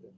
Yeah.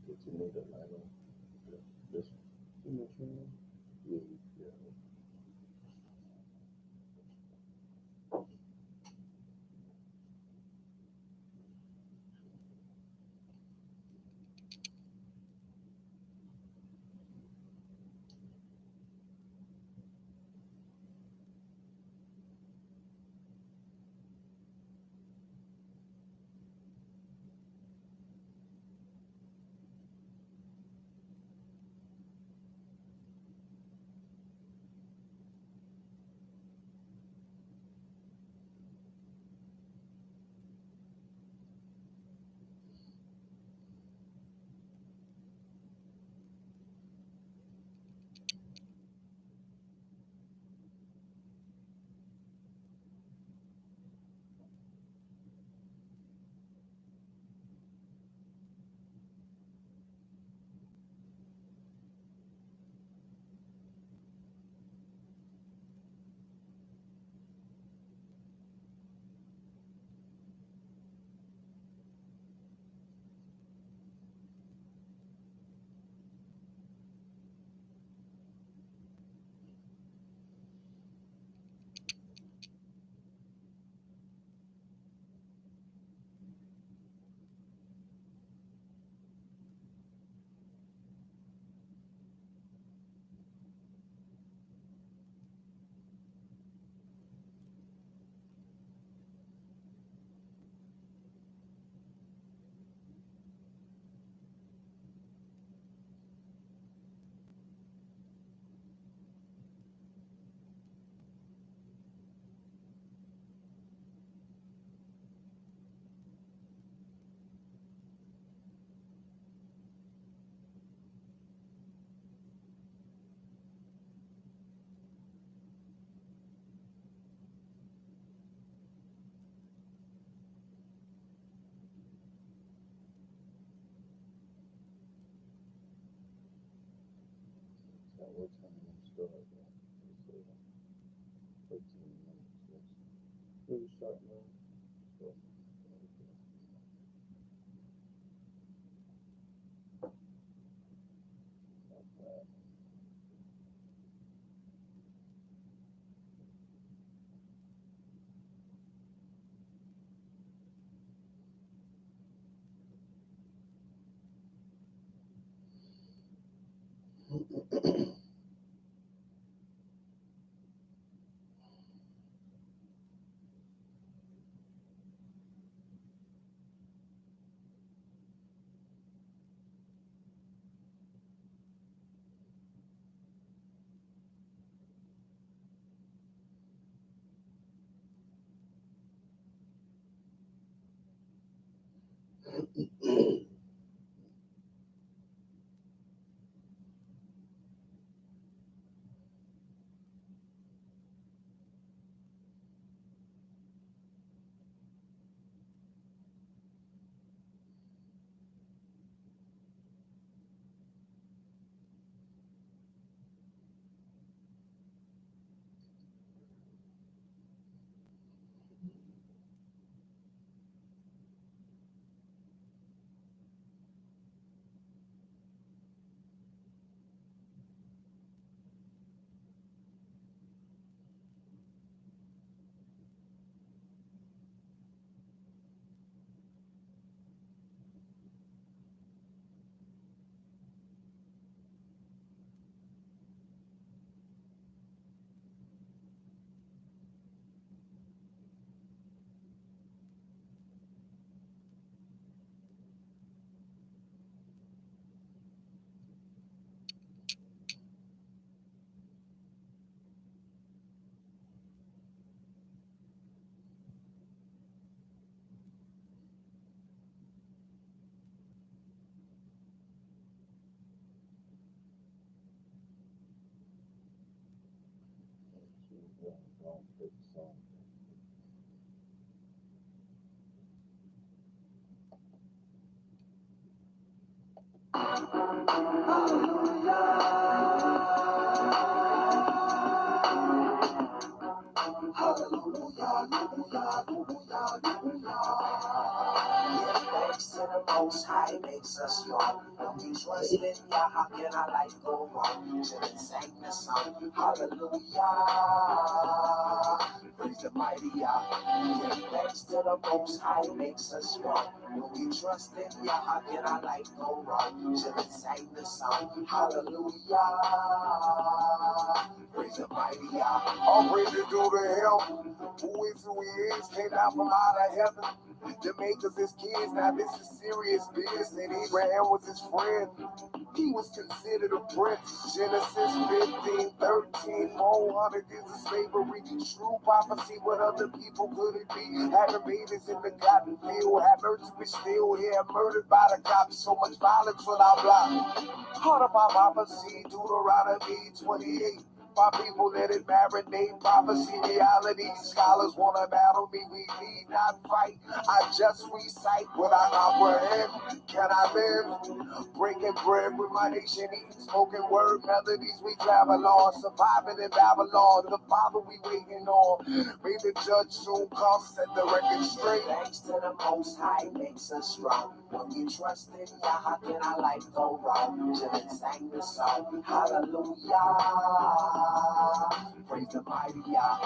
Get your needle light on. This one. Yeah, yeah. So what time we start? 13 minutes. Yes. We start now. So, not bad. Yeah, don't take the song. Thanks to the Most High makes us strong. When we trust in Yah, how can our life go wrong? Children sang the song, hallelujah. Praise the mighty Yah. Give thanks to the Most High makes us strong. When we trust in Yah, how can our life go wrong? Children sang the song, hallelujah. Praise the mighty Yah. All praises due to Him. Who is, came down from out of heaven. Jamaica's his kids, now this is serious business. Abraham was his friend. He was considered a prince. Genesis 15:13, 400 years of slavery. True prophecy, what other people could it be? Having babies in the cotton field, have mercy, we still here, murdered by the cops. So much violence on our block. Heart of our prophecy, Deuteronomy 28. My people let it marinate, prophecy, reality. Scholars wanna battle me, we need not fight. I just recite what I comprehend. Can I live? Breaking bread with my nation, eating spoken word melodies we travel on, surviving in Babylon. The Father we waiting on. May the judge soon come, set the record straight. Thanks to the Most High makes us strong. When we trust in Yah, how can our life go wrong? Children sang the song, hallelujah. Praise the mighty Yah.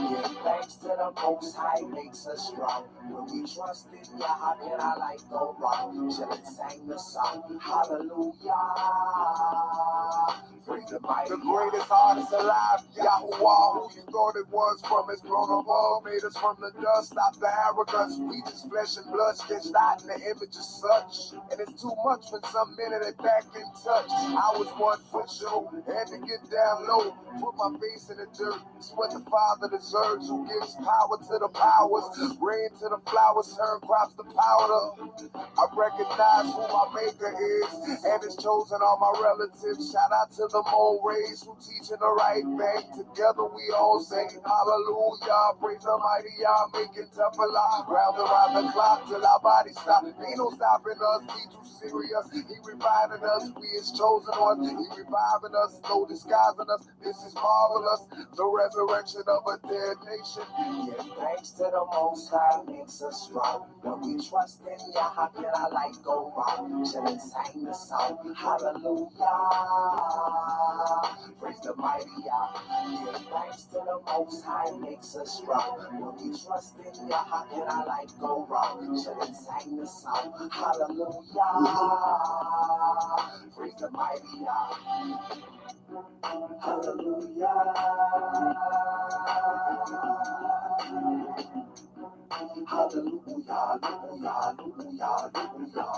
Give thanks to the Most High makes us strong. When we trust in Yah, how can our life go wrong? Children sang the song, hallelujah. Praise the mighty Yah. The greatest artist alive, Yahweh, who you thought it was, from his throne above, made us from the dust, stop the arrogance. We just flesh and blood, sketched out in the image of such. And it's too much when some minute they back in touch. I was 1 foot show, had to get down low, put my face in the dirt. It's what the Father deserves, who gives power to the powers, rain to the flowers, turn crops to powder. I recognize who my maker is, and it's chosen all my relatives. Shout out to the Mo Rays who teaching the right thing. Together we all sing hallelujah. Praise the mighty Yah, making tough a lot. Round around the clock till our bodies stop. Ain't no stopping us, we too serious. He reviving us, we his chosen ones. He reviving us, no disguising us. This is marvelous, the resurrection of a dead nation. Give thanks to the Most High makes us strong. When we trust in Yah, how can our life go wrong? Children sang the song, hallelujah. Praise the mighty Yah. Give thanks to the Most High makes us strong. When we trust in Yah, how can our life go wrong? Children sang the song, hallelujah. Praise the mighty Yah. Hallelujah. Hallelujah, hallelujah, hallelujah, hallelujah.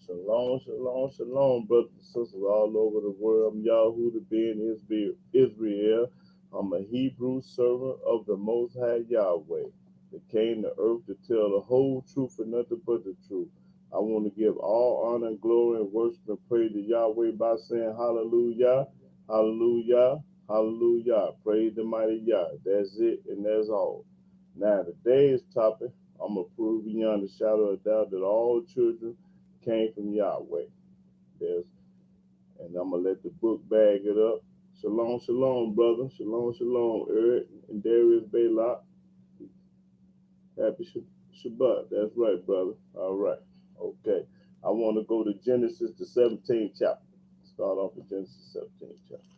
Shalom, shalom, shalom, brothers and sisters all over the world. I'm Yahweh being Israel. I'm a Hebrew servant of the Most High Yahweh that came to earth to tell the whole truth and nothing but the truth. I want to give all honor and glory and worship and praise to Yahweh by saying hallelujah, hallelujah, hallelujah. Praise the mighty Yah. That's it and that's all. Now, today's topic, I'm going to prove beyond a shadow of doubt that all children came from Yahweh. And I'm going to let the book bag it up. Shalom, shalom, brother. Shalom, shalom, Eric and Darius Baylock. Happy Shabbat. That's right, brother. All right. Okay. I want to go to Genesis, the 17th chapter. Start off with Genesis 17th chapter.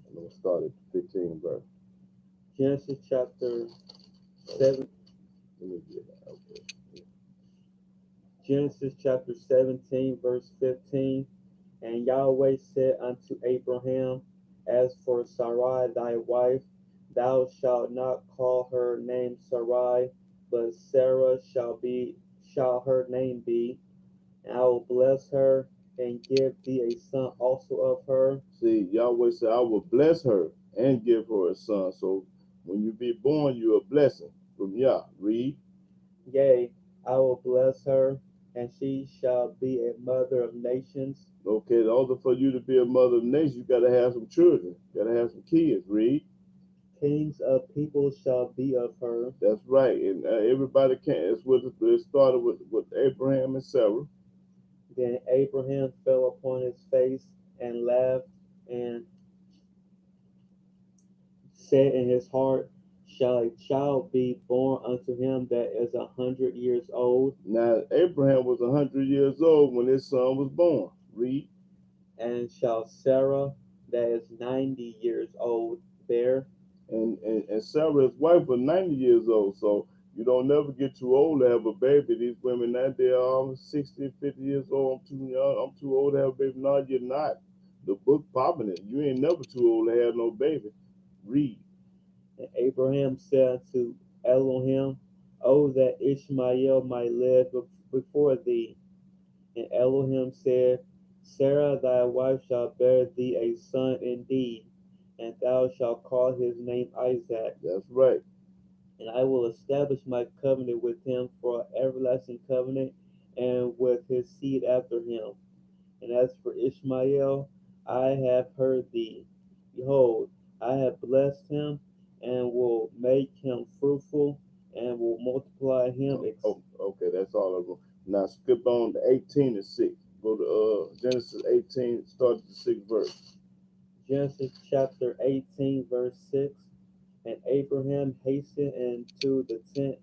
I'm going to start at 15 verse. Genesis chapter 7. Let me get that. Okay. Genesis chapter 17, verse 15. And Yahweh said unto Abraham, As for Sarai thy wife, thou shalt not call her name Sarai, but Sarah shall her name be. And I will bless her and give thee a son also of her. See, Yahweh said, I will bless her and give her a son. So when you be born, you're a blessing from Yah. Read. Yea, I will bless her and she shall be a mother of nations. Okay, in order for you to be a mother of nations, you got to have some children. You got to have some kids. Read. Kings of people shall be of her. That's right. And everybody can. It's what it started with Abraham and Sarah. Then Abraham fell upon his face and laughed and said in his heart, shall a child be born unto him that is 100 years old? Now, Abraham was 100 years old when his son was born. Read. And shall Sarah that is 90 years old bear? And Sarah, his wife, was 90 years old. So you don't never get too old to have a baby. These women now, they're almost 60, 50 years old. I'm too young. I'm too old to have a baby. No, you're not. The book popping it. You ain't never too old to have no baby. Read. And Abraham said to Elohim, oh, that Ishmael might live before thee. And Elohim said, Sarah thy wife shall bear thee a son indeed, and thou shalt call his name Isaac. That's right. And I will establish my covenant with him for an everlasting covenant, and with his seed after him. And as for Ishmael, I have heard thee. Behold, I have blessed him, and will make him fruitful, and will multiply him. Okay, that's all of them. Now skip on to 18 and 6. Go to Genesis 18, start at the 6th verse. Genesis chapter 18, verse 6. And Abraham hastened into the tent.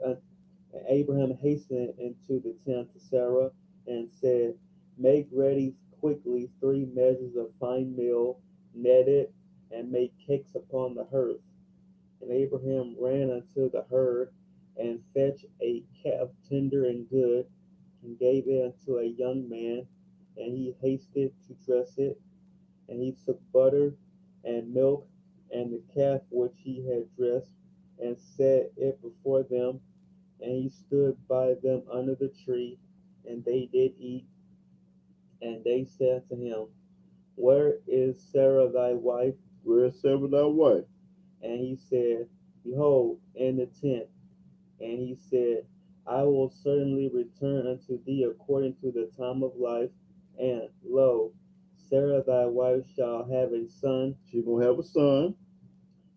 And Abraham hastened into the tent to Sarah and said, make ready quickly 3 measures of fine meal, knead it, and make cakes upon the hearth. And Abraham ran unto the herd, and fetched a calf tender and good, and gave it unto a young man, and he hasted to dress it. And he took butter and milk, and the calf which he had dressed, and set it before them. And he stood by them under the tree, and they did eat. And they said to him, where is Sarah thy wife? Where is Sarah thy wife? And he said, behold, in the tent. And he said, I will certainly return unto thee according to the time of life. And lo, Sarah thy wife shall have a son. She's gonna have a son.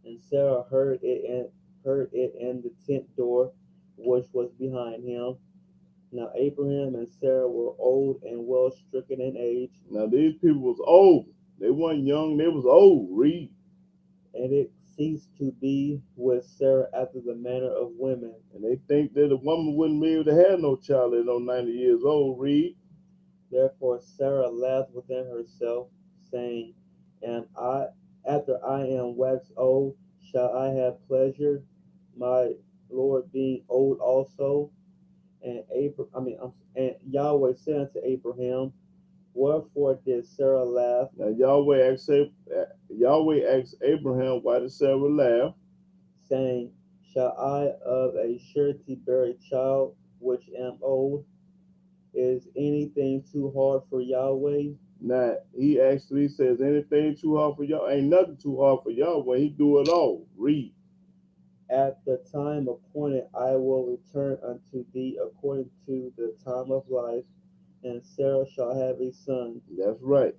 And Sarah heard it in the tent door, which was behind him. Now Abraham and Sarah were old and well stricken in age. Now these people was old. They weren't young, they was old. Read. And it ceased to be with Sarah after the manner of women. And they think that a woman wouldn't be able to have no child at no 90 years old. Read. Therefore Sarah laughed within herself, saying, and after I am waxed old, shall I have pleasure, my Lord being old also? And and Yahweh said unto Abraham, wherefore did Sarah laugh? Now Yahweh asked Abraham, why did Sarah laugh? Saying, shall I of a surety bear a child which am old? Is anything too hard for Yahweh? Now he actually says, anything too hard for y'all? Ain't nothing too hard for Yahweh. He do it all. Read. At the time appointed I will return unto thee according to the time of life, and Sarah shall have a son. That's right.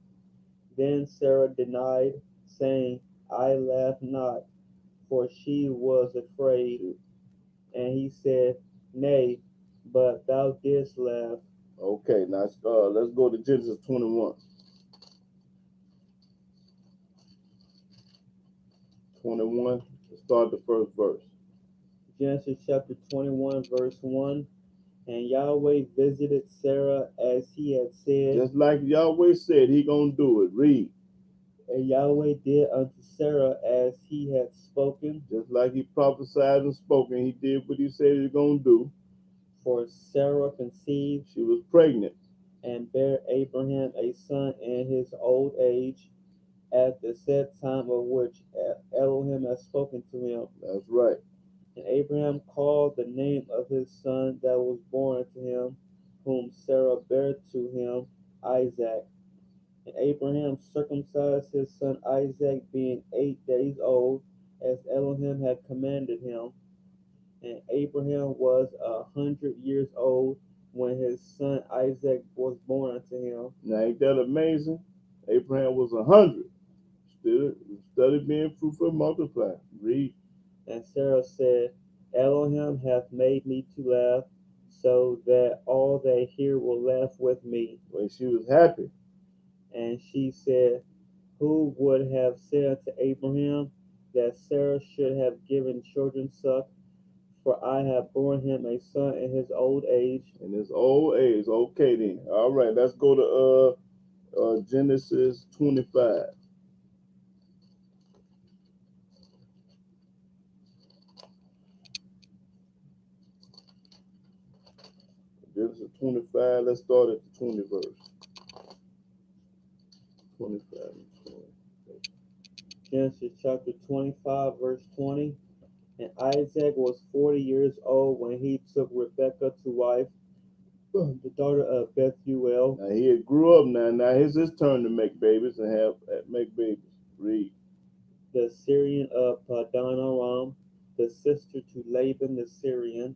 Then Sarah denied, saying, I laugh not, for she was afraid. And he said, nay, but thou didst laugh. Okay, now let's go to Genesis 21. 21, start the first verse. Genesis chapter 21, verse 1. And Yahweh visited Sarah as he had said. Just like Yahweh said, he gonna do it. Read. And Yahweh did unto Sarah as he had spoken. Just like he prophesied and spoken, he did what he said he was gonna do. For Sarah conceived. She was pregnant. And bare Abraham a son in his old age, at the set time of which Elohim had spoken to him. That's right. And Abraham called the name of his son that was born to him, whom Sarah bare to him, Isaac. And Abraham circumcised his son Isaac, being 8 days old, as Elohim had commanded him. And Abraham was 100 years old, when his son Isaac was born unto him. Now, ain't that amazing? Abraham was 100. Study being fruitful and multiply. Read. And Sarah said, Elohim hath made me to laugh, so that all that hear will laugh with me. When she was happy. And she said, Who would have said to Abraham that Sarah should have given children suck? For I have borne him a son in his old age. In his old age. Okay then. All right, let's go to Genesis 25. Genesis 25, let's start at the 20 verse. 25 and 20. Genesis chapter 25, verse 20. And Isaac was 40 years old when he took Rebekah to wife, the daughter of Bethuel. Now he had grew up now. Now it's his turn to make babies and make babies. Read. The Syrian of Padan Aram, the sister to Laban the Syrian.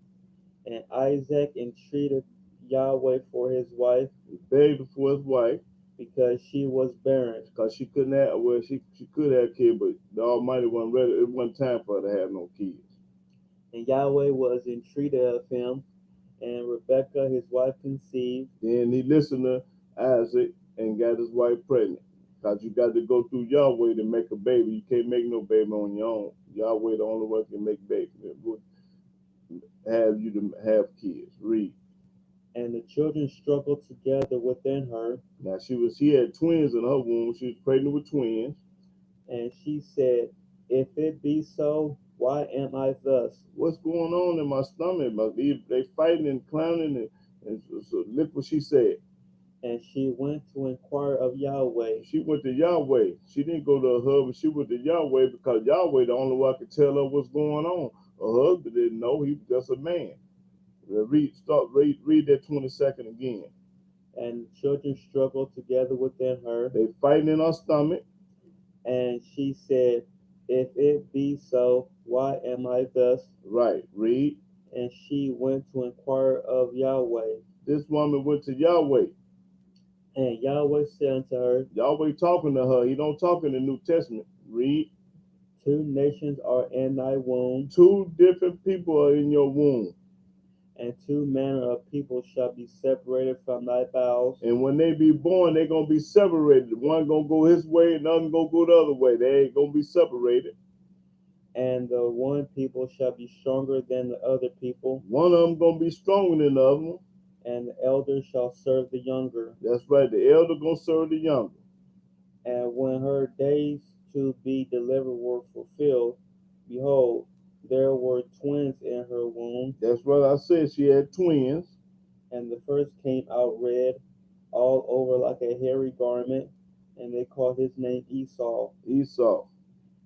And Isaac entreated Yahweh for his wife. He begged for his wife. Because she was barren. Because she couldn't have, well, she could have kids, but the Almighty wasn't ready. It wasn't time for her to have no kids. And Yahweh was entreated of him, and Rebekah his wife conceived. Then he listened to Isaac and got his wife pregnant. Because you got to go through Yahweh to make a baby. You can't make no baby on your own. Yahweh the only one can make babies. It would have you to have kids. Read. And the children struggled together within her. Now she had twins in her womb. She was pregnant with twins. And she said, If it be so, why am I thus? What's going on in my stomach? They fighting and clowning, and so look what she said. And she went to inquire of Yahweh. She went to Yahweh. She didn't go to her husband. She went to Yahweh because Yahweh the only one could tell her what's going on. Her husband didn't know. He was just a man. Read that 22nd again. And the children struggled together within her. They fighting in her stomach. And she said, If it be so, why am I thus? Right. Read. And she went to inquire of Yahweh. This woman went to Yahweh. And Yahweh said unto her, Yahweh talking to her. He don't talk in the New Testament. Read. 2 nations are in thy womb. 2 different people are in your womb. And 2 manner of people shall be separated from thy bowels. And when they be born, they're going to be separated. One going to go his way and the other going to go the other way. They ain't going to be separated. And the one people shall be stronger than the other people. One of them going to be stronger than the other one. And the elder shall serve the younger. That's right. The elder going to serve the younger. And when her days to be delivered were fulfilled, behold, there were twins in her womb. That's what I said. She had twins. And the first came out red, all over like a hairy garment, and they called his name Esau. Esau.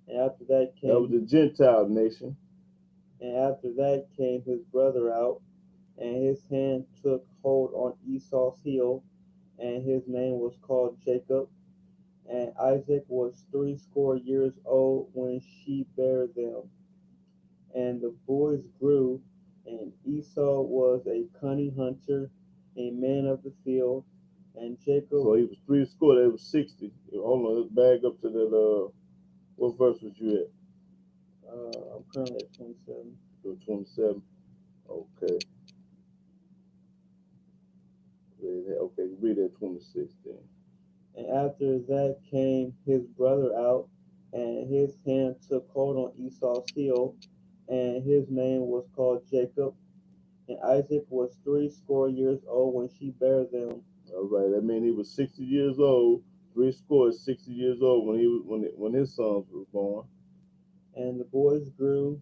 And after that came... That was the Gentile nation. And after that came his brother out, and his hand took hold on Esau's heel, and his name was called Jacob. And Isaac was 80 years old when she bare them. And the boys grew, and Esau was a cunning hunter, a man of the field, and Jacob... So he was 80. They was 60. Hold on, let's back up to that, what verse was you at? I'm currently at 27. 27. Okay. Okay, read that 26 then. And after that came his brother out, and his hand took hold on Esau's heel, and his name was called Jacob. And Isaac was 80 years old when she bare them. All right, that means he was 60 years old. 60 years old when his sons were born. And the boys grew,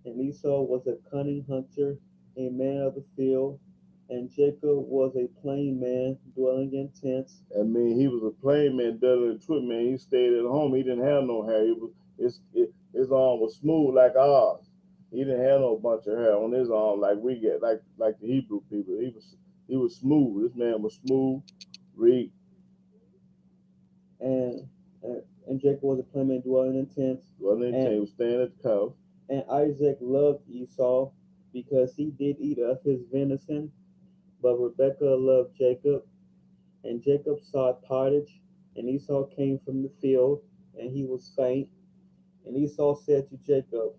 and Esau was a cunning hunter, a man of the field, and Jacob was a plain man dwelling in tents. I mean, he was a plain man dwelling in tents, man. He stayed at home. He didn't have no hair. His arm was smooth like ours. He didn't have no bunch of hair on his arm like we get, like the Hebrew people. He was smooth. This man was smooth. Read. And Jacob was a plain man dwelling in tents. He was staying at the house. And Isaac loved Esau because he did eat of his venison, But Rebekah loved Jacob, and Jacob sought pottage, and Esau came from the field, and he was faint. And Esau said to Jacob,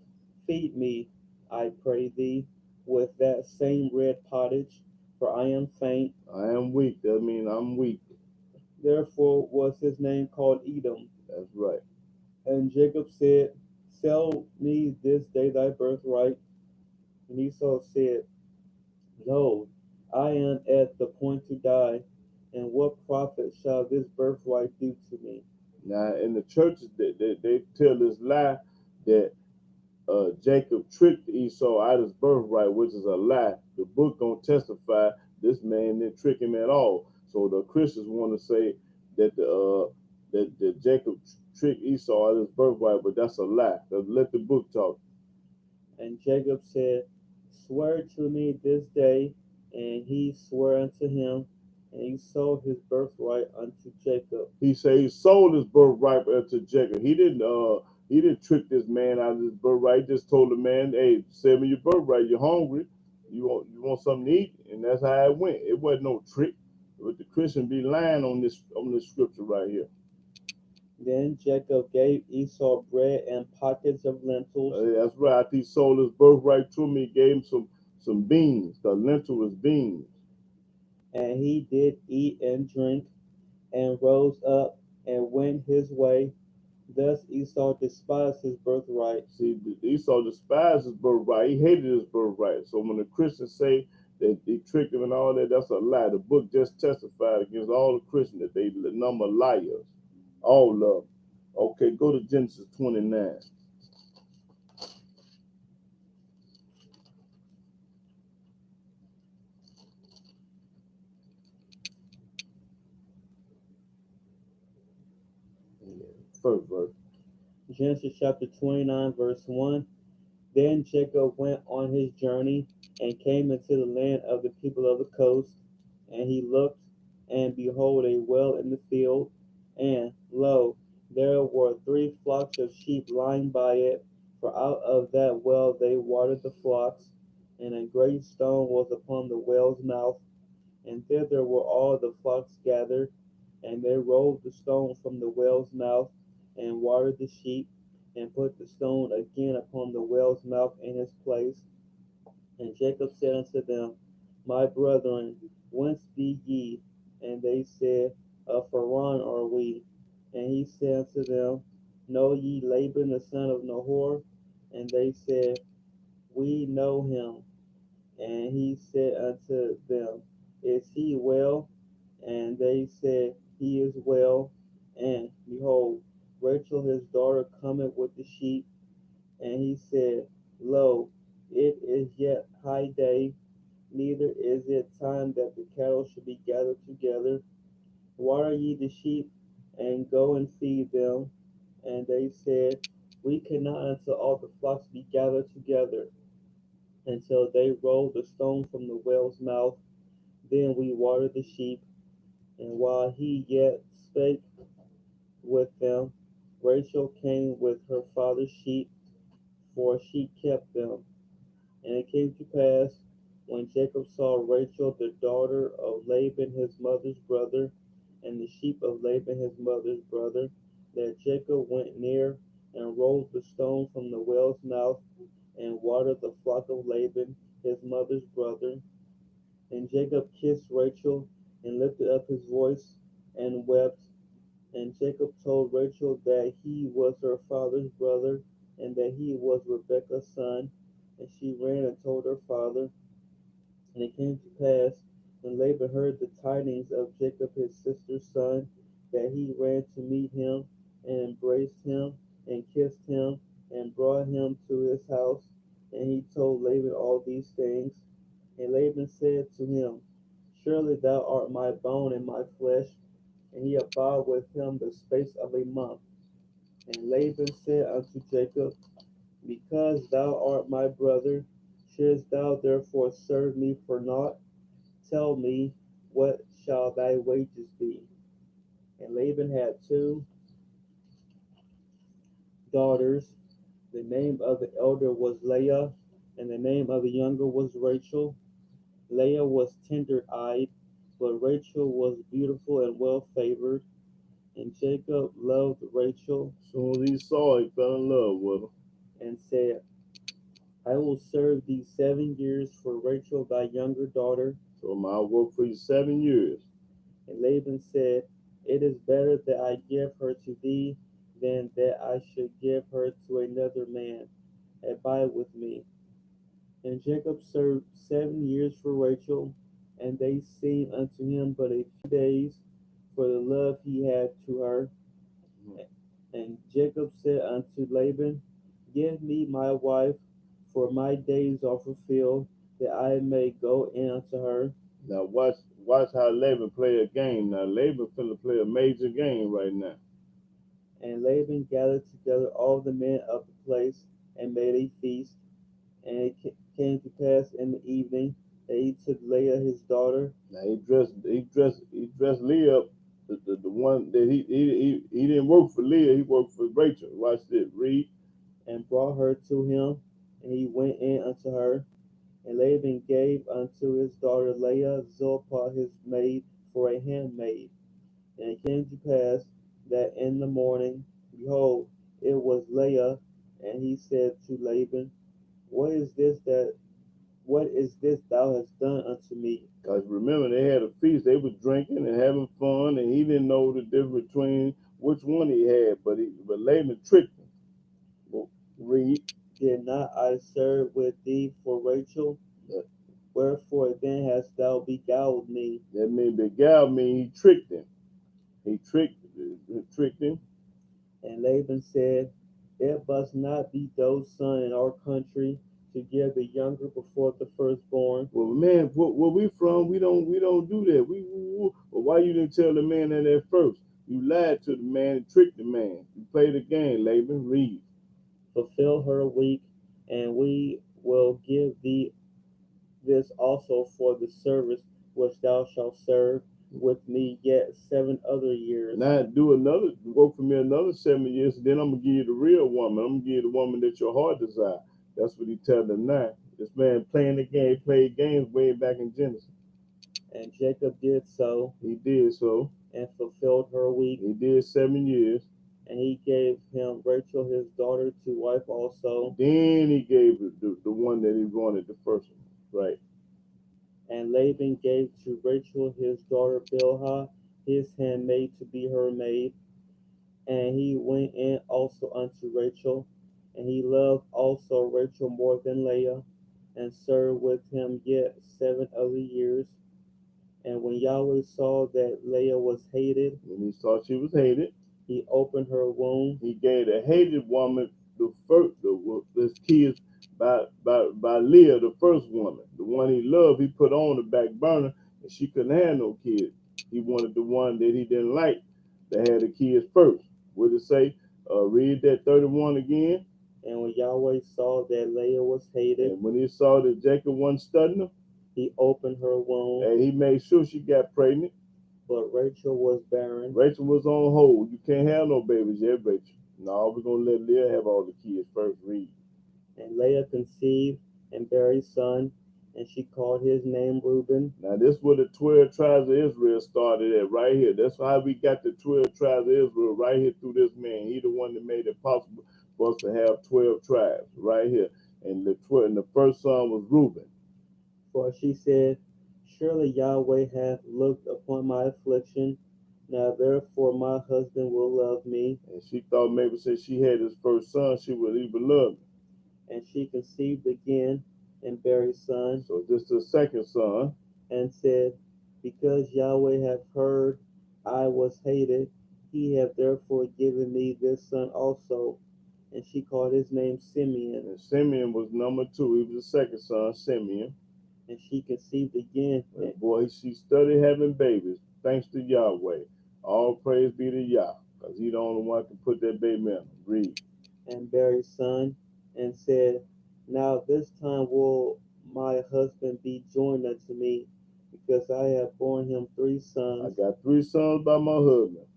Feed me, I pray thee, with that same red pottage, for I am faint. I am weak. That means I'm weak. Therefore was his name called Edom. That's right. And Jacob said, Sell me this day thy birthright. And Esau said, Lo, I am at the point to die, and what profit shall this birthright do to me? Now, in the churches, they tell this lie that Jacob tricked Esau out of his birthright, which is a lie. The book don't testify this man didn't trick him at all. So the Christians want to say that that Jacob tricked Esau out of his birthright, but that's a lie. Let the book talk. And Jacob said, Swear to me this day. And he swore unto him, and he sold his birthright unto Jacob. He said he sold his birthright to Jacob. He didn't trick this man out of his birthright. He just told the man, "Hey, sell me your birthright. You're hungry. You want something to eat," and that's how it went. It wasn't no trick. But the Christian be lying on this scripture right here. Then Jacob gave Esau bread and pockets of lentils. That's right. He sold his birthright to me. He gave him some beans. The lentil was beans. And he did eat and drink, and rose up and went his way. Thus Esau despised his birthright. See, Esau despised his birthright. He hated his birthright. So when the Christians say that he tricked him and all that, that's a lie. The book just testified against all the Christians that they the number liars. All of them. Okay, go to Genesis 29. First verse. Genesis chapter 29, verse 1. Then Jacob went on his journey and came into the land of the people of the coast. And he looked, and behold, a well in the field. And lo, there were 3 flocks of sheep lying by it. For out of that well they watered the flocks. And a great stone was upon the well's mouth. And thither were all the flocks gathered. And they rolled the stone from the well's mouth, and watered the sheep, and put the stone again upon the well's mouth in his place. And Jacob said unto them, My brethren, whence be ye? And they said, Of Haran are we. And he said unto them, Know ye Laban the son of Nahor? And they said, We know him. And he said unto them, Is he well? And they said, He is well. And behold, Rachel his daughter cometh with the sheep. And he said, Lo, it is yet high day, neither is it time that the cattle should be gathered together. Water ye the sheep, and go and feed them. And they said, We cannot until all the flocks be gathered together, until they roll the stone from the well's mouth. Then we water the sheep. And while he yet spake with them, Rachel came with her father's sheep, for she kept them. And it came to pass, when Jacob saw Rachel the daughter of Laban his mother's brother, and the sheep of Laban his mother's brother, that Jacob went near and rolled the stone from the well's mouth, and watered the flock of Laban his mother's brother. And Jacob kissed Rachel, and lifted up his voice, and wept. And Jacob told Rachel that he was her father's brother, and that he was Rebekah's son. And she ran and told her father. And it came to pass, when Laban heard the tidings of Jacob his sister's son, that he ran to meet him, and embraced him, and kissed him, and brought him to his house. And he told Laban all these things. And Laban said to him, Surely thou art my bone and my flesh. And he abode with him the space of a month. And Laban said unto Jacob, Because thou art my brother, shouldst thou therefore serve me for naught? Tell me, what shall thy wages be? And Laban had 2 daughters. The name of the elder was Leah, and the name of the younger was Rachel. Leah was tender-eyed, but Rachel was beautiful and well-favored, and Jacob loved Rachel As soon as he saw her, he fell in love with her. and said, I will serve thee 7 years for Rachel thy younger daughter. So I'll work for you 7 years. And Laban said, it is better that I give her to thee than that I should give her to another man. Abide with me. And Jacob served 7 years for Rachel, and they seemed unto him but a few days, for the love he had to her. And Jacob said unto Laban, give me my wife, for my days are fulfilled, that I may go in unto her. Now watch how Laban play a game. Now Laban finna play a major game right now. And Laban gathered together all the men of the place, and made a feast. And it came to pass in the evening that he took Leah his daughter. Now he dressed Leah up, the one that he didn't work for Leah, he worked for Rachel. Watch this, read. And brought her to him, and he went in unto her. And Laban gave unto his daughter Leah Zilpah his maid for a handmaid. And it came to pass that in the morning, behold, it was Leah. And he said to Laban, What is this thou hast done unto me? Because remember, they had a feast, they was drinking and having fun, and he didn't know the difference between which one he had, but Laban tricked him. Well, read. Did not I serve with thee for Rachel? Yeah. Wherefore then hast thou beguiled me? That means beguiled means he tricked him. He tricked him. And Laban said, It must not be those son in our country to give the younger before the firstborn. Well, man, where we from, we don't do that. Well, why you didn't tell the man that at first? You lied to the man and tricked the man. You played a game, Laban. Read. Fulfill her week, and we will give thee this also for the service which thou shalt serve with me yet 7 other years. Now work for me another 7 years, and then I'm gonna give you the real woman. I'm gonna give you the woman that your heart desire. That's what he telling them now. This man playing the game, played games way back in Genesis. And Jacob did so. He did so. And fulfilled her week. He did 7 years. And he gave him Rachel his daughter to wife also. Then he gave the one that he wanted, the first one. Right. And Laban gave to Rachel his daughter Bilhah his handmaid to be her maid. And he went in also unto Rachel. And he loved also Rachel more than Leah, and served with him yet 7 other years. And when Yahweh saw that Leah was hated, when he saw she was hated, he opened her womb. He gave the hated woman his kids by Leah, the first woman, the one he loved. He put on the back burner, and she couldn't have no kids. He wanted the one that he didn't like that had the kids first. What did it say? Read that 31 again. And when Yahweh saw that Leah was hated, and when he saw that Jacob wasn't studying her, he opened her womb. And he made sure she got pregnant. But Rachel was barren. Rachel was on hold. You can't have no babies yet, Rachel. No, we're going to let Leah have all the kids first. Read. And Leah conceived and bare a son, and she called his name Reuben. Now, this is where the 12 tribes of Israel started at, right here. That's how we got the 12 tribes of Israel, right here through this man. He the one that made it possible for us to have 12 tribes, right here. And the first son was Reuben. For she said, Surely Yahweh hath looked upon my affliction. Now therefore my husband will love me. And she thought maybe since she had his first son, she would even love him. And she conceived again and bare a son. So this is the second son. And said, Because Yahweh hath heard I was hated, he hath therefore given me this son also. And she called his name Simeon. And Simeon was number 2. He was the second son, Simeon. And she conceived again. And boy, she started having babies, thanks to Yahweh. All praise be to Yah, because he the only one who can put that baby in. Read. And bare a son, and said, Now this time will my husband be joined unto me, because I have borne him 3 sons. I got 3 sons by my husband.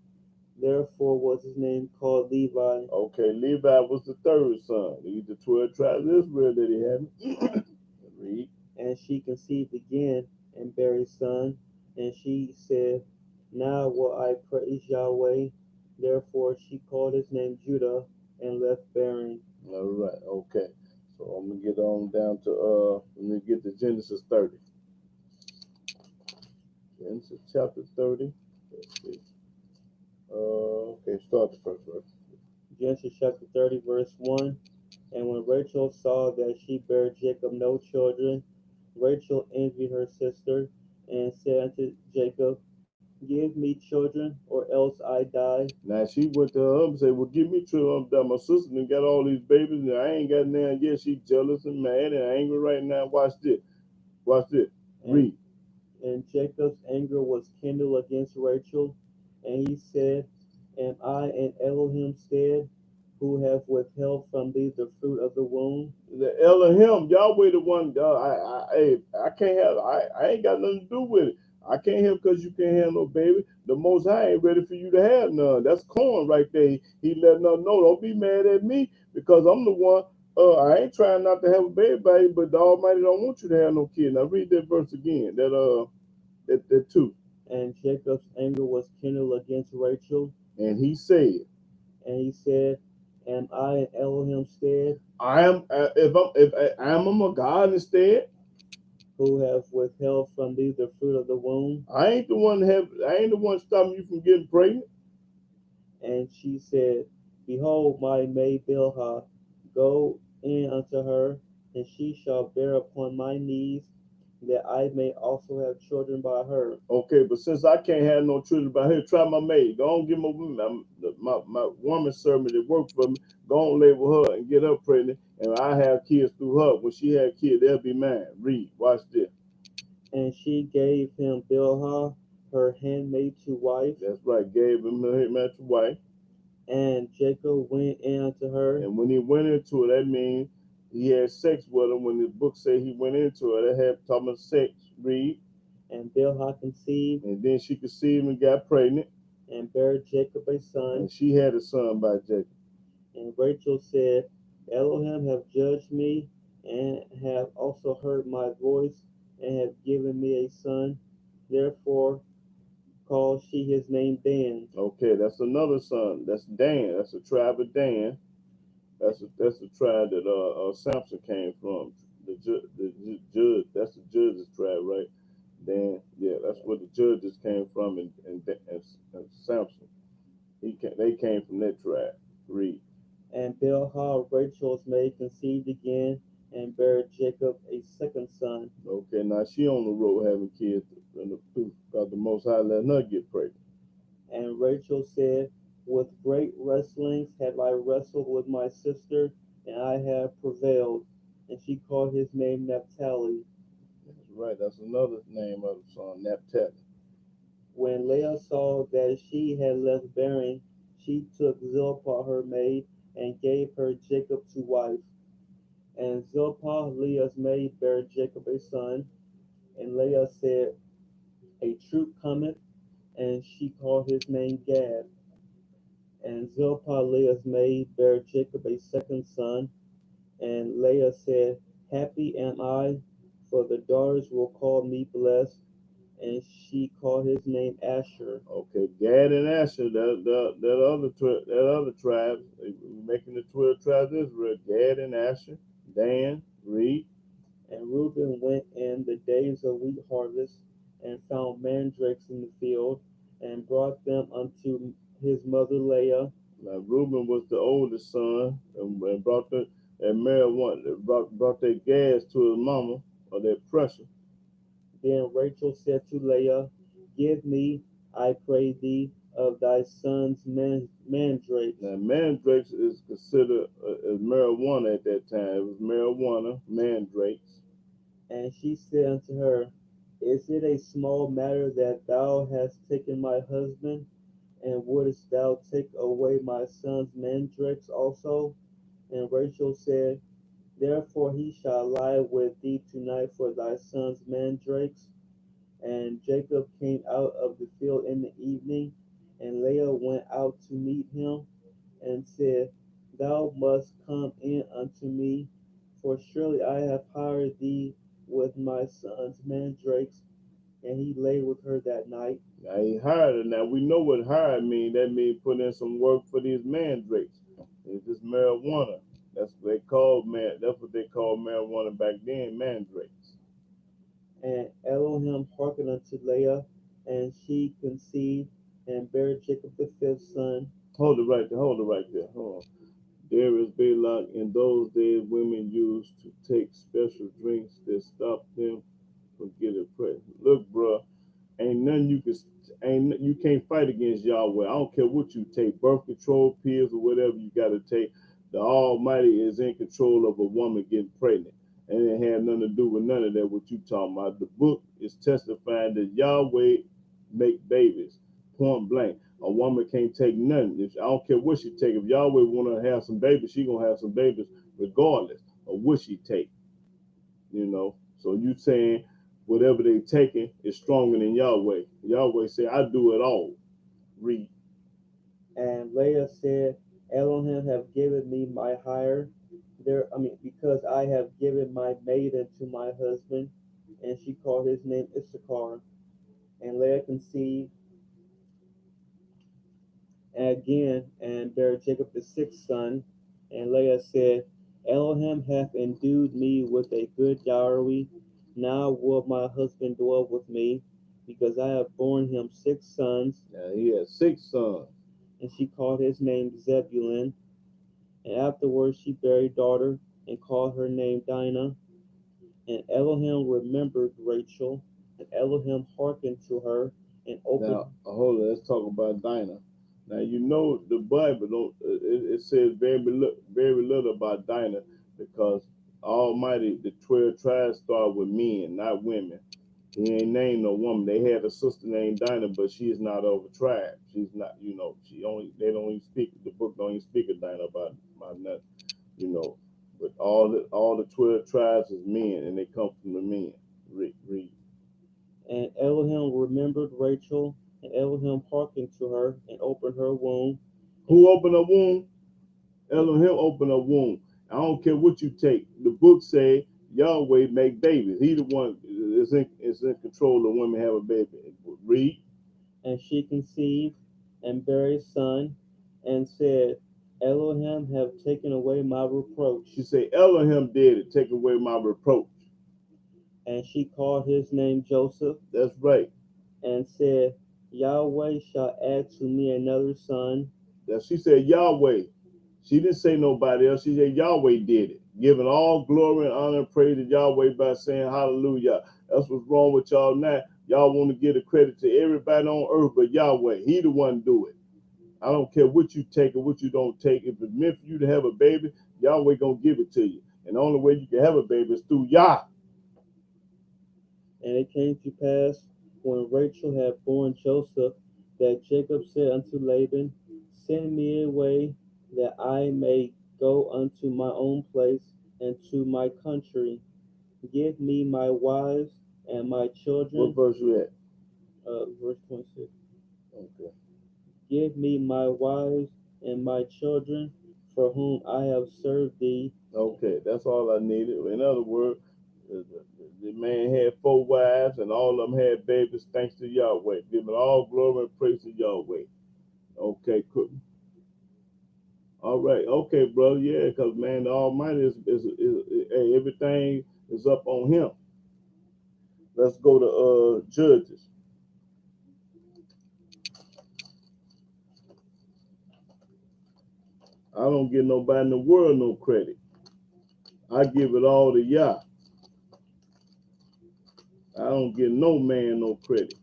Therefore was his name called Levi. Okay, Levi was the third son. These the 12 tribes of Israel that he had. Read. And she conceived again and bare a son. And she said, Now will I praise Yahweh. Therefore she called his name Judah and left bearing. All right, okay. So I'm gonna get on down to let me get to Genesis 30. Genesis chapter 30. Let's see. Okay, start the first verse. Genesis chapter 30, verse 1. And when Rachel saw that she bare Jacob no children, Rachel envied her sister, and said unto Jacob, Give me children, or else I die. Now she went to her and said, "Well, give me two. That my sister done got all these babies, and I ain't got none yet. She jealous and mad and angry right now. Watch this. Watch this. Read. And Jacob's anger was kindled against Rachel, and he said, Am I an Elohim stead, who have withheld from thee the fruit of the womb? The Elohim, Yahweh, the one. I can't have. I ain't got nothing to do with it. I can't have because you can't have no baby. The Most High ain't ready for you to have none. That's corn right there. He letting us know. Don't be mad at me because I'm the one. I ain't trying not to have a baby, but the Almighty don't want you to have no kid. Now read that verse again. That two. And Jacob's anger was kindled against Rachel, And he said, Am I an Elohim stead, I am. If I am a God instead. who have withheld from thee the fruit of the womb? I ain't the one stopping you from getting pregnant. And she said, Behold, my maid Bilhah, go in unto her, and she shall bear upon my knees, that I may also have children by her. Okay, but since I can't have no children by her, try my maid. Go on, get my woman servant that work for me. Go on, lay with her and get her pregnant, and I have kids through her. When she have kids, they'll be mine. Read, watch this. And she gave him Bilhah, her handmaid, to wife. That's right, gave him her handmaid to wife. And Jacob went in unto her. And when he went into it, that means he had sex with her. When the book say he went into it, they had talking about sex. Read. And Bilhah conceived. And then she conceived and got pregnant. And bare Jacob a son. And she had a son by Jacob. And Rachel said, Elohim have judged me, and have also heard my voice, and have given me a son. Therefore called she his name Dan. Okay, that's another son. That's Dan. That's a tribe of Dan. That's the tribe that Samson came from. The judge. That's the judge's tribe, right? Dan. Yeah, that's where the judges came from, and Samson. They came from that tribe. Read. And Bilhah, Rachel's maid, conceived again, and bare Jacob a second son. Okay, now she on the road having kids because the Most High letting her get pregnant. And Rachel said, With great wrestlings have I wrestled with my sister, and I have prevailed. And she called his name Naphtali. That's right. That's another name of the son, Naphtali. When Leah saw that she had left bearing, she took Zilpah her maid, and gave her Jacob to wife. And Zilpah, Leah's maid, bare Jacob a son. And Leah said, A troop cometh, and she called his name Gad. And Zilpah, Leah's maid, bare Jacob a second son. And Leah said, Happy am I, for the daughters will call me blessed. And she called his name Asher. Okay, Gad and Asher, that other tribe, making the 12 tribes of Israel. Gad and Asher, Dan, read. And Reuben went in the days of wheat harvest, and found mandrakes in the field, and brought them unto his mother Leah. Now Reuben was the oldest son, and brought the and married one. Brought their gas to his mama, or their pressure. Then Rachel said to Leah, Give me, I pray thee, of thy son's mandrakes. Now mandrakes is considered as marijuana at that time. It was marijuana, mandrakes. And she said unto her, Is it a small matter that thou hast taken my husband, and wouldest thou take away my son's mandrakes also? And Rachel said, Therefore he shall lie with thee tonight for thy son's mandrakes. And Jacob came out of the field in the evening, and Leah went out to meet him, and said, Thou must come in unto me, for surely I have hired thee with my son's mandrakes, and he lay with her that night. Now he hired her. Now we know what hired mean. That means put in some work for these mandrakes. It's just marijuana. That's what they called man. That's what they called marijuana back then, mandrakes. And Elohim hearkened unto Leah, and she conceived and bare Jacob the fifth son. Hold it right there. Hold it right there. Hold on. There is Balak. In those days, women used to take special drinks that stopped them from getting pregnant. Look, bruh, ain't nothing you can, you can't fight against Yahweh. I don't care what you take, birth control pills or whatever you got to take. The Almighty is in control of a woman getting pregnant, and it had nothing to do with none of that. What you talking about? The book is testifying that Yahweh make babies, point blank. A woman can't take nothing. I don't care what she take. If Yahweh want to have some babies, she gonna have some babies regardless of what she take. You know. So you saying whatever they taking is stronger than Yahweh. Yahweh say, I do it all. Read. And Leah said, Elohim have given me my hire, because I have given my maiden to my husband, and she called his name Issachar. And Leah conceived again and bare Jacob the sixth son. And Leah said, Elohim hath endued me with a good dowry. Now will my husband dwell with me, because I have borne him 6 sons. Now he had 6 sons. And she called his name Zebulun. And afterwards she bare a daughter, and called her name Dinah. And Elohim remembered Rachel, and Elohim hearkened to her, and opened. Now, hold on, let's talk about Dinah. Now, you know the Bible don't. It says very little about Dinah, because Almighty, the 12 tribes start with men, not women. He ain't named no woman. They had a sister named Dinah, but she is not of a tribe. She's not, she only. They don't even speak. The book don't even speak of Dinah about nothing, But all the 12 tribes is men, and they come from the men. Read. And Elohim remembered Rachel, and Elohim hearkened to her, and opened her womb. Who opened a womb? Elohim opened a womb. I don't care what you take. The book say Yahweh make babies. He the one is in control of women have a baby. Read. And she conceived and bare a son, and said, Elohim have taken away my reproach. She said, Elohim did it, take away my reproach. And she called his name Joseph. That's right. And said, Yahweh shall add to me another son. Now she said Yahweh. She didn't say nobody else. She said Yahweh did it. Giving all glory and honor and praise to Yahweh by saying hallelujah. That's what's wrong with y'all now. Y'all want to give the credit to everybody on earth but Yahweh. He the one do it. I don't care what you take or what you don't take. If it's meant for you to have a baby, Yahweh gonna give it to you. And the only way you can have a baby is through Yah. And it came to pass, when Rachel had borne Joseph, that Jacob said unto Laban, Send me away, that I may go unto my own place and to my country. Give me my wives and my children. What verse you at? Verse 26. Okay. Give me my wives and my children, for whom I have served thee. Okay, that's all I needed. In other words, the man had 4 wives, and all of them had babies, thanks to Yahweh. Giving all glory and praise to Yahweh. Okay, cool. All right, okay, brother. Yeah, because man, the Almighty is everything is up on Him. Let's go to Judges. I don't give nobody in the world no credit. I give it all to Yah. I don't give no man no credit.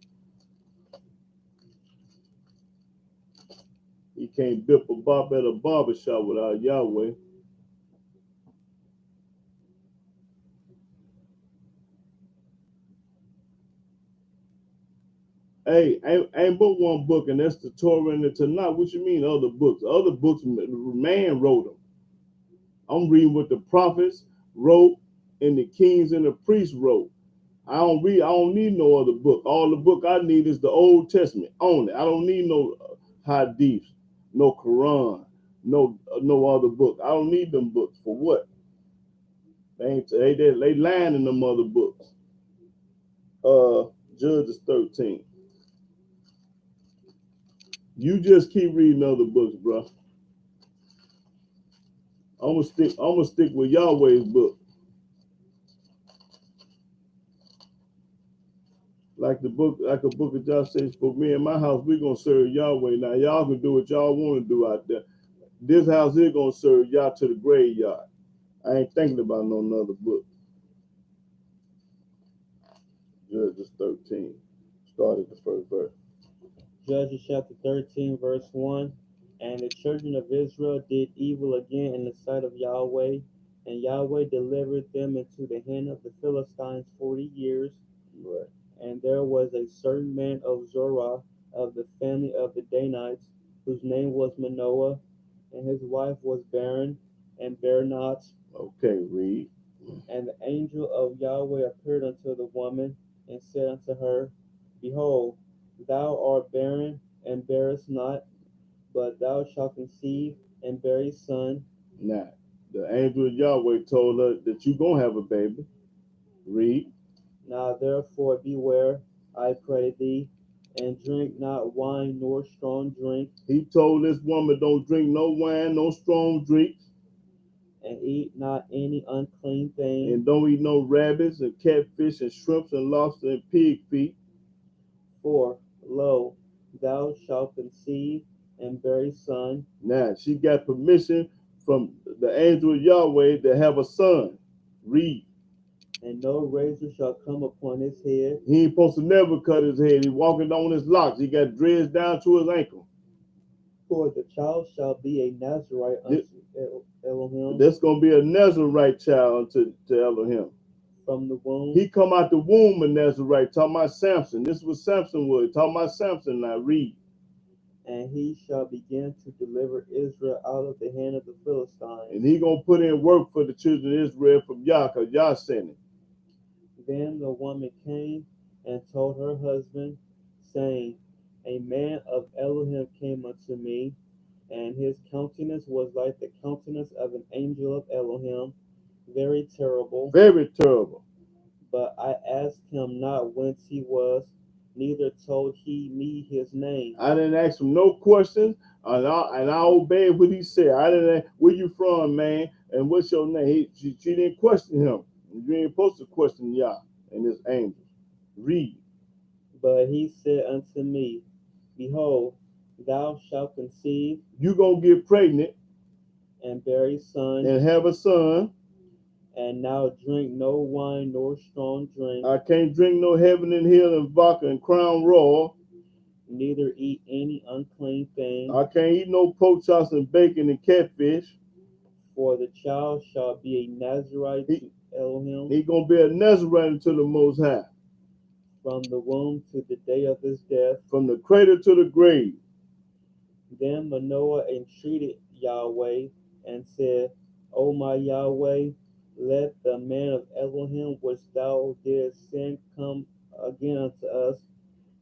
He can't bip a bop at a barbershop without Yahweh. Hey, ain't but one book, and that's the Torah and the Tanakh. What you mean other books? Other books, man wrote them. I'm reading what the prophets wrote and the kings and the priests wrote. I don't need no other book. All the book I need is the Old Testament only. I don't need no hadiths, no Quran, no other book. I don't need them books for what? They lying in them other books. Judges 13. You just keep reading other books, bro. I'm gonna stick with Yahweh's book. Like a book of Josh says, for me and my house, we're gonna serve Yahweh. Now y'all can do what y'all want to do out there. This house here gonna serve y'all to the graveyard. I ain't thinking about no another book. Judges 13. Start at the first verse. Judges chapter 13, verse 1. And the children of Israel did evil again in the sight of Yahweh, and Yahweh delivered them into the hand of the Philistines 40 years. Right. And there was a certain man of Zorah, of the family of the Danites, whose name was Manoah, and his wife was barren, and bare not. Okay, read. And the angel of Yahweh appeared unto the woman, and said unto her, Behold, thou art barren, and bearest not, but thou shalt conceive, and bear a son. Now, the angel of Yahweh told her that you gonna have a baby. Read. Now therefore beware, I pray thee, and drink not wine nor strong drink, He told this woman, don't drink no wine, no strong drinks, and eat not any unclean thing. and don't eat no rabbits and catfish and shrimps and lobster and pig feet. For, lo, thou shalt conceive, and bear a son. Now, she got permission from the angel of Yahweh to have a son. Read. And no razor shall come upon his head, He ain't supposed to never cut his head. He walking on his locks. He got dreads down to his ankle. for the child shall be a Nazarite unto Elohim That's going to be a Nazarite child to Elohim. from the womb. He come out the womb of Nazarite, talking about Samson. This is what Samson was. Talking about Samson now. Read. And he shall begin to deliver Israel out of the hand of the Philistines. And he going to put in work for the children of Israel from Yah, because Yah sent him. Then the woman came and told her husband, saying, A man of Elohim came unto me, and his countenance was like the countenance of an angel of Elohim, very terrible. Very terrible. But I asked him not whence he was, neither told he me his name. I didn't ask him no questions, and I obeyed what he said. I didn't ask, where you from, man, and what's your name? She didn't question him. You ain't supposed to question Yah and his angels. Read. But he said unto me, Behold, thou shalt conceive, You gonna get pregnant and bear a son, and have a son. and now drink no wine nor strong drink, I can't drink no Heaven and Hill and vodka and Crown Royal. neither eat any unclean thing, I can't eat no pork chops and bacon and catfish. for the child shall be a Nazarite to Elohim He gonna be a Nazarite to the Most High, from the womb to the day of his death. from the cradle to the grave. Then Manoah entreated Yahweh and said, O my Yahweh, let the man of Elohim which thou didst send come again unto us,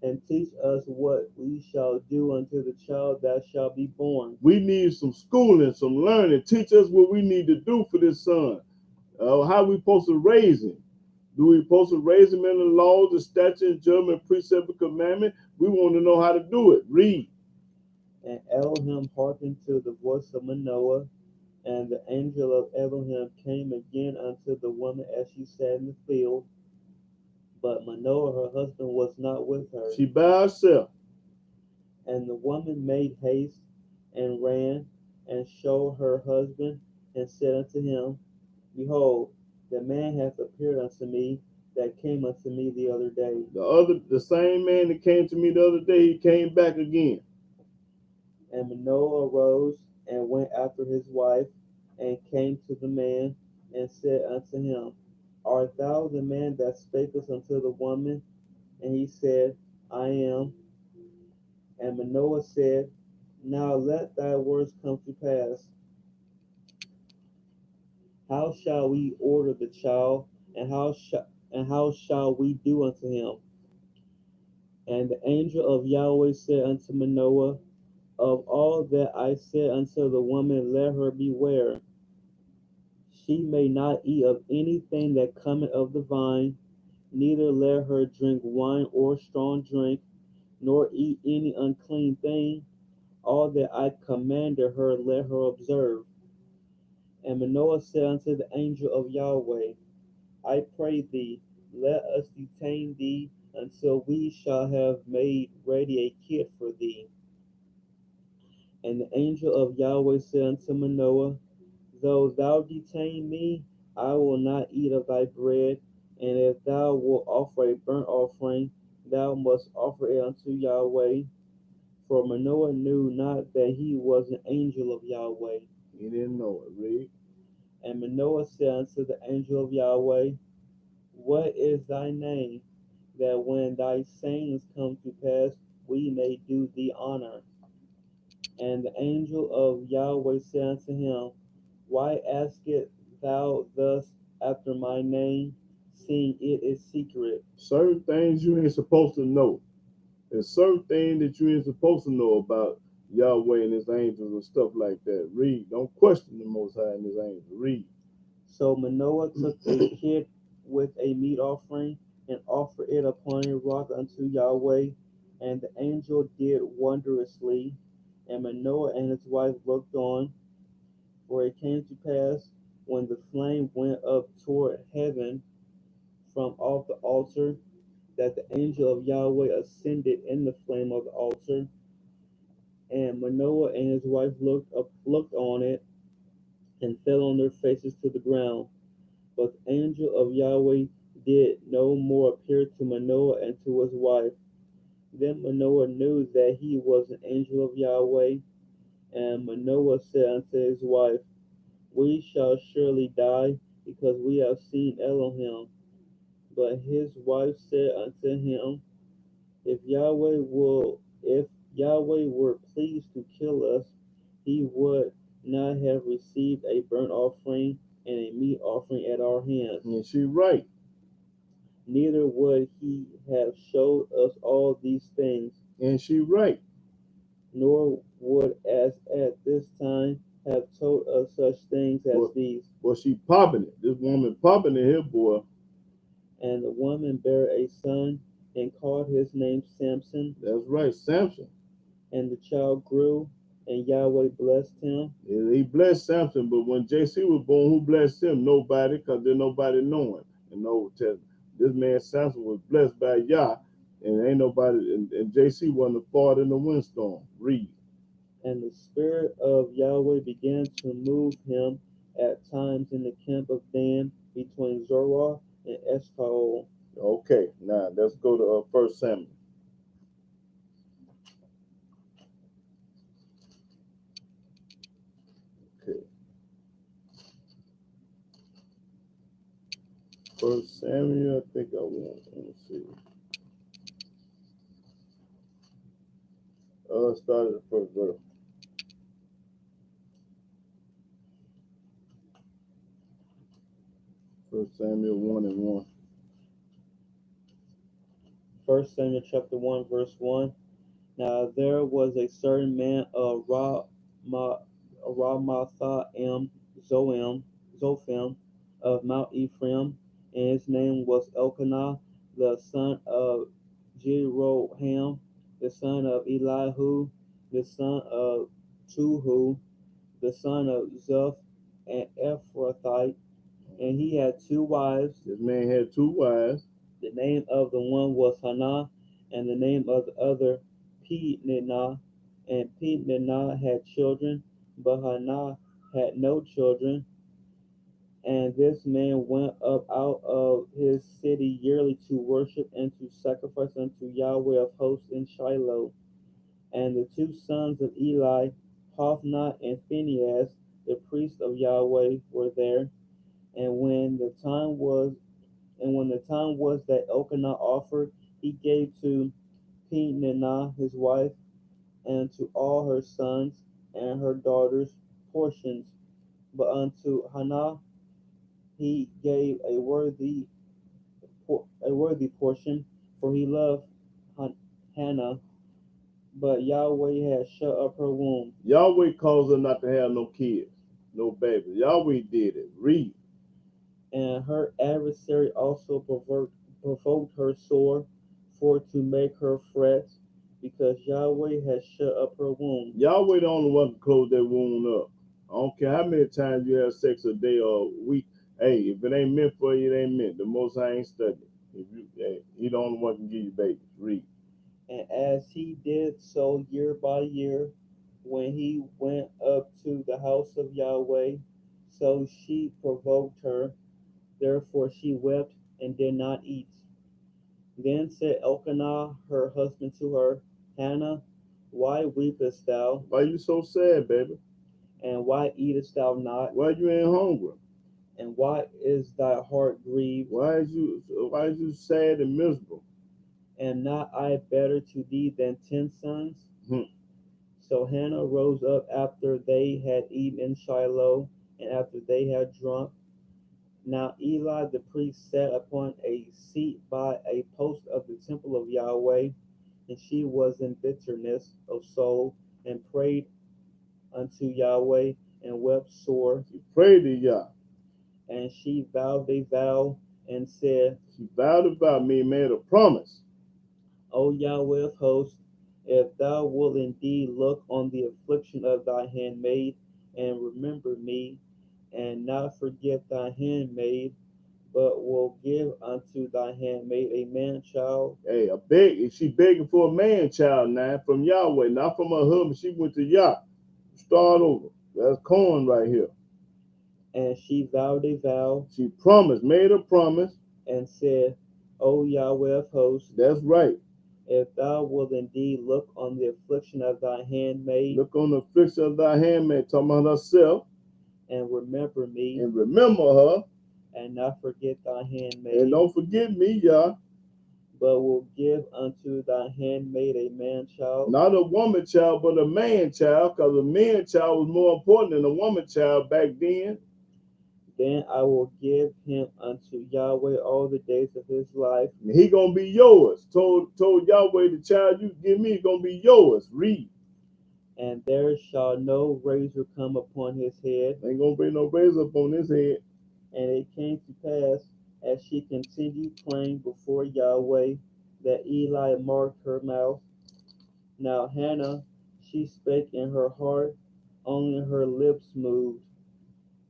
and teach us what we shall do unto the child that shall be born. We need some schooling, some learning. Teach us what we need to do for this son. How we supposed to raise him? Do we supposed to raise him in the laws, the statutes, judgment, precept, and commandment? We want to know how to do it. Read. And Elohim hearkened to the voice of Manoah, and the angel of Elohim came again unto the woman as she sat in the field. But Manoah, her husband, was not with her. She by herself. And the woman made haste and ran and showed her husband, and said unto him, Behold, the man hath appeared unto me that came unto me the other day. The same man that came to me the other day, he came back again. And Manoah arose and went after his wife, and came to the man, and said unto him, Art thou the man that spakest unto the woman? And he said, I am. And Manoah said, Now let thy words come to pass. How shall we order the child, and how shall we do unto him? And the angel of Yahweh said unto Manoah, Of all that I said unto the woman, let her beware. She may not eat of anything that cometh of the vine, Neither let her drink wine or strong drink, nor eat any unclean thing. All that I commanded her, let her observe. And Manoah said unto the angel of Yahweh, I pray thee, let us detain thee until we shall have made ready a kid for thee. And the angel of Yahweh said unto Manoah, Though thou detain me, I will not eat of thy bread, and if thou wilt offer a burnt offering, thou must offer it unto Yahweh. For Manoah knew not that he was an angel of Yahweh. He didn't know it. Read. And Manoah said unto the angel of Yahweh, What is thy name, that when thy sayings come to pass, we may do thee honor? And the angel of Yahweh said unto him, Why askest thou thus after my name, seeing it is secret? Certain things you ain't supposed to know. There's certain things that you ain't supposed to know about Yahweh and his angels and stuff like that. Read. Don't question the Most High and his angels. Read. So Manoah took a kid with a meat offering and offered it upon a rock unto Yahweh, and the angel did wondrously. And Manoah and his wife looked on, for it came to pass, when the flame went up toward heaven from off the altar, that the angel of Yahweh ascended in the flame of the altar. And Manoah and his wife looked on it, and fell on their faces to the ground. But the angel of Yahweh did no more appear to Manoah and to his wife. Then Manoah knew that he was an angel of Yahweh. And Manoah said unto his wife, We shall surely die, because we have seen Elohim. But his wife said unto him, if Yahweh were pleased to kill us, he would not have received a burnt offering and a meat offering at our hands. And she right. Neither would he have showed us all these things, And she right. nor would as at this time have told us such things as these. Well, she popping it. This woman popping it here, boy. And the woman bare a son and called his name Samson. That's right, Samson. And the child grew, and Yahweh blessed him. He blessed Samson, but when JC was born, who blessed him? Nobody, because there's nobody knowing in the Old Testament. This man Samson was blessed by Yah, and ain't nobody, and JC wasn't a fart in the windstorm. Read. And the spirit of Yahweh began to move him at times in the camp of Dan between Zorah and Eshtaol. Okay, now let's go to 1 Samuel. Okay. 1 Samuel, I think I want. Let me see. Start at the first verse. First Samuel 1 and 1. 1 Samuel chapter 1, verse 1. Now there was a certain man of Ramathaim Zophim of Mount Ephraim, and his name was Elkanah, the son of Jeroham, the son of Elihu, the son of Tuhu, the son of Zeph, and Ephrathite. And he had two wives. This man had two wives. The name of the one was Hannah, and the name of the other Peninnah. And Peninnah had children, but Hannah had no children. And this man went up out of his city yearly to worship and to sacrifice unto Yahweh of hosts in Shiloh. And the two sons of Eli, Hophni and Phinehas, the priests of Yahweh, were there. And when the time was that Elkanah offered, he gave to Peninnah his wife, and to all her sons and her daughters portions. But unto Hannah he gave a worthy portion, for he loved Hannah. But Yahweh had shut up her womb. Yahweh caused her not to have no kids, no babies. Yahweh did it. Read. And her adversary also provoked her sore, for to make her fret, because Yahweh has shut up her womb. Yahweh the only one can close that wound up. I don't care how many times you have sex a day or a week. Hey, if it ain't meant for you, it ain't meant. The Most High ain't studying. If you, hey, he the only one can give you babies. Read. And as he did so year by year, when he went up to the house of Yahweh, so she provoked her. Therefore she wept and did not eat. Then said Elkanah her husband to her, Hannah, why weepest thou? Why you so sad, baby? And why eatest thou not? Why you ain't hungry? And why is thy heart grieved? Why is you sad and miserable? Am not I better to thee than 10 sons? Hmm. So Hannah rose up after they had eaten in Shiloh, and after they had drunk. Now Eli the priest sat upon a seat by a post of the temple of Yahweh, and she was in bitterness of soul, and prayed unto Yahweh, and wept sore. She prayed to Yah. And she vowed a vow, and said, She vowed about me and made a promise. O Yahweh of hosts, if thou wilt indeed look on the affliction of thy handmaid, and remember me, and not forget thy handmaid, but will give unto thy handmaid a man child. Hey, she begging for a man child now from Yahweh, not from her husband. She went to Yah. Start over. That's corn right here. And she vowed a vow, She promised, made a promise. and said, O Yahweh of hosts, That's right. if thou wilt indeed look on the affliction of thy handmaid, Look on the affliction of thy handmaid, talking about herself, and remember me, and remember her, and not forget thy handmaid, and don't forget me, Yah. but will give unto thy handmaid a man child, Not a woman child, but a man child, because a man child was more important than a woman child back then. then I will give him unto Yahweh all the days of his life, And he gonna be yours. Told Yahweh, the child you give me gonna be yours. Read. and there shall no razor come upon his head. Ain't gonna bring no razor up on his head. And it came to pass, as she continued praying before Yahweh, that Eli marked her mouth. Now Hannah, she spake in her heart, only her lips moved,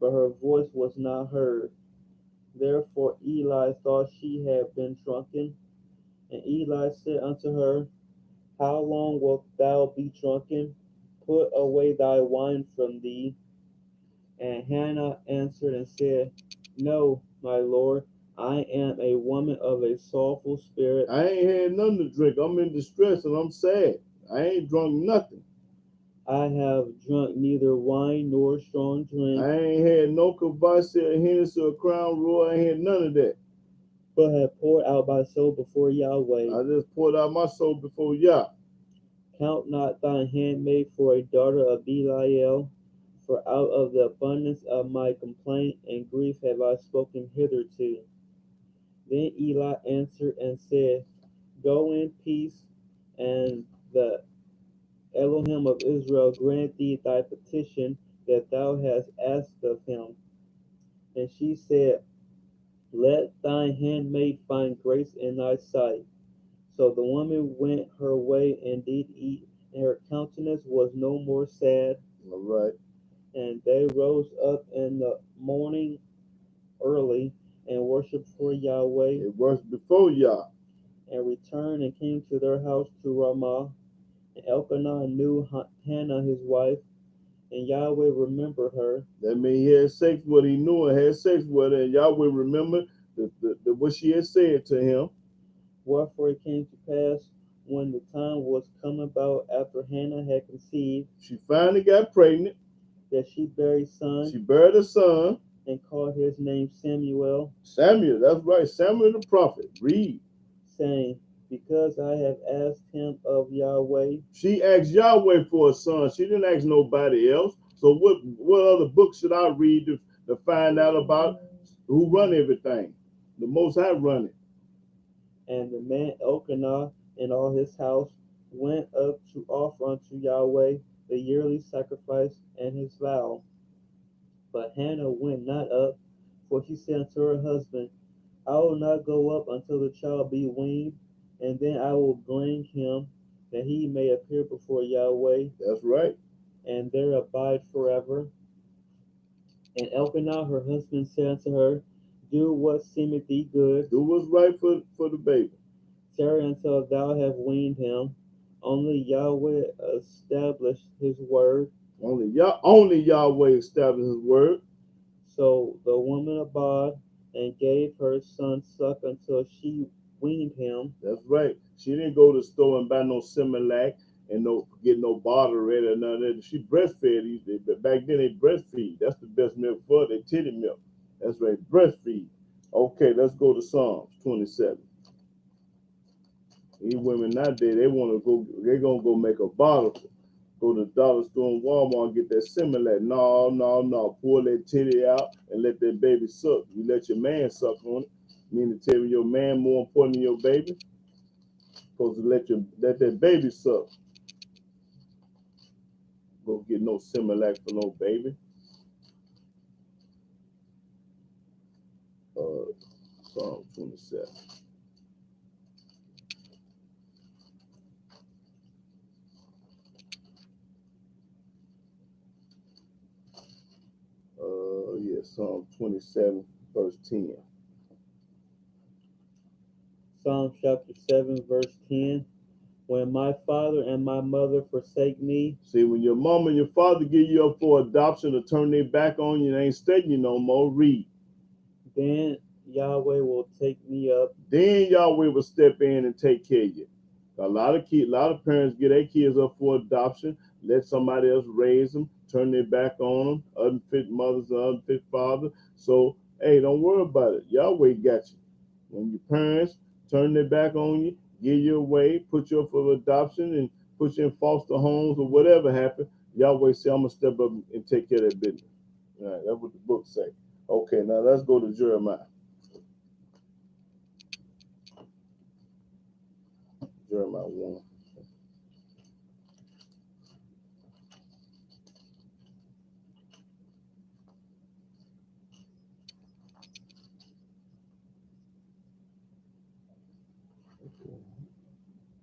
but her voice was not heard. Therefore Eli thought she had been drunken. And Eli said unto her, How long wilt thou be drunken? Put away thy wine from thee. And Hannah answered and said, No, my Lord, I am a woman of a sorrowful spirit. I ain't had nothing to drink. I'm in distress and I'm sad. I ain't drunk nothing. I have drunk neither wine nor strong drink, I ain't had no Kvasia, Hennessy, or Crown Royal. I ain't had none of that. but have poured out my soul before Yahweh. I just poured out my soul before Yah. Count not thine handmaid for a daughter of Belial, for out of the abundance of my complaint and grief have I spoken hitherto. Then Eli answered and said, Go in peace, and the Elohim of Israel grant thee thy petition that thou hast asked of him. And she said, Let thine handmaid find grace in thy sight. So the woman went her way and did eat, and her countenance was no more sad. All right. And they rose up in the morning early and worshipped for Yahweh, It was before Yah. and returned and came to their house to Ramah. And Elkanah knew Hannah his wife, and Yahweh remembered her. That means he had sex with her. He knew her, had sex with her, and Yahweh remembered what she had said to him. Wherefore it came to pass, when the time was come about after Hannah had conceived, She finally got pregnant. that she bare a son, She buried a son, and called his name Samuel, Samuel. That's right, Samuel the prophet. Read. saying, Because I have asked him of Yahweh. She asked Yahweh for a son. She didn't ask nobody else. So what other book should I read to find out about who run everything? The Most High run it. And the man Elkanah and all his house went up to offer unto Yahweh the yearly sacrifice and his vow. But Hannah went not up, for she said unto her husband, I will not go up until the child be weaned, and then I will bring him, that he may appear before Yahweh, That's right. and there abide forever. And Elkanah her husband said unto her, Do what seemeth thee good, Do what's right for the baby. tarry until thou have weaned him. Only Yahweh established his word. Only Yahweh established his word. So the woman abode and gave her son suck until she weaned him. That's right. She didn't go to the store and buy no Similac and get no bottle ready or none of that. She breastfed. But back then they breastfeed. That's the best milk for they titty milk. That's right, breastfeed. Okay, let's go to Psalms 27. These women nowadays, they're gonna go make a bottle. Go to the dollar store and Walmart and get that Similac. No. Pull that titty out and let that baby suck. You let your man suck on it. Meaning to tell you your man more important than your baby. Supposed to let that baby suck. Go get no Similac for no baby. Psalm 27. Psalm 27, verse 10. Psalm chapter 7, verse 10. When my father and my mother forsake me. See, when your mom and your father give you up for adoption or turn their back on you, they ain't studying you no more. Read. Then Yahweh will take me up. Then Yahweh will step in and take care of you. A lot of parents get their kids up for adoption, let somebody else raise them, turn their back on them, unfit mothers and unfit fathers. So, hey, don't worry about it. Yahweh got you. When your parents turn their back on you, give you away, put you up for adoption, and put you in foster homes or whatever happened, Yahweh say, I'm going to step up and take care of that business. All right, that's what the book say. Okay, now let's go to Jeremiah. Jeremiah 1.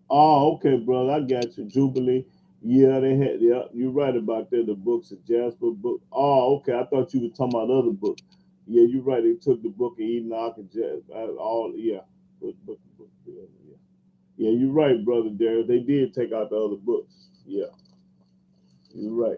Oh, okay, brother. I got you. Jubilee. Yeah, they had. Yeah, you're right about that. The books of Jasper book. Oh, okay. I thought you were talking about other books. Yeah, you're right. They took the book of Enoch and Jasper. All yeah. Yeah, you're right, brother Darius. They did take out the other books. Yeah, you're right.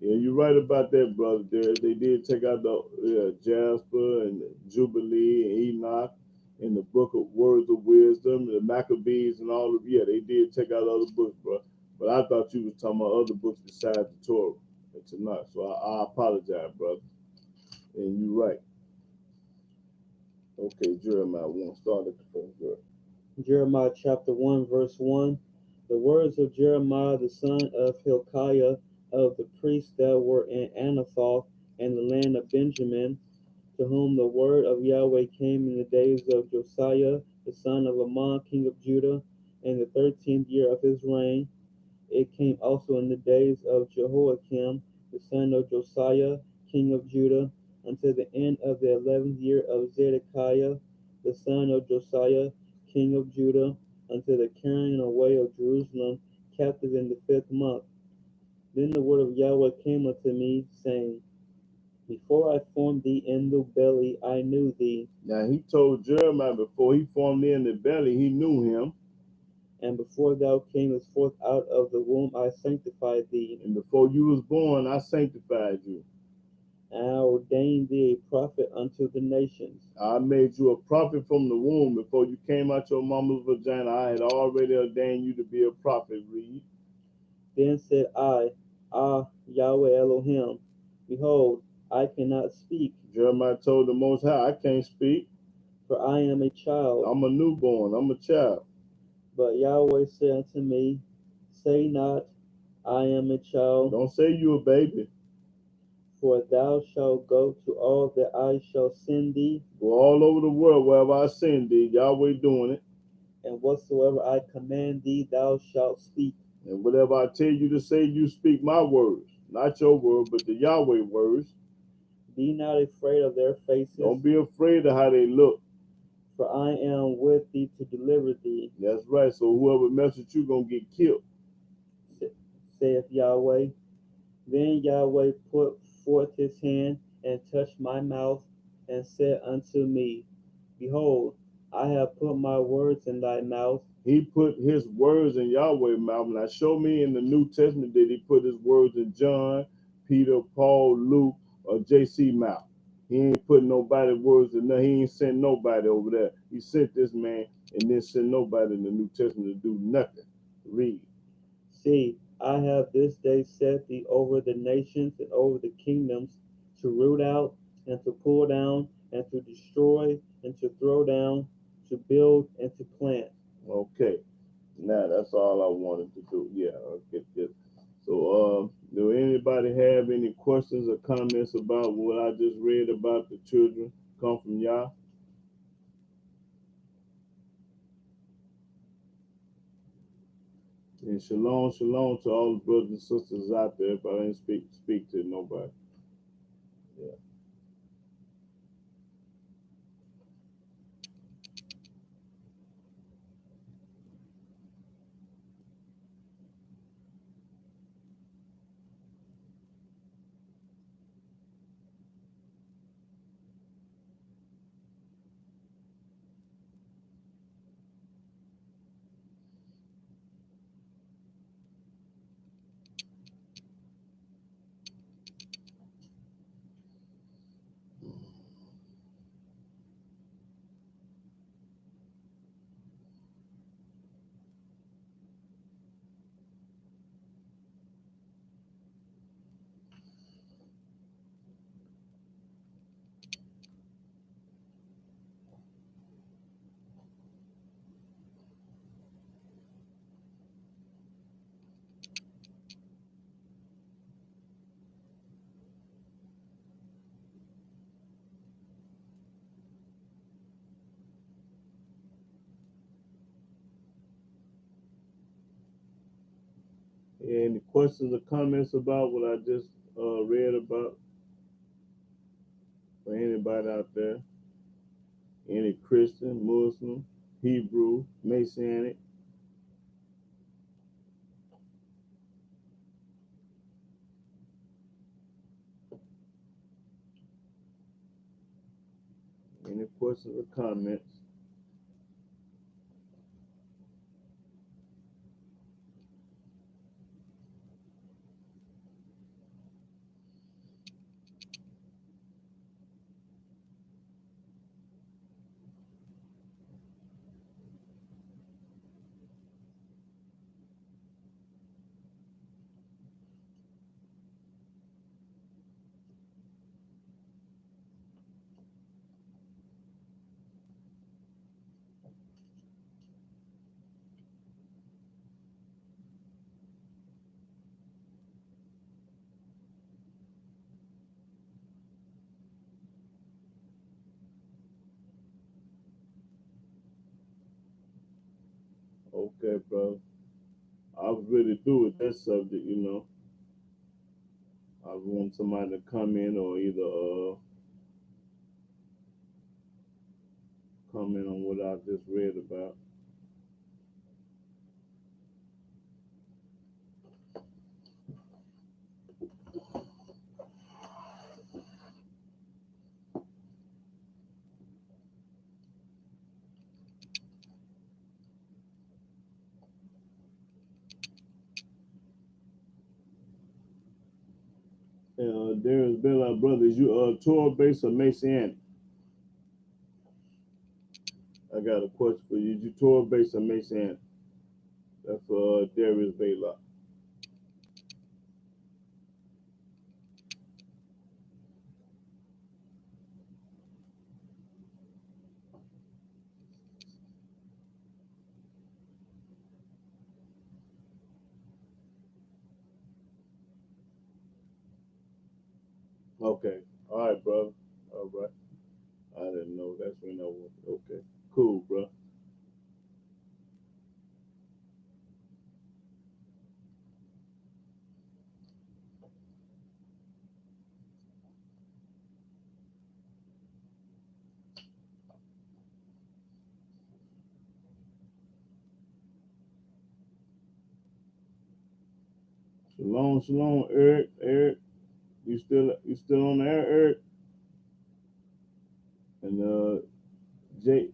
Yeah, you're right about that, brother Darius. They did take out the Jasper and Jubilee and Enoch in the book of Words of Wisdom, the Maccabees and all of yeah, they did take out other books, bro. But I thought you was talking about other books besides the Torah and Tanakh. So I apologize, brother. And you're right. Okay, Jeremiah 1. Start at the first verse. Jeremiah chapter 1, verse 1. The words of Jeremiah the son of Hilkiah of the priests that were in Anathoth and the land of Benjamin, to whom the word of Yahweh came in the days of Josiah the son of Ammon king of Judah, in the 13th year of his reign. It came also in the days of Jehoiakim the son of Josiah king of Judah, until the end of the 11th year of Zedekiah the son of Josiah king of Judah, until the carrying away of Jerusalem captive in the 5th month. Then the word of Yahweh came unto me, saying, Before I formed thee in the belly, I knew thee. Now he told Jeremiah before he formed thee in the belly, he knew him. And before thou camest forth out of the womb, I sanctified thee. And before you was born, I sanctified you. And I ordained thee a prophet unto the nations. I made you a prophet from the womb. Before you came out your mama's vagina, I had already ordained you to be a prophet. Read. Then said I, Ah, Yahweh Elohim, behold, I cannot speak. Jeremiah told the Most High, I can't speak. For I am a child. I'm a newborn. I'm a child. But Yahweh said unto me, Say not, I am a child. Don't say you a baby. For thou shalt go to all that I shall send thee. Go all over the world wherever I send thee. Yahweh doing it. And whatsoever I command thee, thou shalt speak. And whatever I tell you to say, you speak my words. Not your word, but the Yahweh words. Be not afraid of their faces, Don't be afraid of how they look. for I am with thee to deliver thee, That's right. So whoever mess with you gonna get killed. saith Yahweh. Then Yahweh put forth his hand and touched my mouth and said unto me, Behold, I have put my words in thy mouth. He put his words in Yahweh's mouth. Now show me in the New Testament that he put his words in John, Peter, Paul, Luke, or J.C. mouth. He ain't put nobody's words in there. He ain't sent nobody over there. He sent this man and then sent nobody in the New Testament to do nothing. Read. See, I have this day set thee over the nations and over the kingdoms, to root out and to pull down and to destroy and to throw down, to build and to plant. Okay. Now that's all I wanted to do. Yeah, okay, good. So do anybody have any questions or comments about what I just read about the children come from Yah? And shalom, shalom to all the brothers and sisters out there. If I didn't speak to nobody. Yeah. Any questions or comments about what I just read about? For anybody out there? Any Christian, Muslim, Hebrew, Messianic? Any questions or comments? Okay, bro. I was really through with that subject, you know. I want somebody to come in or either comment on what I just read about. There's been our brothers. You Torah based or Messianic? I got a question for you. You Torah based or Messianic? That's for Darius Baylock. Okay. All right, brother. All right. I didn't know. That's when I was. Okay. Cool, bro. Shalom, shalom, Eric. Eric, you still on the air, Eric? And J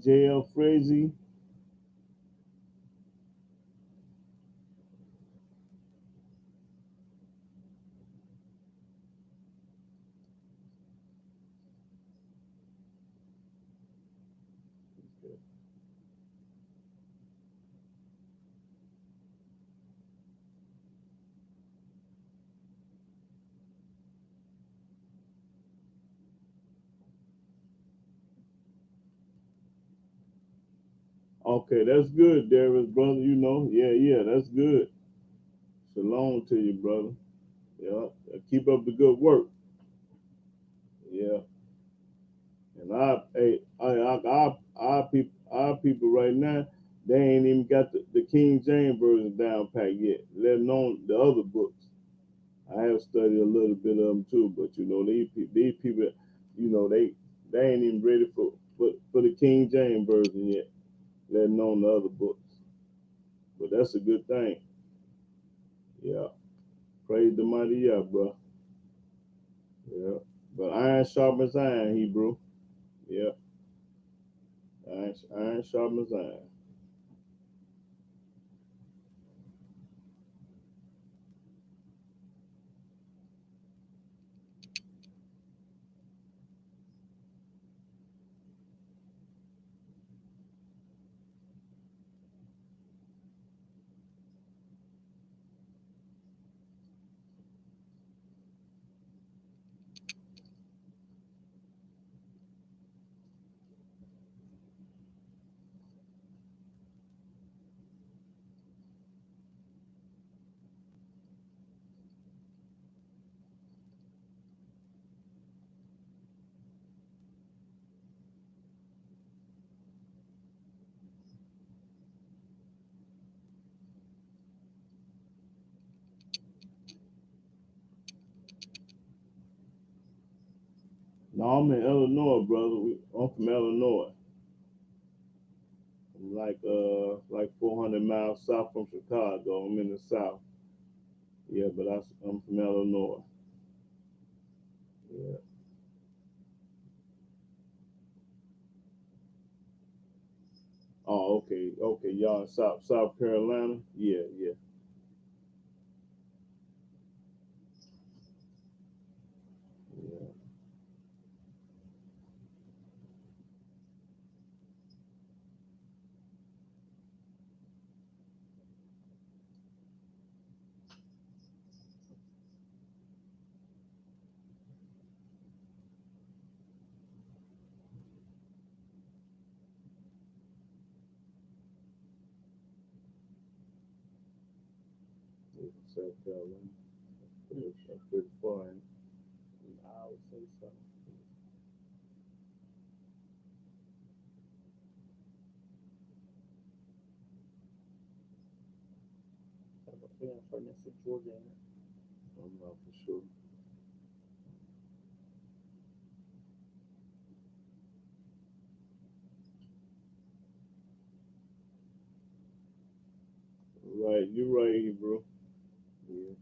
JL Frazee. Okay, that's good, Darius, brother. You know, yeah, that's good. Shalom to you, brother. Yeah, keep up the good work. Yeah, and our people right now, they ain't even got the King James version down pat yet, let alone the other books. I have studied a little bit of them too, but you know, these people, you know, they ain't even ready for the King James version yet, let alone the other books. But that's a good thing. Yeah, praise the mighty Yah, bro. Yeah, but iron sharpens iron, Hebrew. Yeah, iron sharpens iron. No, I'm in Illinois, brother. I'm from Illinois. I'm like 400 miles south from Chicago. I'm in the south. Yeah, but I'm from Illinois. Yeah. Oh, okay, okay. Y'all in South Carolina? Yeah, yeah, yeah. South Carolina. That's pretty far. I would say so. I have a feeling for next to Georgia. I'm not for sure. Right, you're right, bro. Yeah.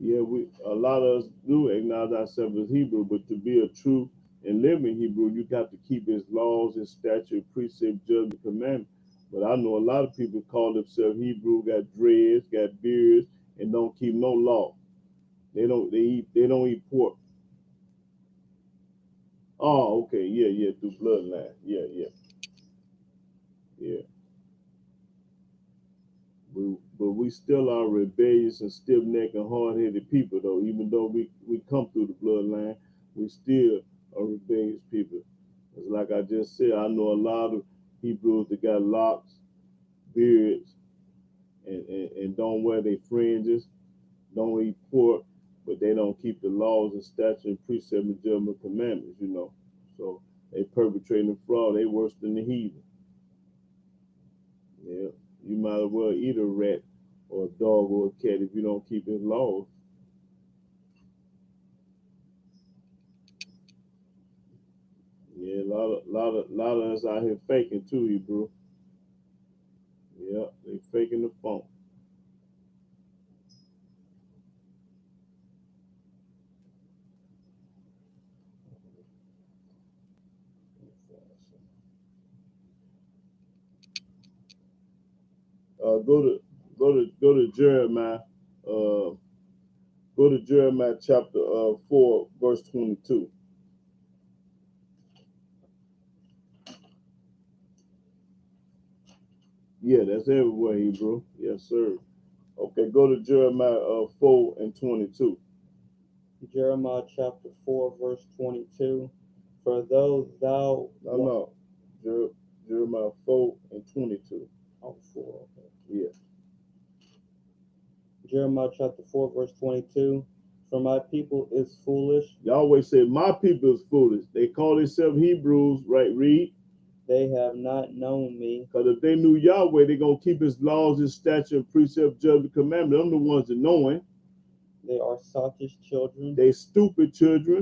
Yeah, we a lot of us do acknowledge ourselves as Hebrew, but to be a true and living Hebrew, you got to keep His laws, His statute, precept, judgment, commandment. But I know a lot of people call themselves Hebrew, got dreads, got beards, and don't keep no law. They don't eat pork. Oh, okay, yeah, through bloodline. Yeah. But we still are rebellious and stiff necked and hard headed people though. Even though we come through the bloodline, we still are rebellious people. It's like I just said, I know a lot of Hebrews that got locks, beards, and don't wear their fringes, don't eat pork, but they don't keep the laws and statutes and precept and judgment commandments, you know. So they perpetrating fraud, they worse than the heathen. Yeah. You might as well eat a rat or a dog or a cat if you don't keep his laws. Yeah, a lot of us out here faking too, Hebrew. Yeah, they faking the funk. Go to Jeremiah. Uh, Go to Jeremiah chapter 4, verse 22. Yeah, that's everywhere, Hebrew. Yes, sir. Okay, go to Jeremiah 4 and 22. Jeremiah chapter 4, verse 22. For though thou No. Jeremiah 4 and 22. Oh, 4, okay. Yeah. Jeremiah chapter 4, verse 22. For my people is foolish. Yahweh said, my people is foolish. They call themselves Hebrews, right? Read. They have not known me. Because if they knew Yahweh, they're going to keep his laws, his statutes, and precept, judgment, commandment. I'm the ones that know him. They are sottish children, They stupid children.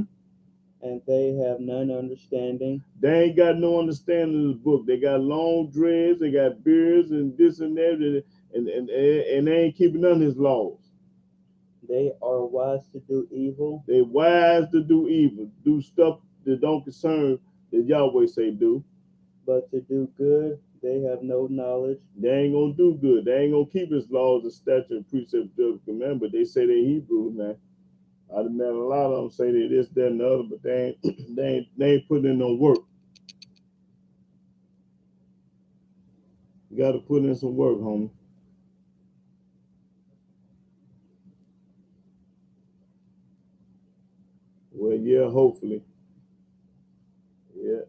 and they have none understanding. They ain't got no understanding of the book. They got long dreads, they got beards and this and that, and they ain't keeping none of his laws. They are wise to do evil, They wise to do evil, do stuff that don't concern that Yahweh say do. but to do good they have no knowledge. They ain't gonna do good. They ain't gonna keep his laws and statutes and precepts, judgment, commandment. But they say they're Hebrew now. I've met a lot of them say they this, that, and the other, but they ain't they ain't putting in no work. You got to put in some work, homie. Well, yeah, hopefully. Yeah.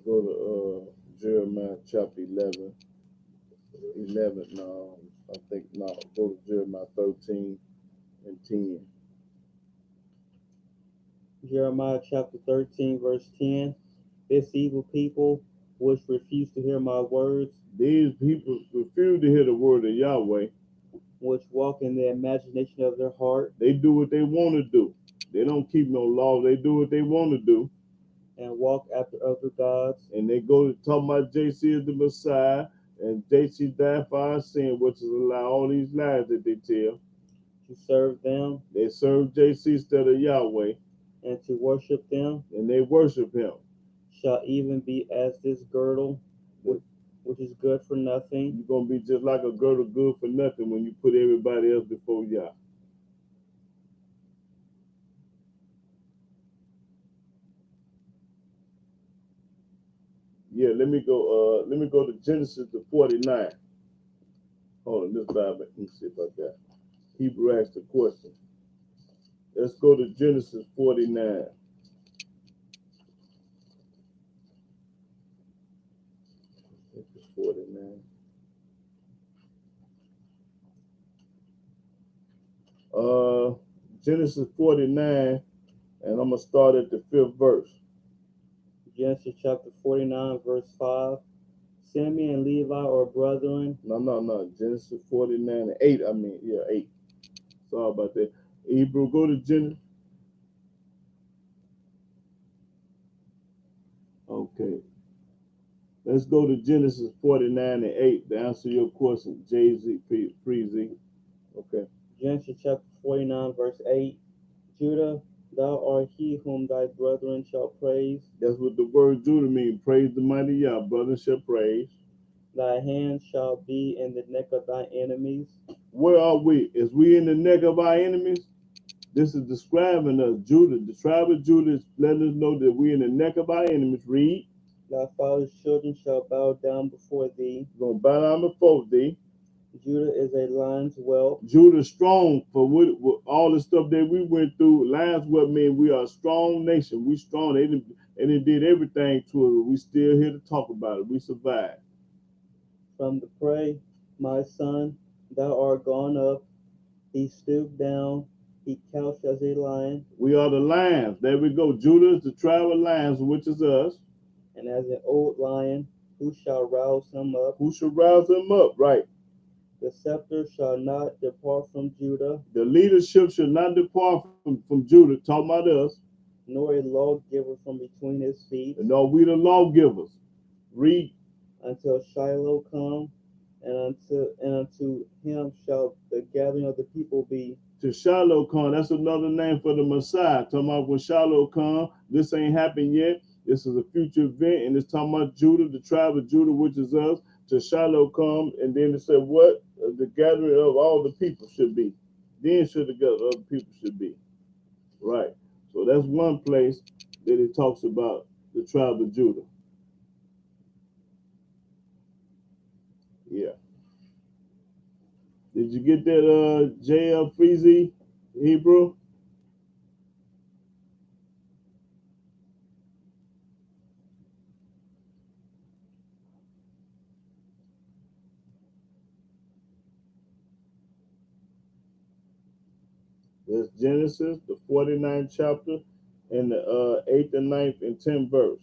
Go to Jeremiah chapter 11. 11, no, I think, no. Go to Jeremiah 13 and 10. Jeremiah chapter 13, verse 10. This evil people which refuse to hear my words, These people refuse to hear the word of Yahweh. which walk in the imagination of their heart, They do what they want to do. They don't keep no law. They do what they want to do. and walk after other gods, And they go to talk about JC is the Messiah, and JC died for our sin, which is a lie. All these lies that they tell. to serve them, They serve JC instead of Yahweh, and to worship them, and they worship him. shall even be as this girdle, which is good for nothing, You're going to be just like a girdle good for nothing when you put everybody else before Yah. Yeah, let me go to Genesis the 49. Hold on, this Bible, let me see if I got Hebrew asked a question. Let's go to Genesis 49. Genesis 49. Genesis 49, and I'm gonna start at the 5th verse. Genesis chapter 49, verse 5. Simeon and Levi are brethren. No. Genesis 49 and 8. 8. Sorry about that. Hebrew, go to Genesis. Okay. Let's go to Genesis 49 and 8 to answer your question, Jay-Z, Preezy. Okay. Genesis chapter 49, verse 8. Judah, thou art he whom thy brethren shall praise. That's what the word Judah means. Praise the mighty Yah. Brothers shall praise. Thy hand shall be in the neck of thy enemies. Where are we? Is we in the neck of our enemies? This is describing us. Judah, the tribe of Judah is letting us know that we in the neck of our enemies. Read. Thy father's children shall bow down before thee. We're going to bow down before thee. Judah is a lion's whelp. Judah strong for with all the stuff that we went through. Lion's whelp mean we are a strong nation. We strong. They did everything to it. We still here to talk about it. We survived. From the prey, my son, thou art gone up. He stooped down. He couched as a lion. We are the lions. There we go. Judah is the tribe of lions, which is us. And as an old lion, who shall rouse him up? Who shall rouse him up? Right. The scepter shall not depart from Judah. The leadership shall not depart from Judah. Talking about us. Nor a lawgiver from between his feet. No, we the lawgivers. Read. Until Shiloh come, and unto him shall the gathering of the people be. To Shiloh come. That's another name for the Messiah. Talking about when Shiloh come. This ain't happened yet. This is a future event, and it's talking about Judah, the tribe of Judah, which is us. To Shiloh come, and then it said what? The gathering of all the people should be. Then should the gathering of the people should be. Right. So that's one place that it talks about the tribe of Judah. Yeah. Did you get that J.L. Freezy Hebrew? That's Genesis, the 49th chapter, and the 8th and 9th and 10th verse.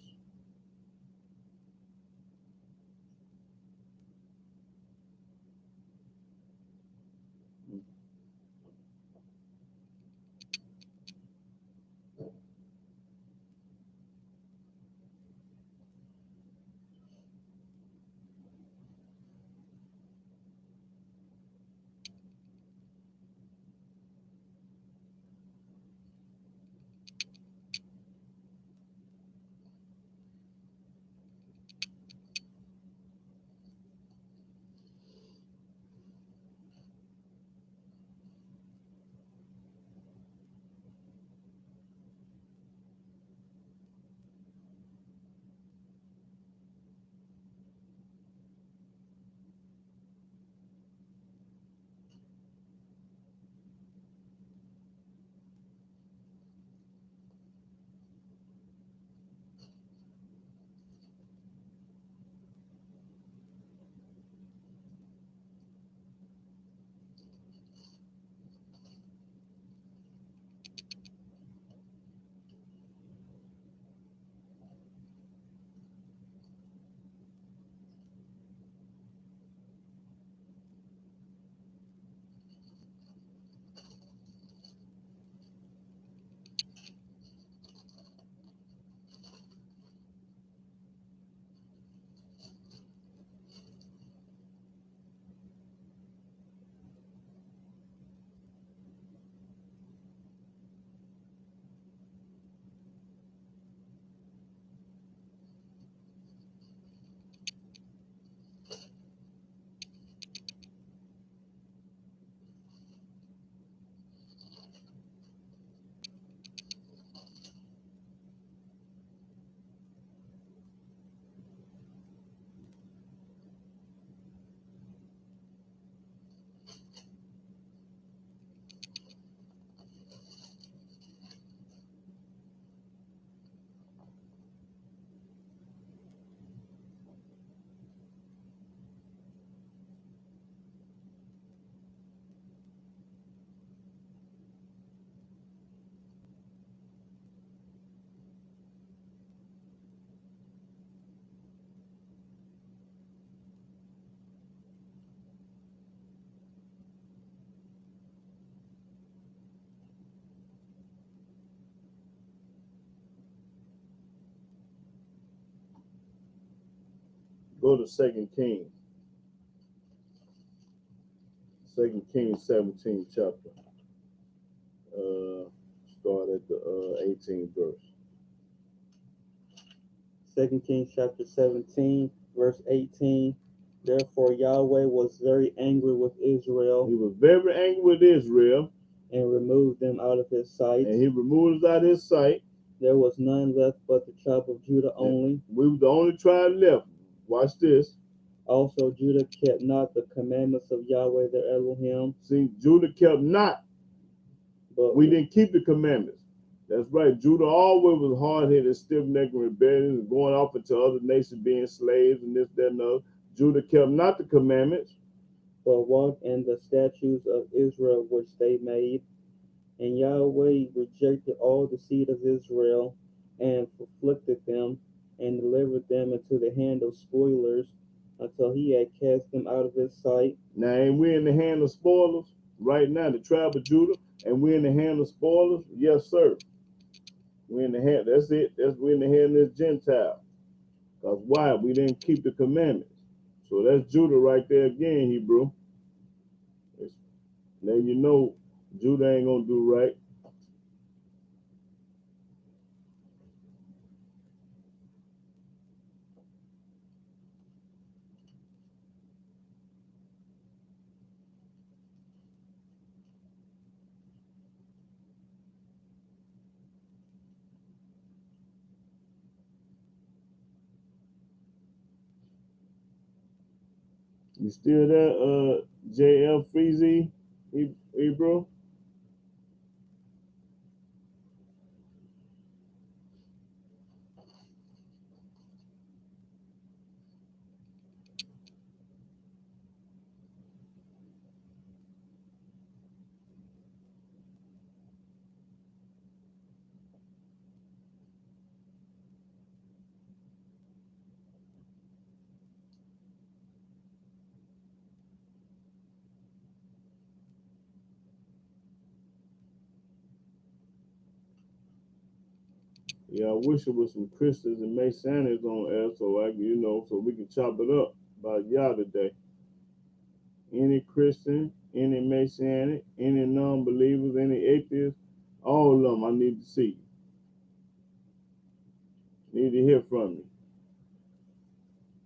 Go to 2 Kings. 2 Kings 17th chapter. Start at the 18th verse. 2 Kings chapter 17, verse 18. Therefore Yahweh was very angry with Israel. He was very angry with Israel. And removed them out of his sight. And he removed us out of his sight. There was none left but the tribe of Judah Yeah. only. We were the only tribe left. Watch this. Also Judah kept not the commandments of Yahweh their Elohim, See, Judah kept not. but We didn't keep the commandments. That's right. Judah always was hard-headed, stiff-necked, and rebellious, and going off into other nations, being slaves, and this, that, and the other. Judah kept not the commandments. walked in the statutes of Israel which they made. And Yahweh rejected all the seed of Israel, and afflicted them, and delivered them into the hand of spoilers, until he had cast them out of his sight. Now, ain't we in the hand of spoilers right now, the tribe of Judah, and we in the hand of spoilers? Yes, sir. We in the hand. That's it. We in the hand of this Gentile. Because why? We didn't keep the commandments. So that's Judah right there again, Hebrew. It's letting you know Judah ain't gonna do right. You still there, JL Freezy, Hebrew? Yeah, I wish it was some Christians and Masonics on air so I can, so we can chop it up about y'all today. Any Christian, any Masonic, any non-believers, any atheists, all of them, I need to see. Need to hear from you.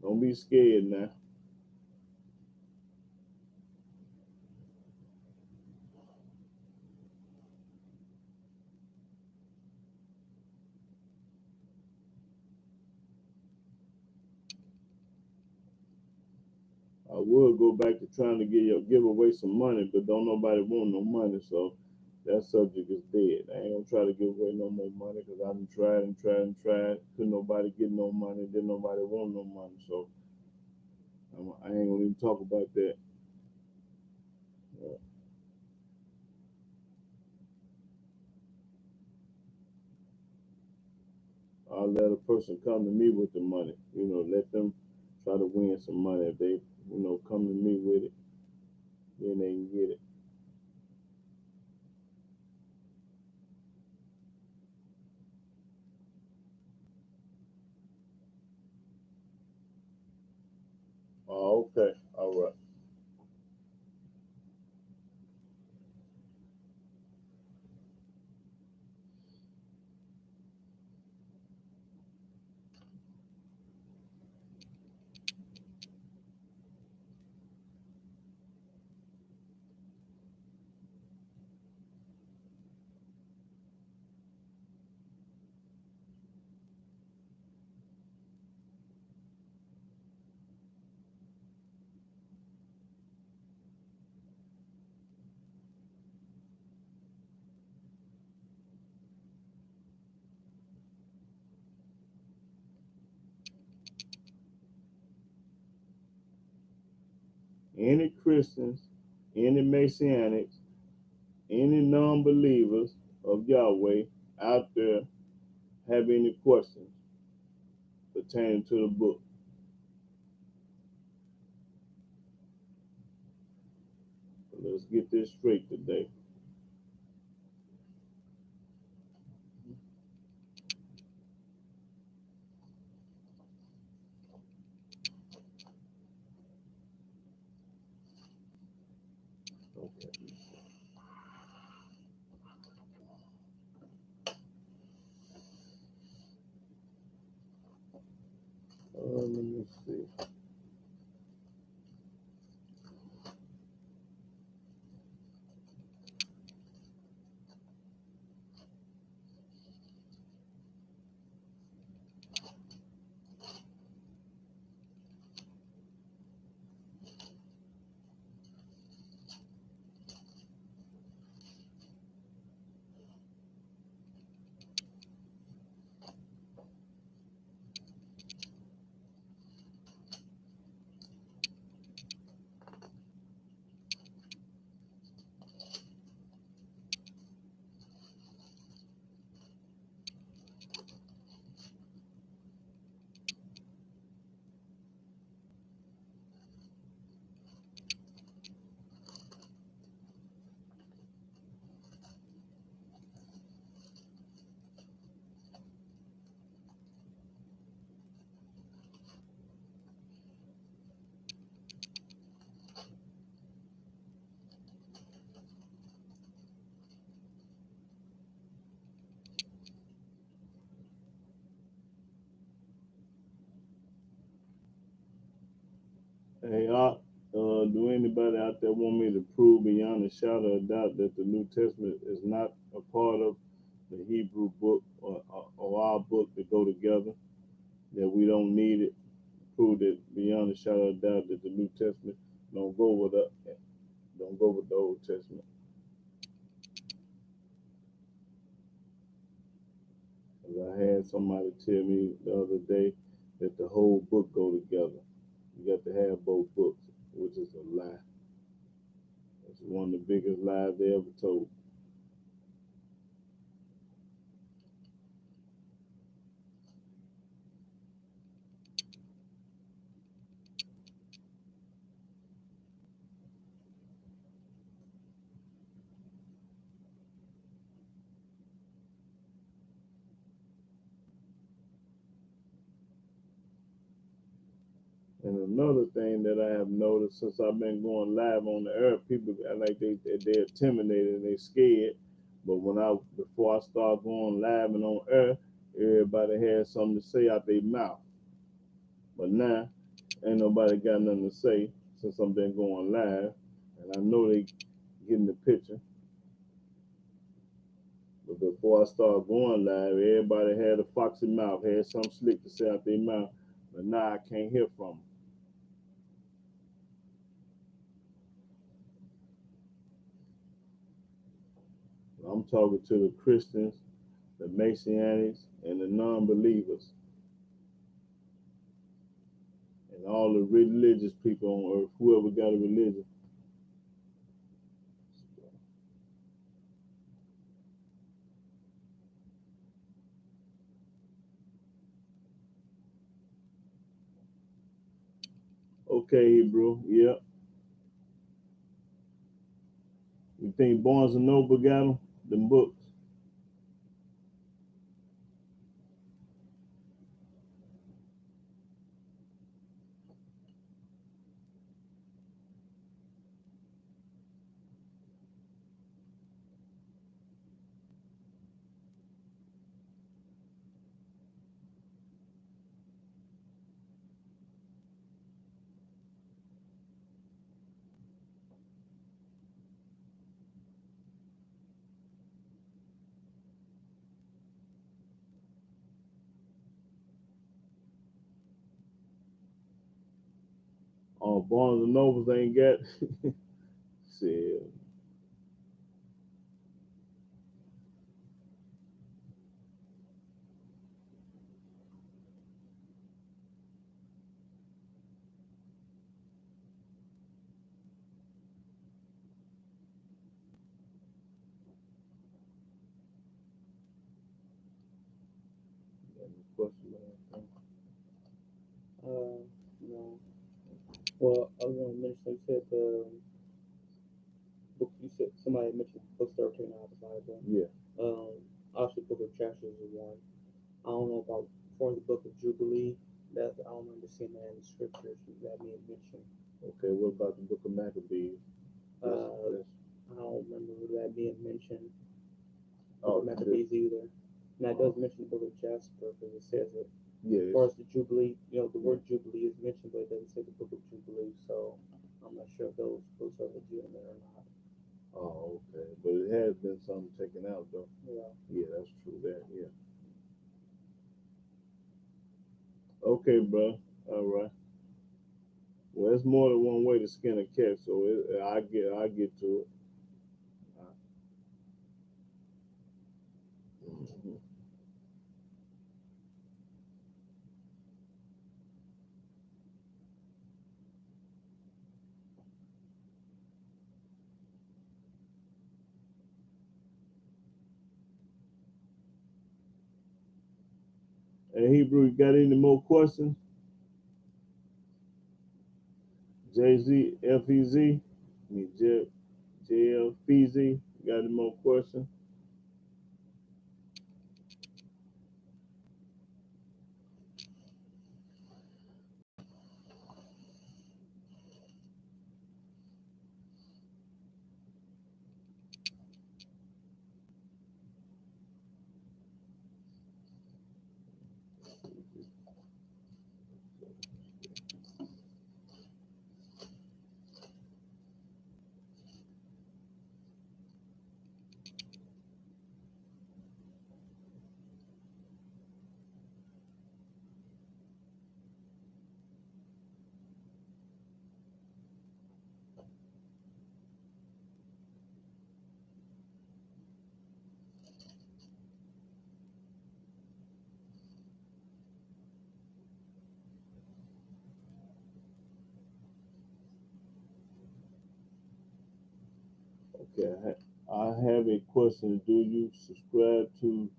Don't be scared now. I would go back to trying to give away some money, but don't nobody want no money, so that subject is dead. I ain't gonna try to give away no more money because I've been tried and tried and tried. Couldn't nobody get no money. Didn't nobody want no money, so I ain't gonna even talk about that. I'll let a person come to me with the money. Let them try to win some money. If they, come to me with it, then they can get it. Oh, okay. All right. Any Christians, any Messianics, any non-believers of Yahweh out there have any questions pertaining to the book? Let's get this straight today. Okay. Let me see. Hey, do anybody out there want me to prove beyond a shadow of doubt that the New Testament is not a part of the Hebrew book or our book that go together? That we don't need it? Prove it beyond a shadow of doubt that the New Testament don't go with the Old Testament. As I had somebody tell me the other day that the whole book go together. You got to have both books, which is a lie. It's one of the biggest lies they ever told. And another thing that I have noticed since I've been going live on the air, people act like they're intimidated and they scared. But before I start going live and on air, everybody has something to say out their mouth. But now ain't nobody got nothing to say since I've been going live, and I know they getting the picture. But before I start going live, everybody had a foxy mouth, had something slick to say out their mouth. But now I can't hear from them. I'm talking to the Christians, the Messianics, and the non-believers, and all the religious people on earth, whoever got a religion. Okay, Hebrew, yeah. You think Barnes and Noble got them books? Barnes and Nobles ain't got shit. No. Well, I was going to mention, you said the book, you said somebody mentioned book 13 out of the Bible. Yeah. Also, Book of Chapters is one. I don't know about for the Book of Jubilee. That I don't remember seeing that in the scriptures that being mentioned. Okay, what about the Book of Maccabees? I don't remember that being mentioned. Oh, Maccabees either. And that does mention the Book of Jasper because it says it. Yeah. As far as the Jubilee, the word Jubilee is mentioned, but it doesn't say the Book of Jubilee. So I'm not sure if those books are legitimate or not. Oh, okay. But it has been something taken out, though. Yeah. Yeah, that's true. That, yeah. Okay, bro. All right. Well, it's more than one way to skin a cat, so I get to it. Mhm. And Hebrew, you got any more questions? JZ, FEZ, I mean JLFZ, got any more questions? Okay, I have a question. Do you subscribe to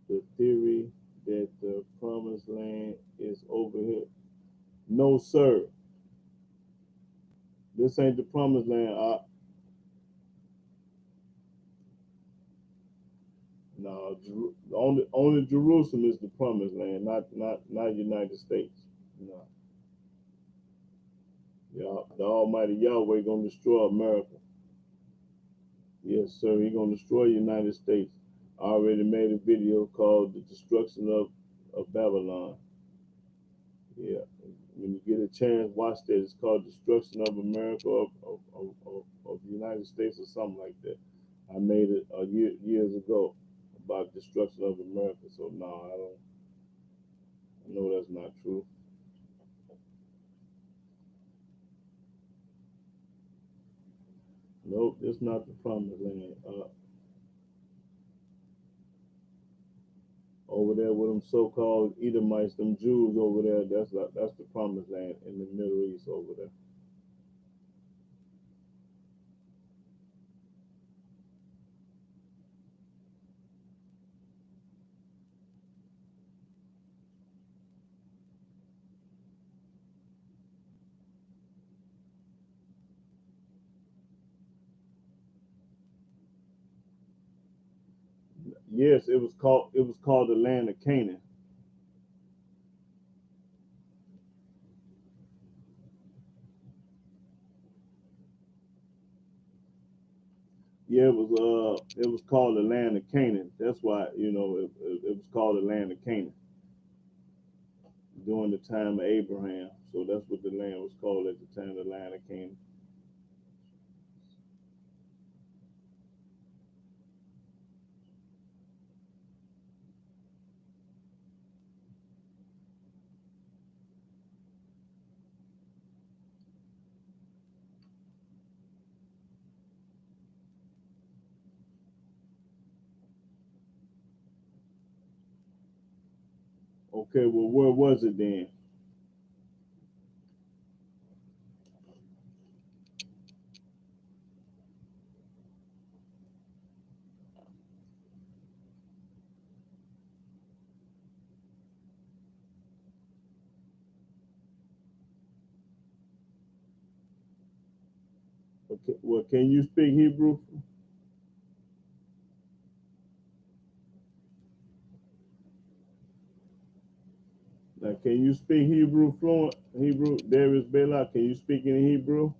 the theory that the promised land is over here? No, sir. This ain't the promised land. No, only Jerusalem is the promised land, not United States. No, yeah, the Almighty Yahweh gonna destroy America. Yes, sir. He gonna destroy the United States. I already made a video called "The Destruction of Babylon." Yeah, when you get a chance, watch that. It's called "Destruction of America" of the United States or something like that. I made it years ago about destruction of America. So no, I don't. I know that's not true. Nope, it's not the promised land. Over there with them so-called Edomites, them Jews over there, that's the promised land in the Middle East over there. Yes, it was called the land of Canaan. Yeah, it was called the land of Canaan. That's why it was called the land of Canaan during the time of Abraham. So that's what the land was called at the time, the land of Canaan. Okay, well, where was it then? Okay, well, can you speak Hebrew? Now, can you speak Hebrew fluent? Hebrew, Darius Bela, can you speak in Hebrew?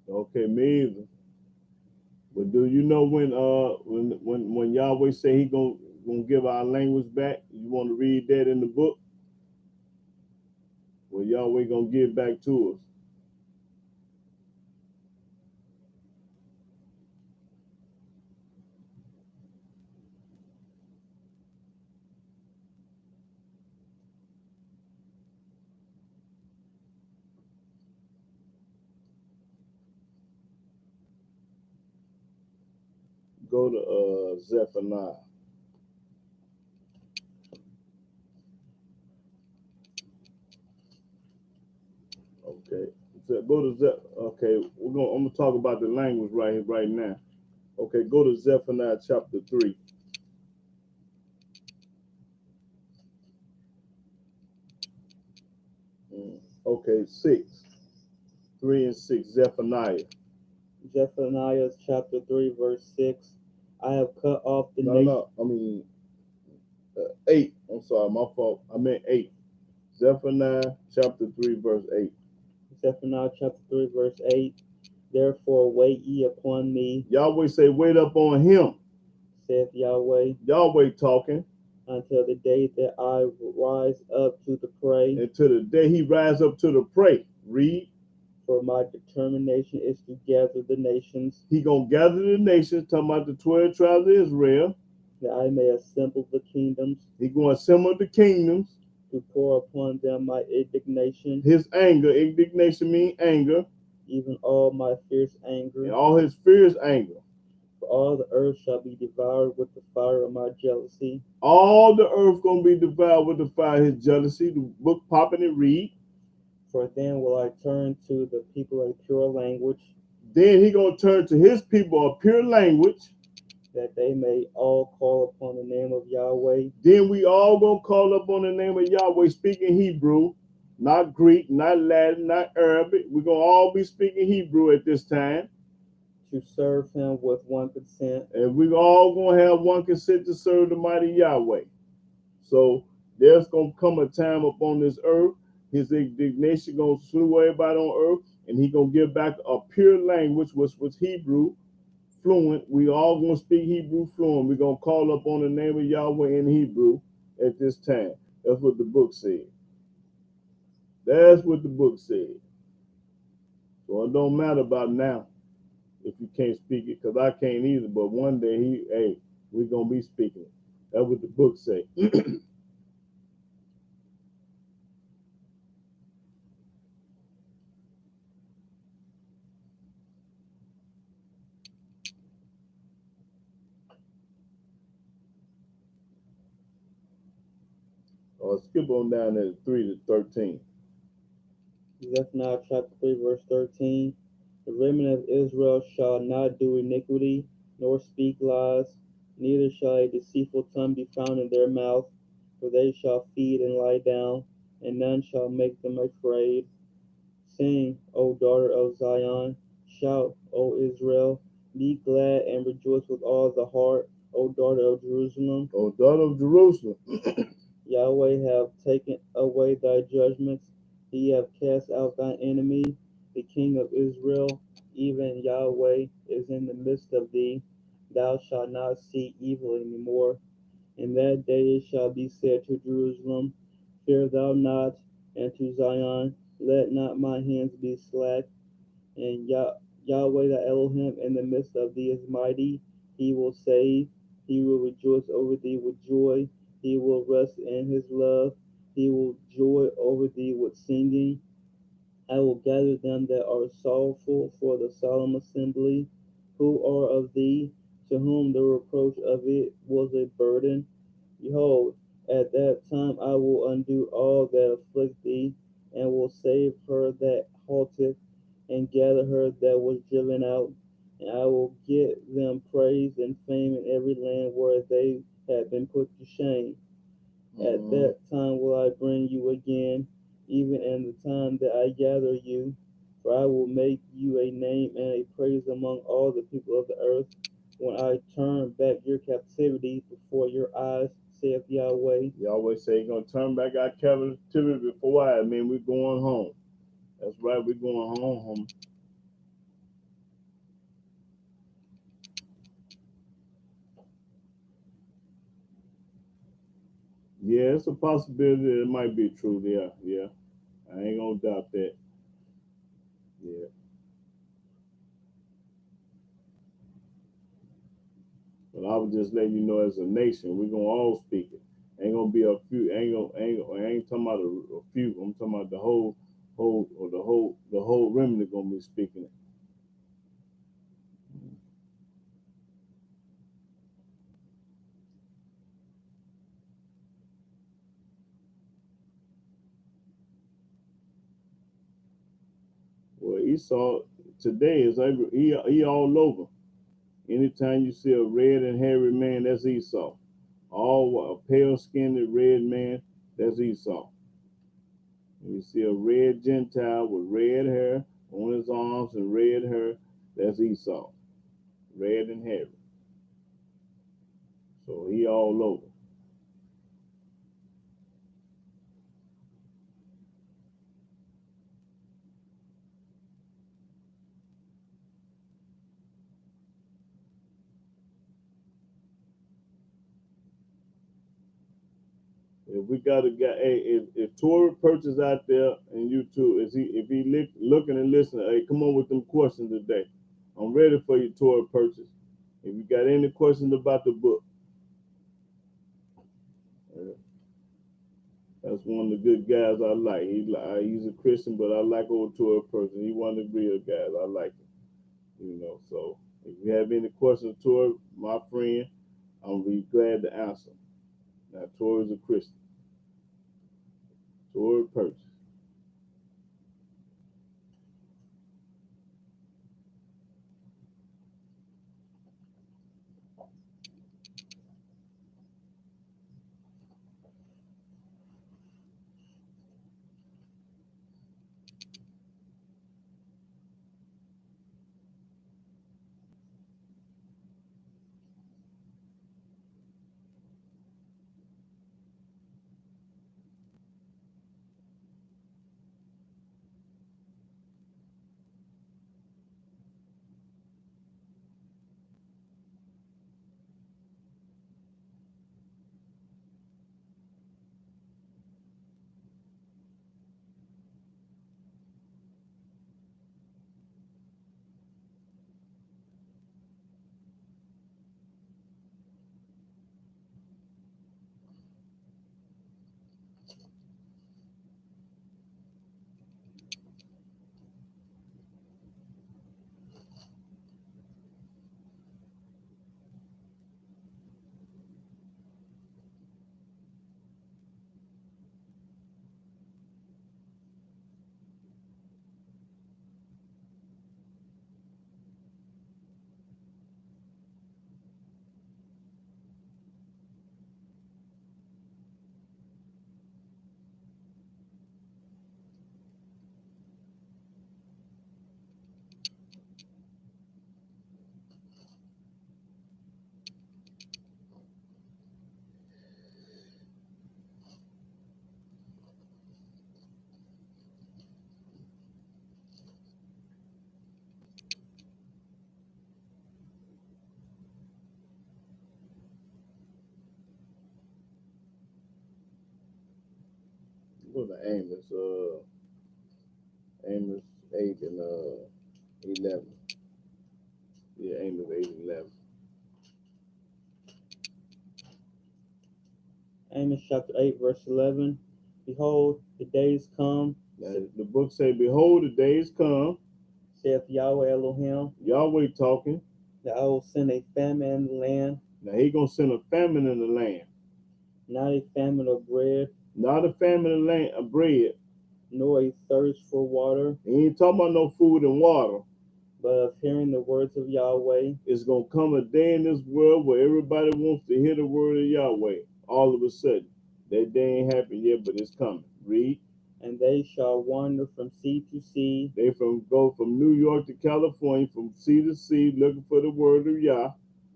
Okay, me either. But do you know when Yahweh say he gonna give our language back? You want to read that in the book? Well, Yahweh gonna give back to us. Go to Zephaniah. Okay. So go to Okay, I'm gonna talk about the language right now. Okay, go to Zephaniah chapter 3. Okay, 6. 3 and 6, Zephaniah. Zephaniah chapter 3, verse 6. I have cut off the No, nation. no, I mean 8. I'm sorry, my fault. I meant 8. Zephaniah chapter 3, verse 8. Zephaniah chapter 3, verse 8. Therefore wait ye upon me, Yahweh say, wait up on him. saith Yahweh, Yahweh talking. until the day that I rise up to the prey. Until the day he rise up to the prey. Read. For my determination is to gather the nations, He gonna gather the nations, talking about the 12 tribes of Israel. that I may assemble the kingdoms. He gonna assemble the kingdoms. to pour upon them my indignation, His anger. Indignation means anger. even all my fierce And anger. all his fierce anger. For all the earth shall be devoured with the fire of my jealousy. All the earth gonna be devoured with the fire of his jealousy. The book popping and read. For then will I turn to the people a pure language, Then he gonna turn to his people a pure language. that they may all call upon the name of Yahweh, Then we all gonna call up on the name of Yahweh, speaking Hebrew, not Greek, not Latin, not Arabic. We're gonna all be speaking Hebrew at this time. to serve him with one consent. And we all gonna have one consent to serve the mighty Yahweh. So there's gonna come a time upon this earth, his indignation gonna slew everybody on earth, and he gonna give back a pure language, which was Hebrew, fluent. We all gonna speak Hebrew fluent. We're gonna call up on the name of Yahweh in Hebrew at this time. That's what the book said. That's what the book said. So it don't matter about now if you can't speak it, because I can't either. But one day we're gonna be speaking it. That's what the book say. Skip on down to 3 to 13. Zephaniah chapter 3, verse 13. The remnant of Israel shall not do iniquity, nor speak lies, neither shall a deceitful tongue be found in their mouth, for they shall feed and lie down, and none shall make them afraid. Sing, O daughter of Zion, shout, O Israel, be glad and rejoice with all the heart, O daughter of Jerusalem. O daughter of Jerusalem. Yahweh have taken away thy judgments, he hath cast out thine enemy, the King of Israel, even Yahweh is in the midst of thee. Thou shalt not see evil any more. In that day it shall be said to Jerusalem, fear thou not, and to Zion, let not my hands be slack. And Yahweh thy Elohim in the midst of thee is mighty. He will save. He will rejoice over thee with joy. He will rest in his love. He will joy over thee with singing. I will gather them that are sorrowful for the solemn assembly, who are of thee, to whom the reproach of it was a burden. Behold, at that time I will undo all that afflict thee, and will save her that halteth, and gather her that was driven out. And I will give them praise and fame in every land where they have been put to shame. At that time will I bring you again, even in the time that I gather you. For I will make you a name and a praise among all the people of the earth, when I turn back your captivity before your eyes, saith Yahweh. Yahweh say he's gonna turn back our captivity before I mean we're going home. That's right, we're going home. Yeah, it's a possibility that it might be true. Yeah. I ain't gonna doubt that. Yeah. But I was just letting you know, as a nation, we're gonna all speak it. Ain't gonna be a few. I ain't talking about a few. I'm talking about the whole remnant gonna be speaking it. Well, Esau today is he all over. Anytime you see a red and hairy man, that's Esau. All a pale skinned red man, that's Esau. And you see a red Gentile with red hair on his arms and red hair, that's Esau. Red and hairy. So he all over. If we got a guy, hey, if Tory Purchase out there and you too, if he looking and listening, hey, come on with them questions today. I'm ready for you, Tory Purchase. If you got any questions about the book. That's one of the good guys I like. He's a Christian, but I like old Tory person. He one of the real guys. I like him. So if you have any questions, Tory, my friend, I'll be glad to answer. Now, Tory's a Christian. Tory Purchase. Go to Amos 8 and 11. Yeah, Amos 8 and 11. Amos chapter 8, verse 11. Behold, the days come, Now, the book say, "Behold, the days come." saith Yahweh Elohim, Yahweh talking. that I will send a famine in the land, Now he gonna send a famine in the land, not a famine of bread, not a famine in the land of bread. nor a thirst for water, He ain't talking about no food and water. but of hearing the words of Yahweh. It's gonna come a day in this world where everybody wants to hear the word of Yahweh. All of a sudden, that day ain't happened yet, but it's coming. Read. And they shall wander from sea to sea, They go from New York to California, from sea to sea, looking for the word of Yah.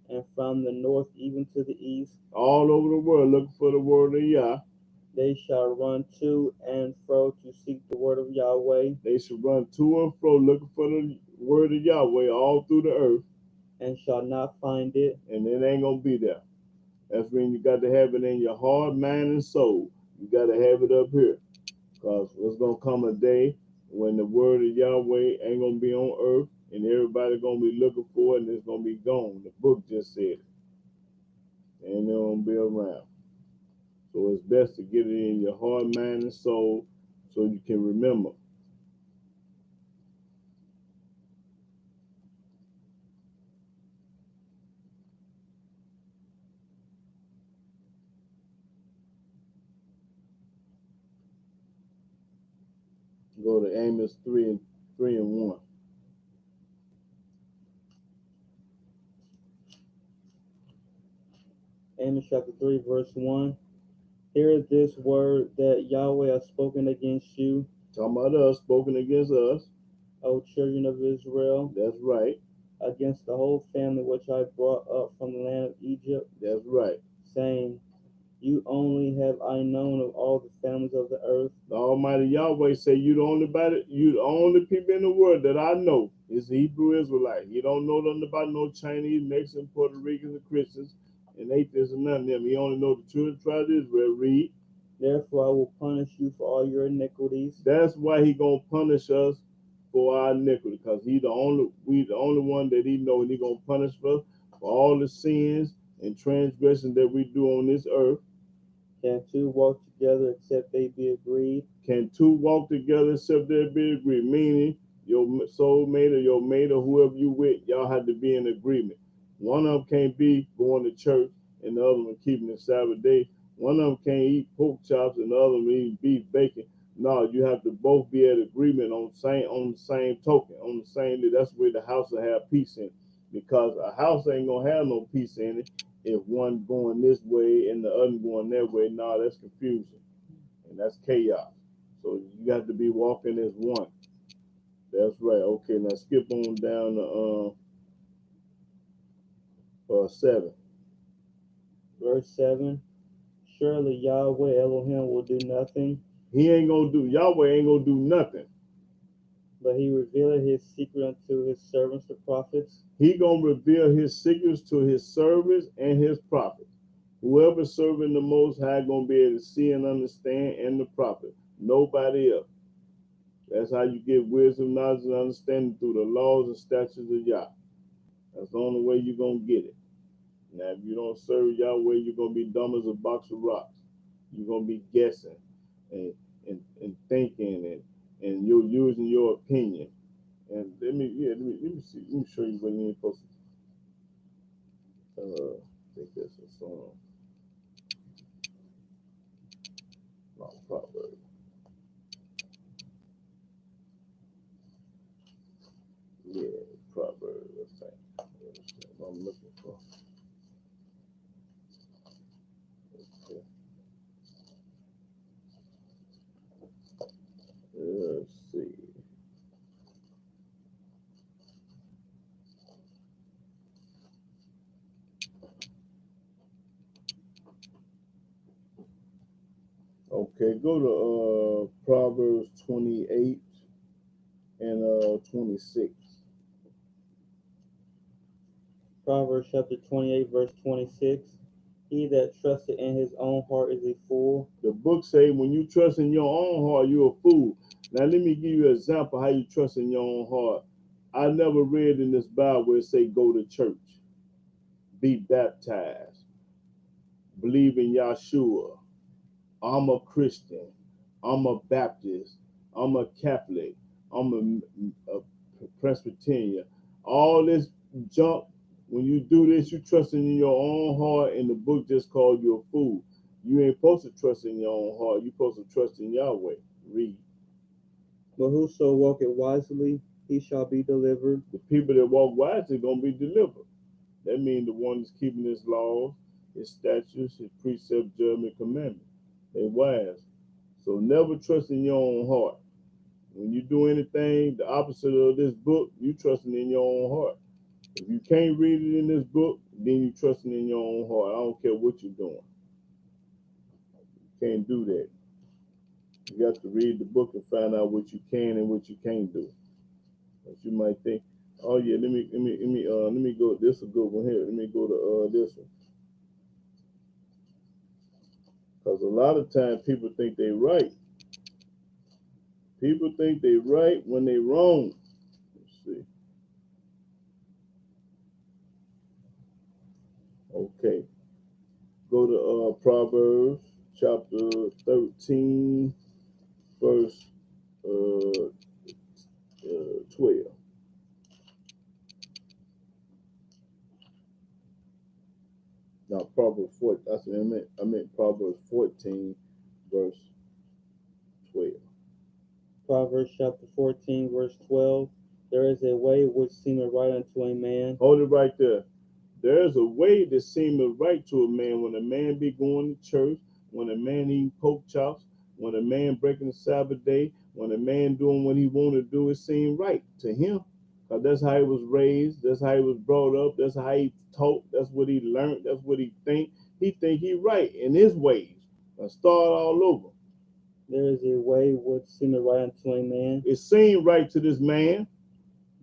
and from the north even to the east. All over the world, looking for the word of Yah. They shall run to and fro to seek the word of Yahweh, They should run to and fro, looking for the word of Yahweh all through the earth, and shall not find it. and it ain't gonna be there. That's when you got to have it in your heart, mind, and soul. You got to have it up here. Because there's going to come a day when the word of Yahweh ain't going to be on earth, and everybody going to be looking for it, and it's going to be gone. The book just said it. And it won't be around. So it's best to get it in your heart, mind, and soul so you can remember. Go to Amos 3 and 1. Amos chapter 3, verse 1. Hear this word that Yahweh has spoken against you, Talking about us, spoken against us. O children of Israel, That's right. against the whole family which I brought up from the land of Egypt, That's right. saying, You only have I known of all the families of the earth. The Almighty Yahweh say, you the only people in the world that I know is the Hebrew Israelite. You don't know nothing about no Chinese, Mexican, Puerto Ricans, and Christians, and atheists and none of them. He only know the children of the tribe of Israel. Read. Therefore I will punish you for all your iniquities. That's why he gonna punish us for our iniquity, because we the only one that he know, and he gonna punish us for all the sins and transgressions that we do on this earth. Can two walk together except they be agreed? Can two walk together except they be agreed? Meaning your soulmate or your mate or whoever you with, y'all have to be in agreement. One of them can't be going to church and the other one keeping the Sabbath day. One of them can't eat pork chops and the other one eat beef bacon. No, you have to both be at agreement on the same token, on the same day. That's where the house will have peace in it. Because a house ain't gonna have no peace in it if one going this way and the other going that way. No, that's confusion and that's chaos. So you got to be walking as one. That's right. Okay, now skip on down to 7. Verse 7. Surely Yahweh Elohim will do nothing, Yahweh ain't gonna do nothing. but he revealed his secret unto his servants the prophets. He gonna reveal his secrets to his servants and his prophets. Whoever serving the Most High gonna be able to see and understand, and the prophet. Nobody else. That's how you get wisdom, knowledge, and understanding, through the laws and statutes of Yah. That's the only way you're gonna get it. Now, if you don't serve Yahweh, you're gonna be dumb as a box of rocks. You're gonna be guessing and thinking and you're using your opinion. And let me see. Let me show you what you ain't supposed to. I think that's a song. No, Proverbs. Yeah, Proverbs. I think. That's what I'm looking for. Okay. Let's see. Okay, go to Proverbs 28 and 26. Proverbs chapter 28, verse 26. He that trusteth in his own heart is a fool. The book say when you trust in your own heart, you're a fool. Now let me give you an example how you trust in your own heart. I never read in this Bible where it say go to church, be baptized, believe in Yahshua. I'm a Christian. I'm a Baptist. I'm a Catholic. I'm a Presbyterian. All this junk. When you do this, you trusting in your own heart, and the book just called you a fool. You ain't supposed to trust in your own heart. You're supposed to trust in Yahweh. Read. But whoso walketh wisely, he shall be delivered. The people that walk wisely are going to be delivered. That means the one that's keeping his laws, his statutes, his precepts, judgment, commandments. They wise. So never trust in your own heart. When you do anything, the opposite of this book, you trusting in your own heart. If you can't read it in this book, then you trusting in your own heart. I don't care what you're doing. You can't do that. You got to read the book and find out what you can and what you can't do. But you might think, oh yeah, let me go. This is a good one here. Let me go to this one. Because a lot of times people think they're right. People think they're right when they're wrong. Let's see. Okay. Go to Proverbs chapter 13, verse 12. Now Proverbs 14. I meant Proverbs 14, verse 12. Proverbs chapter 14, verse 12. There is a way which seemeth right unto a man. Hold it right there. There is a way that seemeth right to a man. When a man be going to church, when a man eating pork chops, when a man breaking the Sabbath day, when a man doing what he want to do, it seems right to him. Because that's how he was raised. That's how he was brought up. That's how he taught. That's what he learned. That's what he think. He think he right in his ways. Now start all over. There is a way which seemeth right unto a man, It seemed right to this man.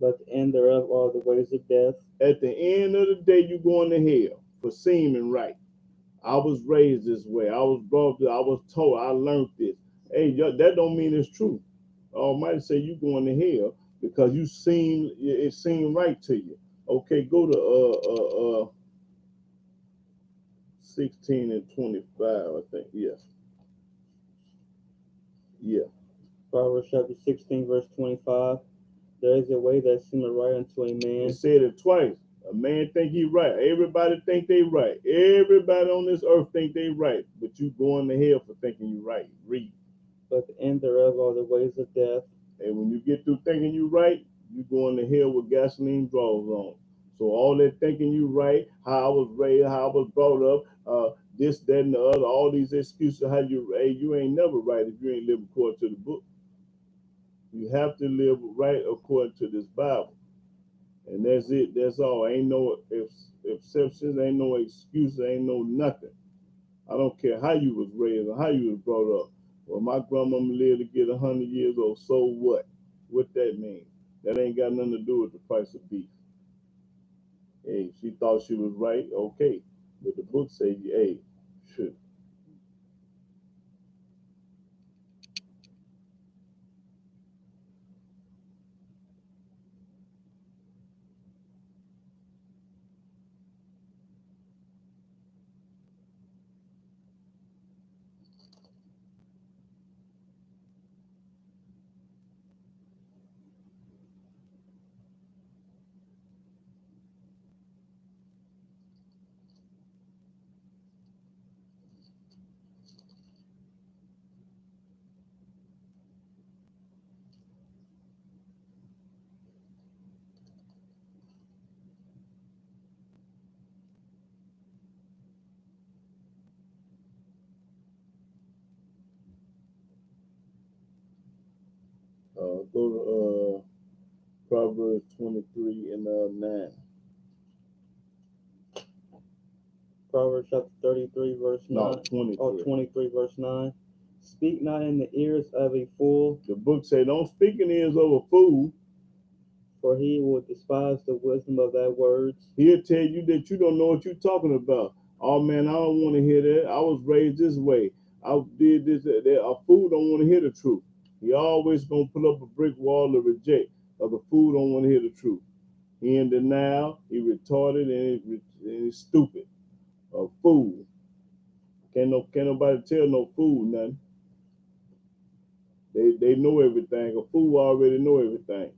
but the end thereof are the ways of death. At the end of the day, you going to hell for seeming right. I was raised this way. I was brought up. I was told. I learned this. Hey, that don't mean it's true. Almighty say you going to hell because it seemed right to you. Okay, go to 16 and 25, I think. Yeah. Proverbs chapter 16, verse 25. There is a way that seemeth right unto a man, It said it twice. A man think he right. Everybody think they right. Everybody on this earth think they right. But you going to hell for thinking you right. Read. but the end thereof are the ways of death. And when you get through thinking you right, you going to hell with gasoline draws on. So all that thinking you right, how I was raised, how I was brought up, this, that, and the other, all these excuses, how you ain't never right if you ain't living according to the book. You have to live right according to this Bible. And that's it. That's all. Ain't no exceptions. Ain't no excuses. Ain't no nothing. I don't care how you was raised or how you was brought up. Well, my grandmama lived to get 100 years old. So what? What that mean? That ain't got nothing to do with the price of beef. Hey, she thought she was right. Okay, but the book say, hey, should. Go to Proverbs 23 and 9. Proverbs chapter 33, verse 9. No, 23. 23, verse 9. Speak not in the ears of a fool, The book say, don't speak in the ears of a fool. for he will despise the wisdom of thy words. He'll tell you that you don't know what you're talking about. Oh man, I don't want to hear that. I was raised this way. I did this. That. A fool don't want to hear the truth. He always gonna put up a brick wall to reject. But the fool don't want to hear the truth. He in denial. He retarded and he's stupid. A fool. Can't nobody tell no fool nothing. They know everything. A fool already know everything.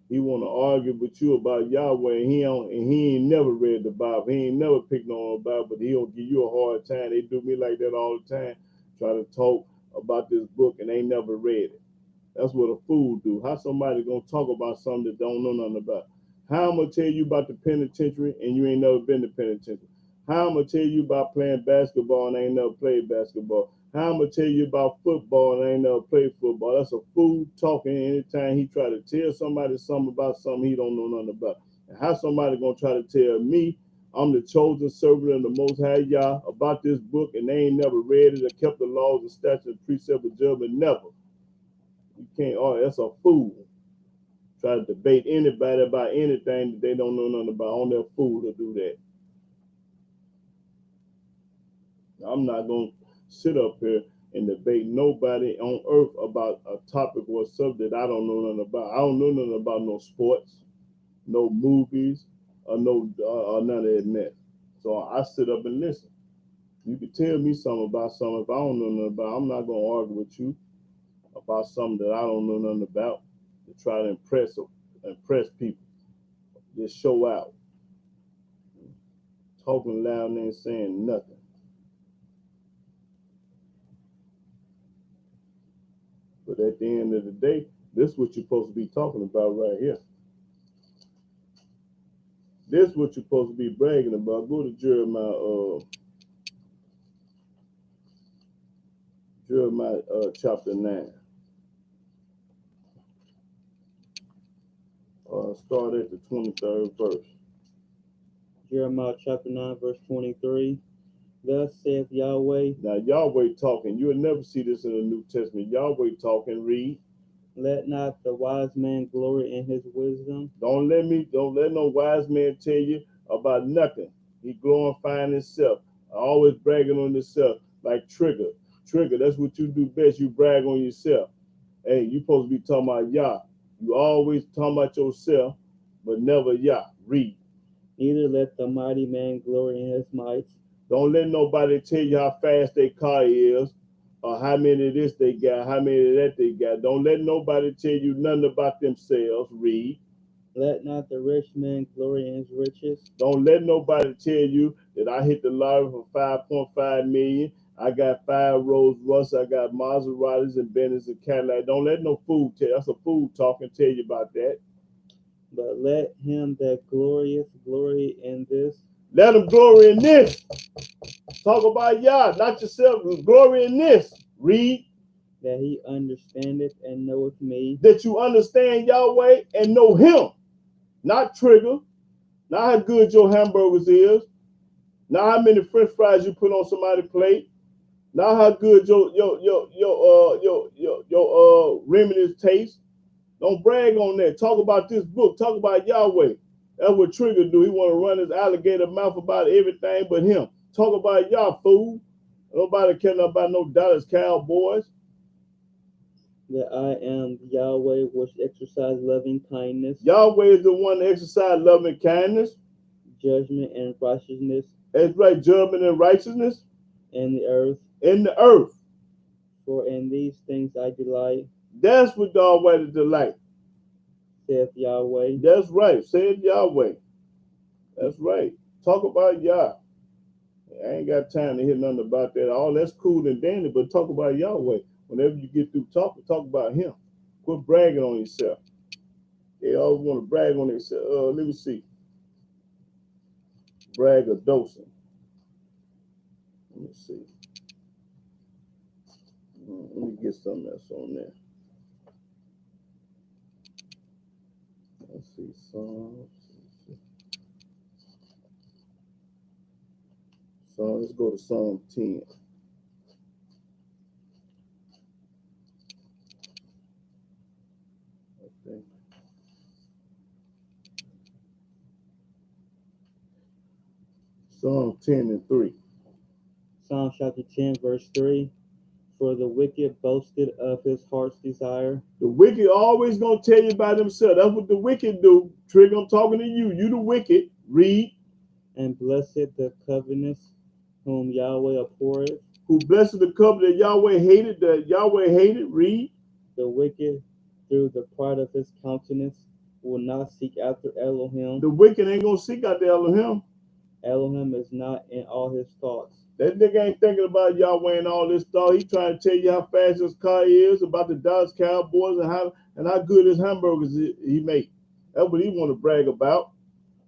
He want to argue with you about Yahweh, and he ain't never read the Bible. He ain't never picked on the Bible, but he'll give you a hard time. They do me like that all the time. Try to talk about this book and they never read it. That's what a fool do. How somebody gonna talk about something that don't know nothing about? How I'm gonna tell you about the penitentiary and you ain't never been to penitentiary? How I'm gonna tell you about playing basketball and I ain't never played basketball? How I'm gonna tell you about football and I ain't never played football? That's a fool talking anytime he try to tell somebody something about something he don't know nothing about. And how somebody gonna try to tell me I'm the chosen servant of the Most High Yah about this book and they ain't never read it or kept the laws and statutes and precepts of judgment? Never. You can't. Oh, that's a fool. Try to debate anybody about anything that they don't know nothing about. On their fool to do that. I'm not gonna sit up here and debate nobody on earth about a topic or a subject I don't know nothing about. I don't know nothing about no sports, no movies, or none of that mess. So I sit up and listen. You can tell me something about something if I don't know nothing about. I'm not gonna argue with you about something that I don't know nothing about to try to impress people. Just show out. Talking loud and ain't saying nothing. But at the end of the day, this is what you're supposed to be talking about right here. This is what you're supposed to be bragging about. Go to Jeremiah chapter 9. Start at the 23rd verse. Jeremiah chapter 9, verse 23. Thus saith Yahweh, Now Yahweh talking. You'll never see this in the New Testament. Yahweh talking. Read. let not the wise man glory in his wisdom. Don't let no wise man tell you about nothing. He glorifying himself. Always bragging on himself. Like Trigger. Trigger, that's what you do best. You brag on yourself. Hey, you supposed to be talking about Yah. You always talking about yourself, but never Yah. Read. Neither let the mighty man glory in his might, Don't let nobody tell you how fast their car is, or how many of this they got, how many of that they got. Don't let nobody tell you nothing about themselves. Read. Let not the rich man glory in his riches, Don't let nobody tell you that I hit the lottery for 5.5 million. I got 5 Rolls Royce. I got Maseratis and Bentleys and Cadillac. Don't let no fool tell. That's a fool talking. Tell you about that. but let him that glorieth glory in this, Let them glory in this. Talk about Yah, not yourself. Glory in this. Read. that he understandeth and knoweth me, That you understand Yahweh and know Him, not Trigger, not how good your hamburgers is, not how many French fries you put on somebody's plate, not how good your remedies taste. Don't brag on that. Talk about this book. Talk about Yahweh. That's what Trigger do. He want to run his alligator mouth about everything but him. Talk about Yah, fool. Nobody care about no Dallas Cowboys. that I am Yahweh which exercise loving kindness, Yahweh is the one that exercise loving kindness. judgment, and righteousness That's right, judgment and righteousness in the earth. in the earth. For in these things I delight, That's what Yahweh is delight. saith Yahweh. That's right. Say it Yahweh. That's right. Talk about Yah. I ain't got time to hear nothing about that. All that's cool and dandy, but talk about Yahweh. Whenever you get through talking, talk about Him. Quit bragging on yourself. They always want to brag on themselves. Let me see. Brag or dosing. Let me see. Let me get something else on there. Let's see. Let's go to Psalm 10. Okay. Psalm 10 and 3. Psalm chapter 10, verse 3. For the wicked boasted of his heart's desire. The wicked always gonna tell you about themselves. That's what the wicked do. Trigger, I'm talking to you. You the wicked. Read. And blessed the covenants whom Yahweh abhorreth. Who blessed the covenant that Yahweh hated, Read. The wicked, through the pride of his countenance, will not seek after Elohim. The wicked ain't gonna seek out the Elohim. Elohim is not in all his thoughts. That nigga ain't thinking about Yahweh and all this stuff. He trying to tell you how fast his car is, about the Dallas Cowboys, and how good his hamburgers he make. That's what he want to brag about.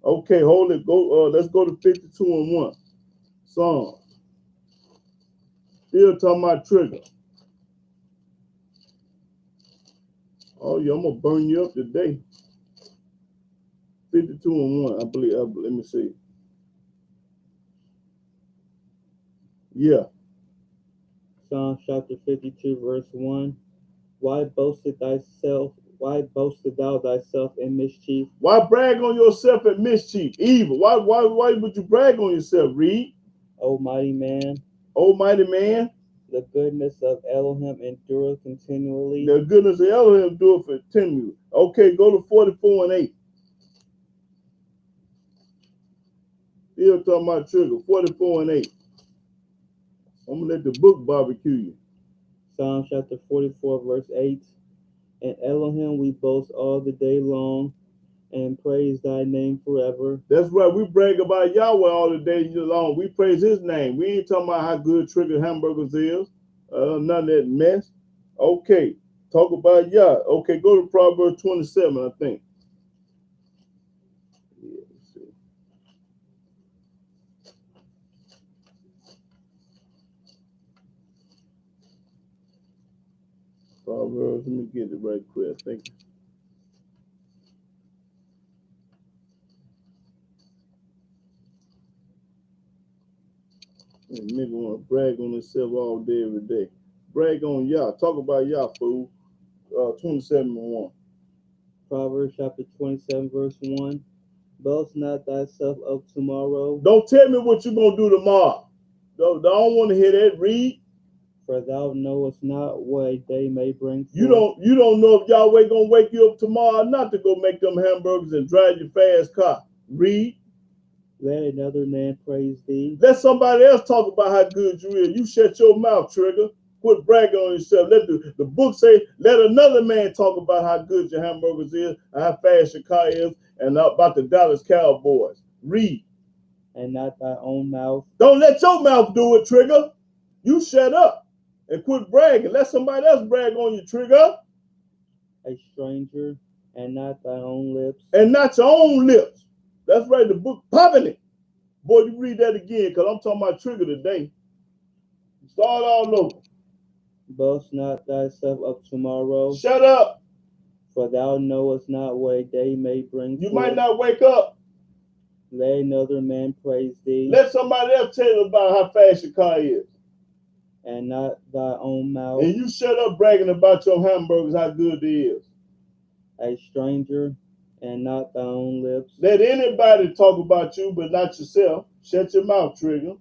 Okay, hold it. Go. Let's go to 52 and 1. Psalm. Still talking about Trigger. Oh yeah, I'm gonna burn you up today. 52 and 1. I believe. Let me see. Yeah. Psalm chapter 52, verse 1. Why boastest thou thyself in mischief? Why brag on yourself in mischief? Evil. Why would you brag on yourself? Read. O mighty man, The goodness of Elohim endureth continually. The goodness of Elohim endureth continually. Okay, go to 44 and 8. Still talking about Trigger. 44 and 8. I'm gonna let the book barbecue you. Psalm chapter 44, verse 8. In Elohim we boast all the day long, and praise thy name forever. That's right. We brag about Yahweh all the day long. We praise His name. We ain't talking about how good Trigger hamburgers is. None of that mess. Okay, talk about Yah. Okay, go to Proverbs 27, I think. Let's see. Proverbs, let me get it right quick. I think. Nigga want to brag on himself all day, every day. Brag on Yah. Talk about Yah, fool. 27 and 1. Proverbs chapter 27, verse 1. Boast not thyself of tomorrow. Don't tell me what you're going to do tomorrow. Don't want to hear that. Read. For thou knowest not what a day may bring forth. You don't know if Yahweh going to wake you up tomorrow or not to go make them hamburgers and drive your fast car. Read. Let another man praise thee, Let somebody else talk about how good you is. You shut your mouth, Trigger. Quit bragging on yourself. Let the book say, let another man talk about how good your hamburgers is, and how fast your car is, and about the Dallas Cowboys. Read. and not thy own mouth. Don't let your mouth do it, Trigger. You shut up and quit bragging. Let somebody else brag on you, Trigger. A stranger, and not thy own lips. And not your own lips. That's right, the book popping it. Boy, you read that again, because I'm talking about Trigger today. Start all over. Boast not thyself of tomorrow, Shut up. for thou knowest not what a day may bring You forth. might not wake up. Let another man praise thee, Let somebody else tell you about how fast your car is. and not thy own mouth. And you shut up bragging about your hamburgers, how good it is. A stranger, and not thy own lips. Let anybody talk about you, but not yourself. Shut your mouth, Trigger.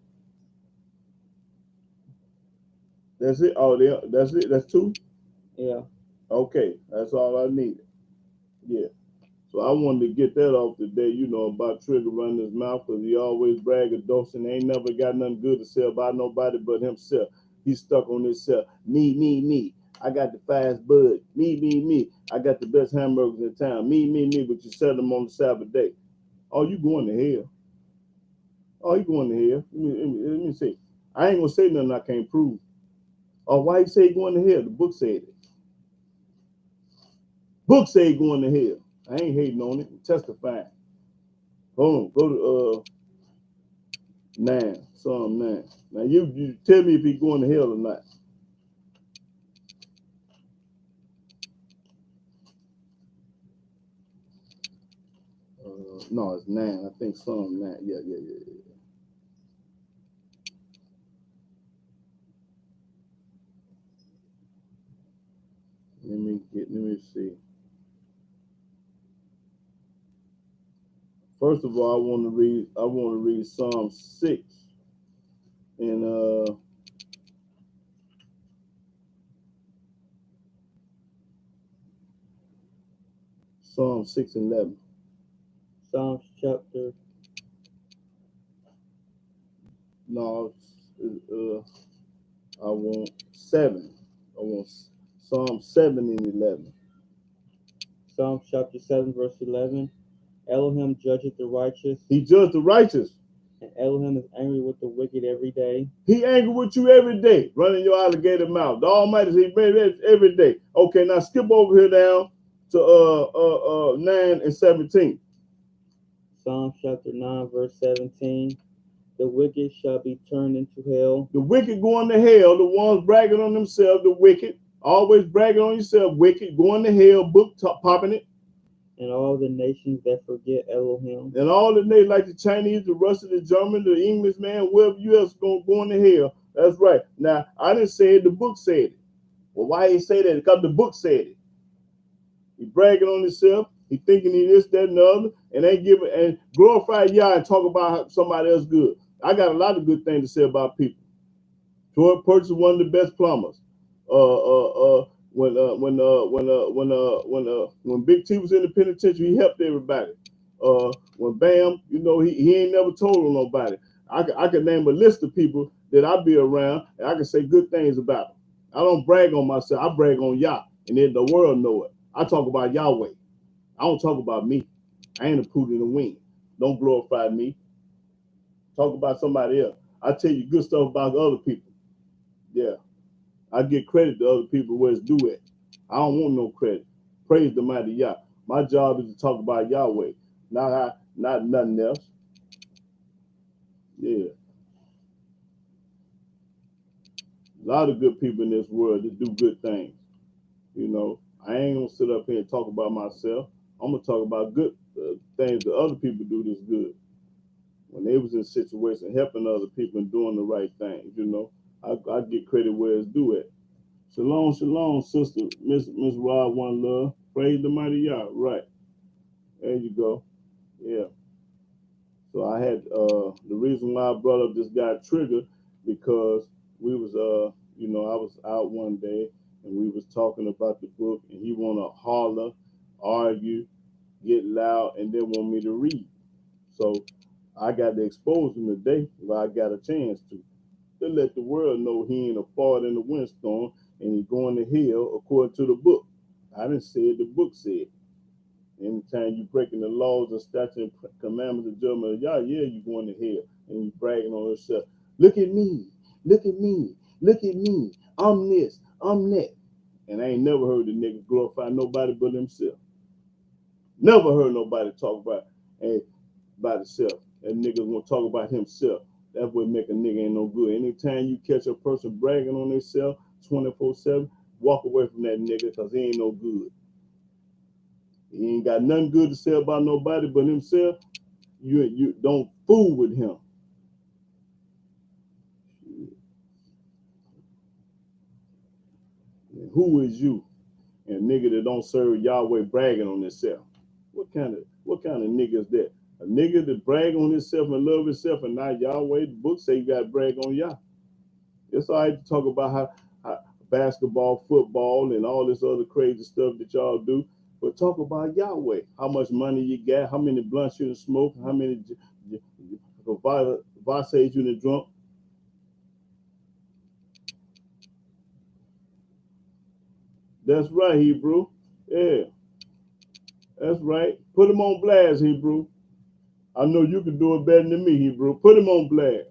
That's it. Oh, that's it. That's two? Yeah. Okay, that's all I needed. Yeah. So I wanted to get that off today, about Trigger running his mouth, because he always braggadocious. Ain't never got nothing good to say about nobody but himself. He's stuck on himself. Me. I got the fast bud. Me. I got the best hamburgers in town. Me. But you sell them on the Sabbath day. Oh, you going to hell. Oh, you going to hell. Let me see. I ain't going to say nothing I can't prove. Oh, why you say going to hell? The book said it. Book say going to hell. I ain't hating on it. I'm testifying. Hold on. Go to 9. Psalm 9. Now you tell me if he's going to hell or not. No, it's 9. I think Psalm 9. Yeah. Let me see. First of all, I want to read Psalm 6 and Psalm 6 and 11. Psalms chapter. No, I want 7. I want Psalm 7 and 11. Psalms chapter 7, verse 11. Elohim judgeth the righteous, He judged the righteous. and Elohim is angry with the wicked every day. He angry with you every day, running your alligator mouth. The Almighty say every day. Okay, now skip over here down to 9 and 17. Psalms chapter 9, verse 17. The wicked shall be turned into hell. The wicked going to hell, the ones bragging on themselves, the wicked. Always bragging on yourself, wicked, going to hell, book popping it. And all the nations that forget Elohim. And all the nations like the Chinese, the Russian, the German, the English, man, whoever you else going to hell. That's right. Now, I didn't say it, the book said it. Well, why he say that? Because the book said it. He bragging on himself. He thinking he this, that, and the other, and ain't giving and glorify Yah and talk about somebody else good. I got a lot of good things to say about people. Troy Perch is one of the best plumbers. When Big T was in the penitentiary, he helped everybody. When Bam, he ain't never told on nobody. I could name a list of people that I be around, and I can say good things about them. I don't brag on myself. I brag on Yah, and then the world know it. I talk about Yahweh. I don't talk about me. I ain't a poot in the wind. Don't glorify me. Talk about somebody else. I tell you good stuff about other people. Yeah. I give credit to other people where it's due at. I don't want no credit. Praise the mighty Yah. My job is to talk about Yahweh, not nothing else. Yeah. A lot of good people in this world that do good things. I ain't gonna sit up here and talk about myself. I'm gonna talk about good things that other people do that's good. When they was in situations helping other people and doing the right things, I get credit where it's due at. Shalom, sister, Miss Rod, one love. Praise the mighty Yah. Right. There you go. Yeah. So I had the reason why I brought up this guy Trigger, because we was I was out one day and we was talking about the book, and he wanna holler, argue, get loud, and then want me to read. So I got to expose him today if I got a chance to let the world know he ain't a fart in the windstorm and he going to hell according to the book. I didn't say it, the book said. Anytime you breaking the laws and statutes and commandments and judgment of Yah, yeah, you going to hell and you bragging on yourself. Look at me, look at me, look at me. I'm this, I'm that. And I ain't never heard the nigga glorify nobody but himself. Never heard nobody talk about himself. That nigga gonna talk about himself. That's what make a nigga ain't no good. Anytime you catch a person bragging on themselves 24/7, walk away from that nigga because he ain't no good. He ain't got nothing good to say about nobody but himself. You don't fool with him. Who is you? And nigga that don't serve Yahweh bragging on himself. What kind of nigga is that? A nigga that brag on himself and love himself and not Yahweh. The book say you got to brag on Yah. It's all right to talk about how basketball, football, and all this other crazy stuff that y'all do, but talk about Yahweh. How much money you got? How many blunts you done smoke? How many vases you done drunk? That's right, Hebrew. Yeah, that's right. Put him on blast, Hebrew. I know you can do it better than me, Hebrew. Put him on blast.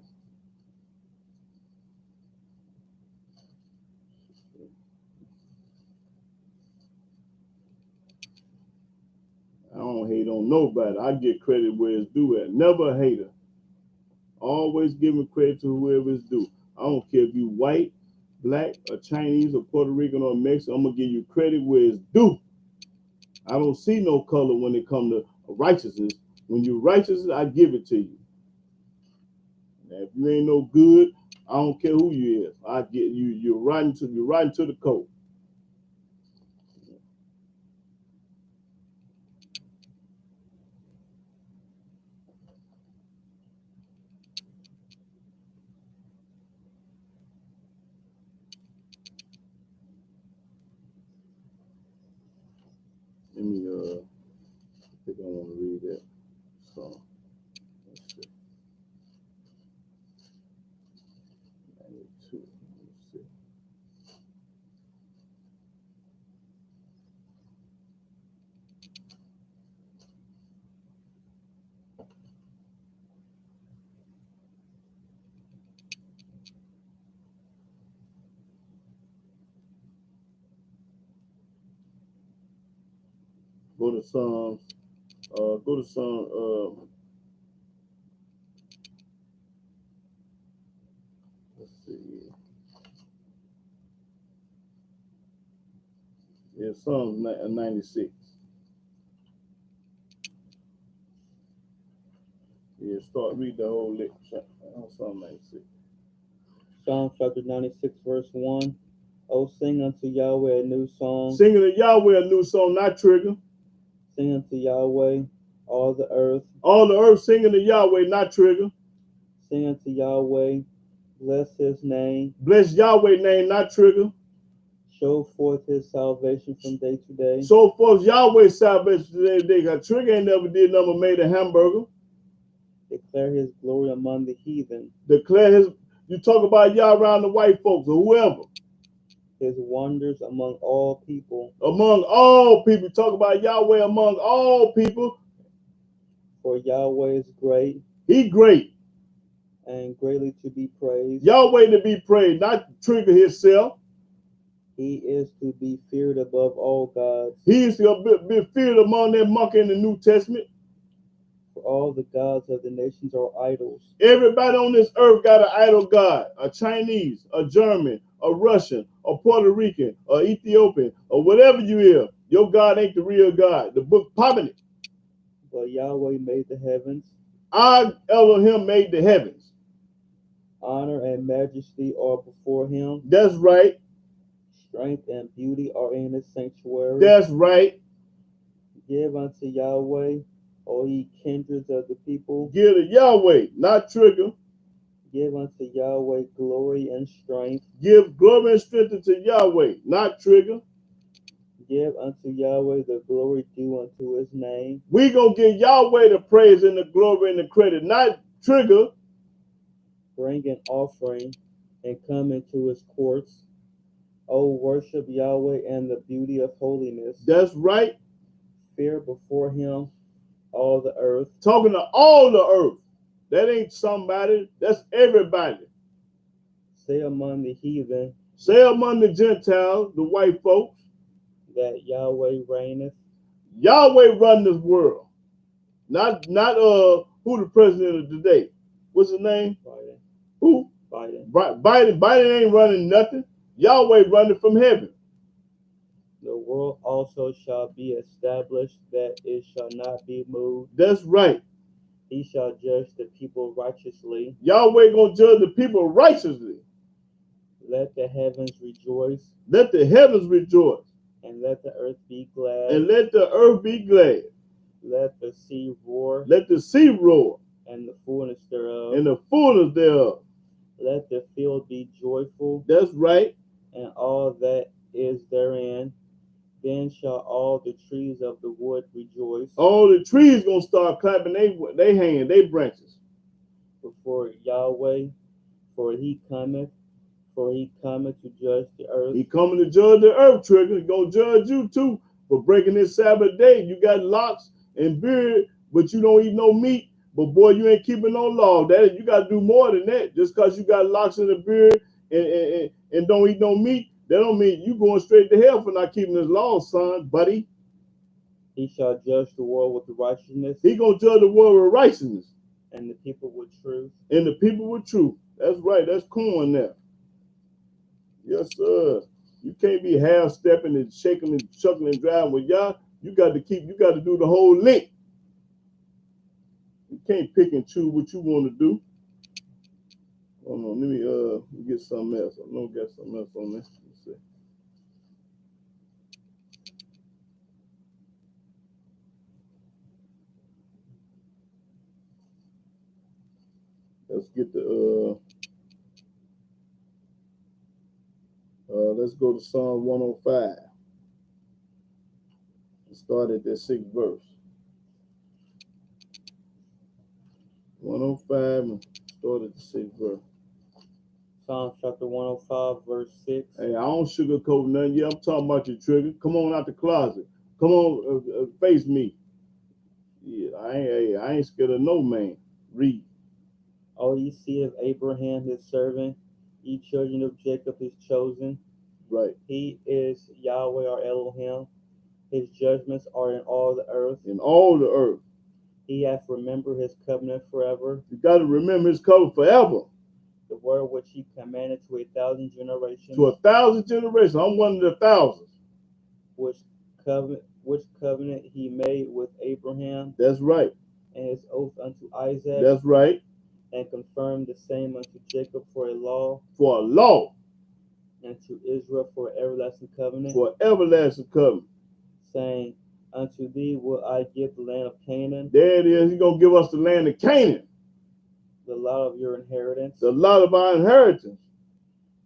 I don't hate on nobody. I get credit where it's due at. Never a hater. Always giving credit to whoever it's due. I don't care if you white, black, or Chinese, or Puerto Rican, or Mexican. I'm going to give you credit where it's due. I don't see no color when it comes to righteousness. When you're righteous, I give it to you. Now, if you ain't no good, I don't care who you is. I get you. You're riding to the coat. Let me I think I want to read that song. Let's see. 92. Let's see. Go to Psalms. Let's see. Yeah, Psalms 96. Yeah, start read the whole lecture. Psalm 96. Psalm chapter 96, verse 1. Oh, sing unto Yahweh a new song. Singing to Yahweh a new song, not trigger. Sing unto Yahweh all the earth. All the earth singing to Yahweh, not trigger. Sing unto Yahweh, bless his name. Bless Yahweh's name, not trigger. Show forth his salvation from day to day. So forth Yahweh's salvation today. Because Trigger ain't never did nothing but made a hamburger. Declare his glory among the heathen. Declare his. You talk about Yah around the white folks or whoever. His wonders among all people. Among all people. Talk about Yahweh among all people. For Yahweh is great. He great. And greatly to be praised. Yahweh to be praised, not Trigger himself. He is to be feared above all gods. He is to be feared among that monkey in the New Testament. For all the gods of the nations are idols. Everybody on this earth got an idol god. A Chinese, a German, a Russian, a Puerto Rican, a Ethiopian, or whatever you is. Your God ain't the real God. The book popping it. But Yahweh made the heavens. I, Elohim, made the heavens. Honor and majesty are before him. That's right. Strength and beauty are in his sanctuary. That's right. Give unto Yahweh, O ye kindreds of the people. Give to Yahweh, not Trigger. Give unto Yahweh glory and strength. Give glory and strength to Yahweh, not Trigger. give unto Yahweh the glory due unto his name. We gonna give Yahweh the praise and the glory and the credit, not Trigger. Bring an offering and come into his courts. O worship Yahweh and the beauty of holiness. That's right. Fear before him all the earth. Talking to all the earth. That ain't somebody. That's everybody. Say among the heathen Say among the Gentiles, the white folks, that Yahweh reigneth. Yahweh run this world. Not who the president of today. What's his name? Biden. Who? Biden. Biden ain't running nothing. Yahweh running from heaven. The world also shall be established, that it shall not be moved. That's right. He shall judge the people righteously. Yahweh gonna judge the people righteously. Let the heavens rejoice, Let the heavens rejoice, and let the earth be glad. and let the earth be glad. Let the sea roar, Let the sea roar, and the fullness thereof. and the fullness thereof. Let the field be joyful, That's right. and all that is therein. Then shall all the trees of the wood rejoice All the trees gonna start clapping they hand, they branches. before Yahweh, for he cometh to judge the earth. He coming to judge the earth, Trigger. He gonna judge you too for breaking this Sabbath day. You got locks and beard, but you don't eat no meat. But boy, you ain't keeping no law. That you gotta do more than that. Just because you got locks in the beard and don't eat no meat, that don't mean you going straight to hell for not keeping his laws, son, buddy. He shall judge the world with righteousness, He gonna judge the world with righteousness and the people with truth. and the people with truth. That's right. That's corn there. Yes, sir. You can't be half stepping and shaking and chuckling and driving with y'all. You got to do the whole link. You can't pick and choose what you want to do. Hold on, let me get something else. I know I got something else on this. Let's see. Let's get the let's go to Psalm 105. Start at that 6th verse. 105 and start at the 6th verse. Psalms chapter 105, verse 6. Hey, I don't sugarcoat nothing. Yeah, I'm talking about your Trigger. Come on out the closet. Come on, face me. Yeah, I ain't scared of no man. Read. O ye seed of Abraham his servant, ye children of Jacob his chosen. Right. He is Yahweh our Elohim. His judgments are in all the earth. In all the earth. He hath remembered his covenant forever, You got to remember his covenant forever. the word which he commanded to 1,000 generations. To 1,000 generations. I'm one of the thousands. Which covenant he made with Abraham, That's right. and his oath unto Isaac, That's right. and confirmed the same unto Jacob for a law, For a law. and to Israel for an everlasting covenant, For everlasting covenant. saying, Unto thee will I give the land of Canaan, There it is. He's going to give us the land of Canaan. the lot of your inheritance. The lot of our inheritance.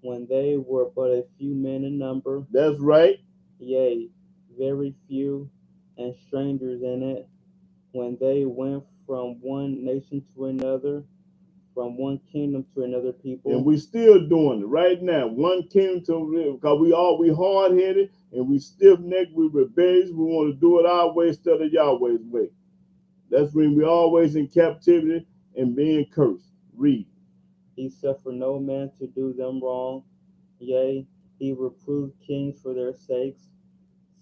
When they were but a few men in number, That's right. yea, very few, and strangers in it, when they went from one nation to another, from one kingdom to another people. And we still doing it right now. One kingdom to, because we hard-headed and we stiff-necked, we rebellious. We want to do it our way instead of Yahweh's way. That's when we always in captivity and being cursed. Read. He suffered no man to do them wrong. Yea, he reproved kings for their sakes,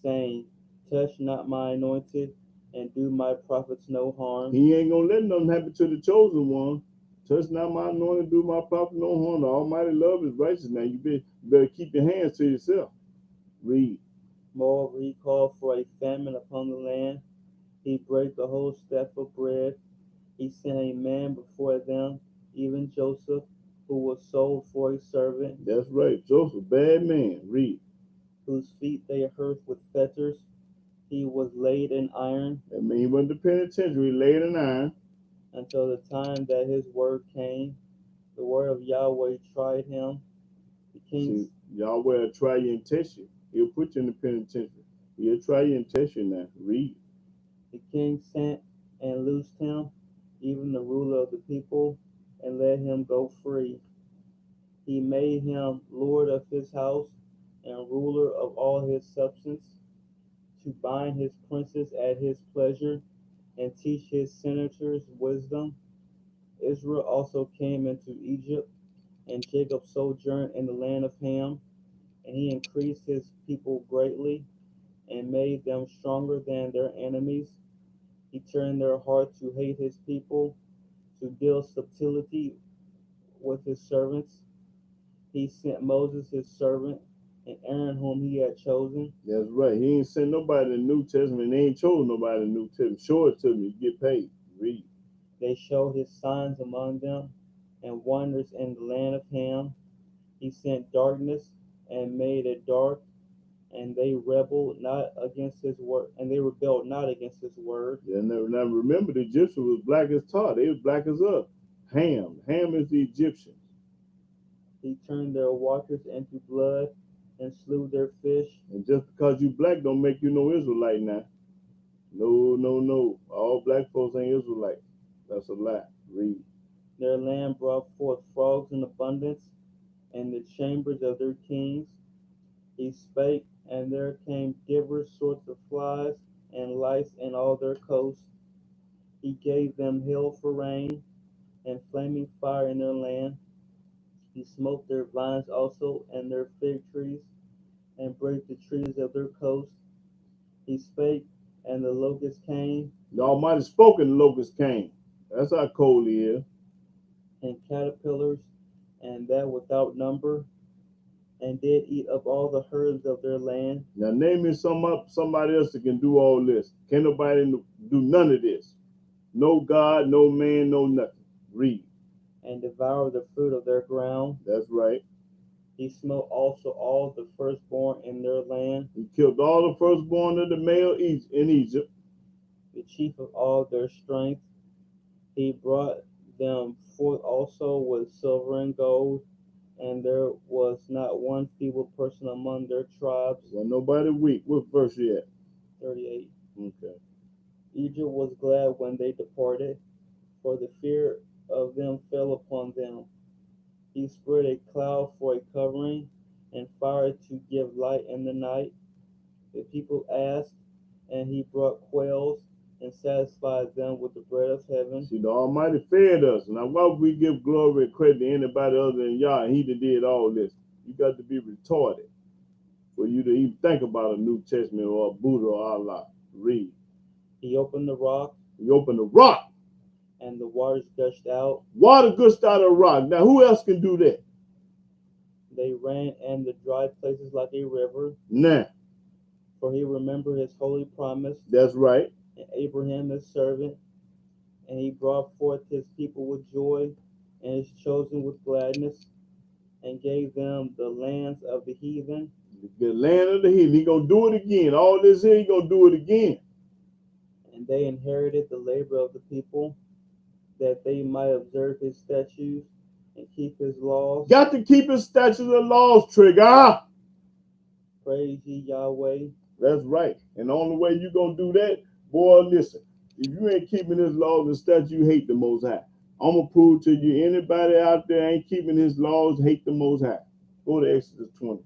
saying, Touch not my anointed, and do my prophets no harm. He ain't going to let nothing happen to the chosen one. Touch not my anointed, do my prophet no harm. The Almighty love is righteous. Now you better keep your hands to yourself. Read. Moreover, he called for a famine upon the land. He brake the whole staff of bread. He sent a man before them, even Joseph, who was sold for a servant. That's right. Joseph, bad man. Read. Whose feet they hurt with fetters. He was laid in iron. That means he went to penitentiary, laid in iron. Until the time that his word came. The word of Yahweh tried him. The kings. See, Yahweh will try you and test you. He'll put you in the penitentiary. He'll try you and test you now. Read. The king sent and loosed him, even the ruler of the people, and let him go free. He made him lord of his house and ruler of all his substance, to bind his princes at his pleasure and teach his senators wisdom. Israel also came into Egypt, and Jacob sojourned in the land of Ham, and he increased his people greatly and made them stronger than their enemies. He turned their heart to hate his people, to deal subtlety with his servants. He sent Moses his servant and Aaron whom he had chosen. That's right. He ain't sent nobody in the New Testament. They ain't chose nobody in the New Testament. Show it to me. Get paid. Read. They showed his signs among them and wonders in the land of Ham. He sent darkness and made it dark, and they rebelled not against his word, and they rebelled not against his word. Yeah, now remember, the Egyptians was black as tar. They was black as us. Ham. Ham is the Egyptians. He turned their waters into blood and slew their fish. And just because you black don't make you no Israelite now. No. All black folks ain't Israelite. That's a lie. Read. Their land brought forth frogs in abundance, and the chambers of their kings. He spake, and there came divers sorts of flies and lice in all their coasts. He gave them hail for rain, and flaming fire in their land. He smote their vines also, and their fig trees, and brake the trees of their coast. He spake, and the locust came, The Almighty spoke and the locust came. That's how cold he is. and caterpillars, and that without number, and did eat up all the herbs of their land. Now name me somebody else that can do all this. Can't nobody do none of this. No God, no man, no nothing. Read. And devoured the fruit of their ground. That's right. He smote also all the firstborn in their land, He killed all the firstborn of the male in Egypt. the chief of all their strength. He brought them forth also with silver and gold, and there was not one feeble person among their tribes. Well, nobody weak. What verse you at? 38. Okay. Egypt was glad when they departed, for the fear of them fell upon them. He spread a cloud for a covering, and fire to give light in the night. The people asked, and he brought quails, and satisfied them with the bread of heaven. See, the Almighty fed us. Now, why would we give glory and credit to anybody other than Yah? He that did all this. You got to be retarded for you to even think about a New Testament or a Buddha or Allah. Read. He opened the rock, He opened the rock. and the waters gushed out. Water gushed out of a rock. Now, who else can do that? They ran in the dry places like a river, Nah, for he remembered his holy promise, that's right. and Abraham his servant. And he brought forth his people with joy, and his chosen with gladness, and gave them the lands of the heathen. The land of the heathen. He gonna do it again. All this here, he gonna do it again. And they inherited the labor of the people, that they might observe his statutes and keep his laws. Got to keep his statutes and laws, Trigger. Praise ye Yahweh. That's right. And the only way you gonna do that, boy, listen. If you ain't keeping his laws and statutes, you hate the Most High. I'm gonna prove to you, anybody out there ain't keeping his laws, hate the Most High. Go to Exodus 20.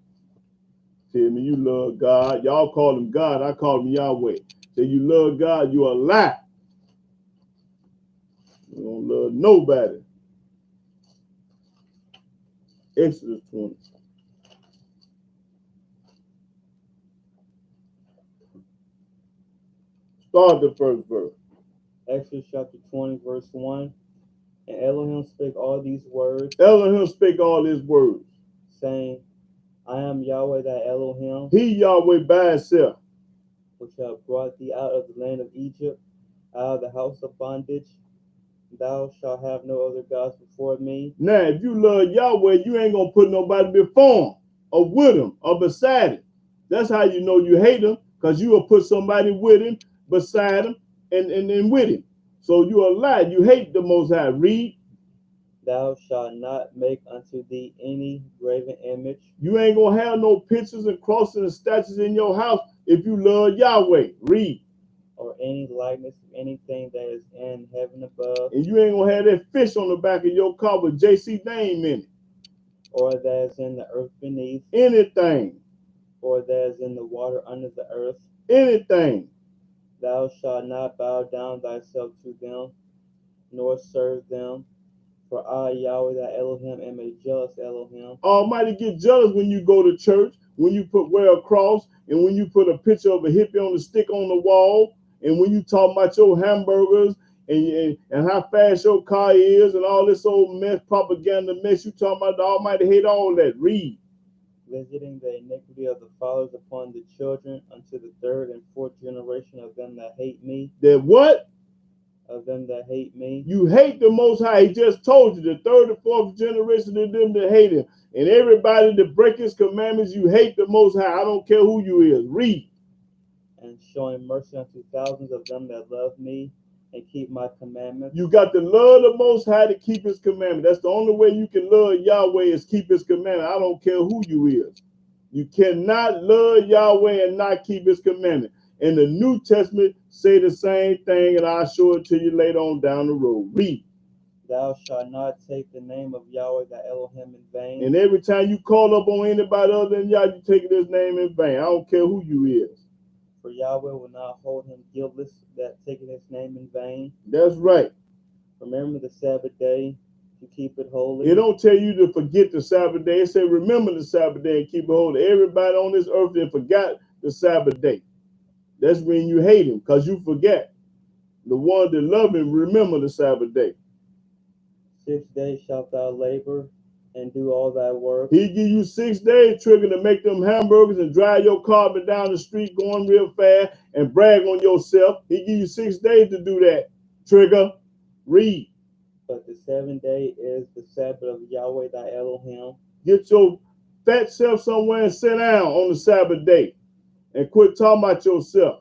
Tell me you love God. Y'all call him God. I call him Yahweh. Say you love God, you a lie. You don't love nobody. Exodus 20. Start the first verse. Exodus chapter 20, verse 1. And Elohim spake all these words, Elohim spake all his words. saying, I am Yahweh thy Elohim, He Yahweh by himself. which have brought thee out of the land of Egypt, out of the house of bondage. Thou shalt have no other gods before me. Now, if you love Yahweh, you ain't gonna put nobody before him or with him or beside him. That's how you know you hate him, because you will put somebody with him, beside him, and with him. So you a lie. You hate the Most High. Read. Thou shalt not make unto thee any graven image, You ain't gonna have no pictures and crosses and statues in your house if you love Yahweh. Read. or any likeness of anything that is in heaven above, And you ain't gonna have that fish on the back of your car with JC name in it. or that is in the earth beneath, Anything. or that is in the water under the earth. Anything. Thou shalt not bow down thyself to them, nor serve them. For I, Yahweh thy Elohim, am a jealous Elohim. Almighty get jealous when you go to church, when you wear a cross, and when you put a picture of a hippie on the stick on the wall, and when you talk about your hamburgers and how fast your car is and all this old mess, propaganda mess, you talking about the Almighty hate all that. Read. Visiting the iniquity of the fathers upon the children unto the third and fourth generation of them that hate me, That what? of them that hate me. You hate the Most High. He just told you, the third and fourth generation of them that hate him. And everybody that break his commandments, you hate the Most High. I don't care who you is. Read. And showing mercy unto thousands of them that love me and keep my commandments. You got to love the Most High to keep his commandment. That's the only way you can love Yahweh is keep his commandment. I don't care who you is. You cannot love Yahweh and not keep his commandment. And the New Testament say the same thing, and I'll show it to you later on down the road. Read. Thou shalt not take the name of Yahweh thy Elohim in vain. And every time you call up on anybody other than Yah, you taking his name in vain. I don't care who you is. For Yahweh will not hold him guiltless that taketh his name in vain. That's right. Remember the Sabbath day to keep it holy. It don't tell you to forget the Sabbath day. It say remember the Sabbath day and keep it holy. Everybody on this earth that forgot the Sabbath day. That's when you hate him, because you forget. The one that love him, remember the Sabbath day. 6 days shalt thou labor and do all thy work. He give you 6 days, Trigger, to make them hamburgers and drive your car up and down the street going real fast and brag on yourself. He give you 6 days to do that, Trigger. Read. But the 7th day is the Sabbath of Yahweh thy Elohim. Get your fat self somewhere and sit down on the Sabbath day. And quit talking about yourself.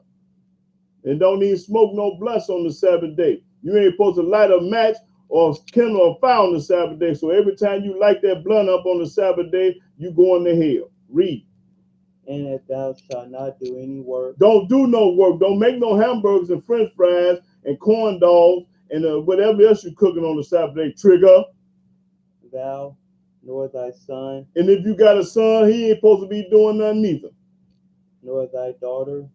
And don't even smoke no blunts on the Sabbath day. You ain't supposed to light a match or kindle a fire on the Sabbath day. So every time you light that blunt up on the Sabbath day, you going to hell. Read. And that thou shalt not do any work. Don't do no work. Don't make no hamburgers and french fries and corn dogs and whatever else you're cooking on the Sabbath day. Trigger. Thou, nor thy son, And if you got a son, he ain't supposed to be doing nothing either. nor thy daughter,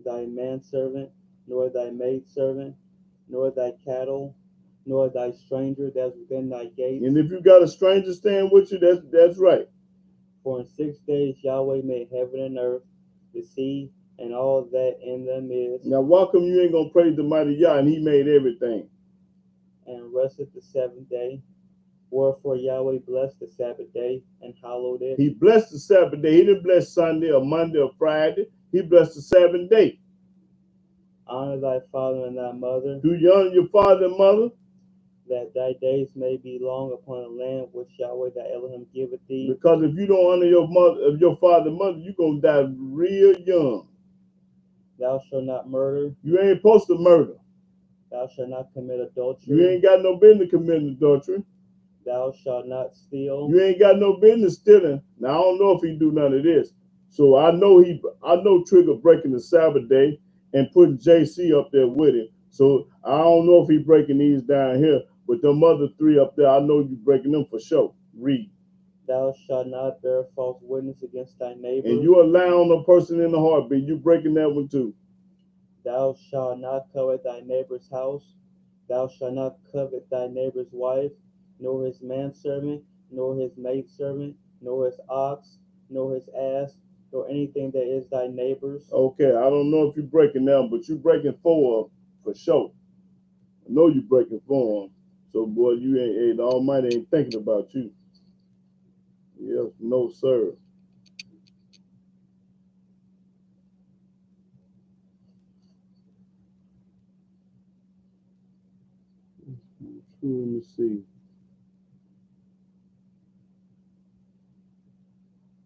thy manservant, nor thy maidservant, nor thy cattle, nor thy stranger that's within thy gates. And if you got a stranger staying with you, that's right. For in 6 days Yahweh made heaven and earth, the sea, and all that in them is, Now, why come you ain't going to praise the mighty Yah and he made everything? and rested the 7th day. Wherefore Yahweh blessed the Sabbath day and hallowed it. He blessed the Sabbath day. He didn't bless Sunday or Monday or Friday. He blessed the Sabbath day. Honor thy father and thy mother, Do you honor your father and mother? that thy days may be long upon the land which Yahweh thy Elohim giveth thee. Because if you don't honor your mother, your father and mother, you're going to die real young. Thou shalt not murder. You ain't supposed to murder. Thou shalt not commit adultery. You ain't got no business committing adultery. Thou shalt not steal. You ain't got no business stealing. Now, I don't know if he do none of this. So I know Trigger breaking the Sabbath day and putting JC up there with him. So I don't know if he breaking these down here, but them other three up there, I know you breaking them for sure. Read. Thou shalt not bear false witness against thy neighbor. And you allowing a person in the heartbeat, you breaking that one too. Thou shalt not covet thy neighbor's house. Thou shalt not covet thy neighbor's wife, nor his manservant, nor his maidservant, nor his ox, nor his ass, nor anything that is thy neighbor's. Okay, I don't know if you're breaking them, but you're breaking 4 of them for sure. I know you're breaking 4 of them. So, boy, you ain't, the Almighty ain't thinking about you. Yes, no, sir. Let me see.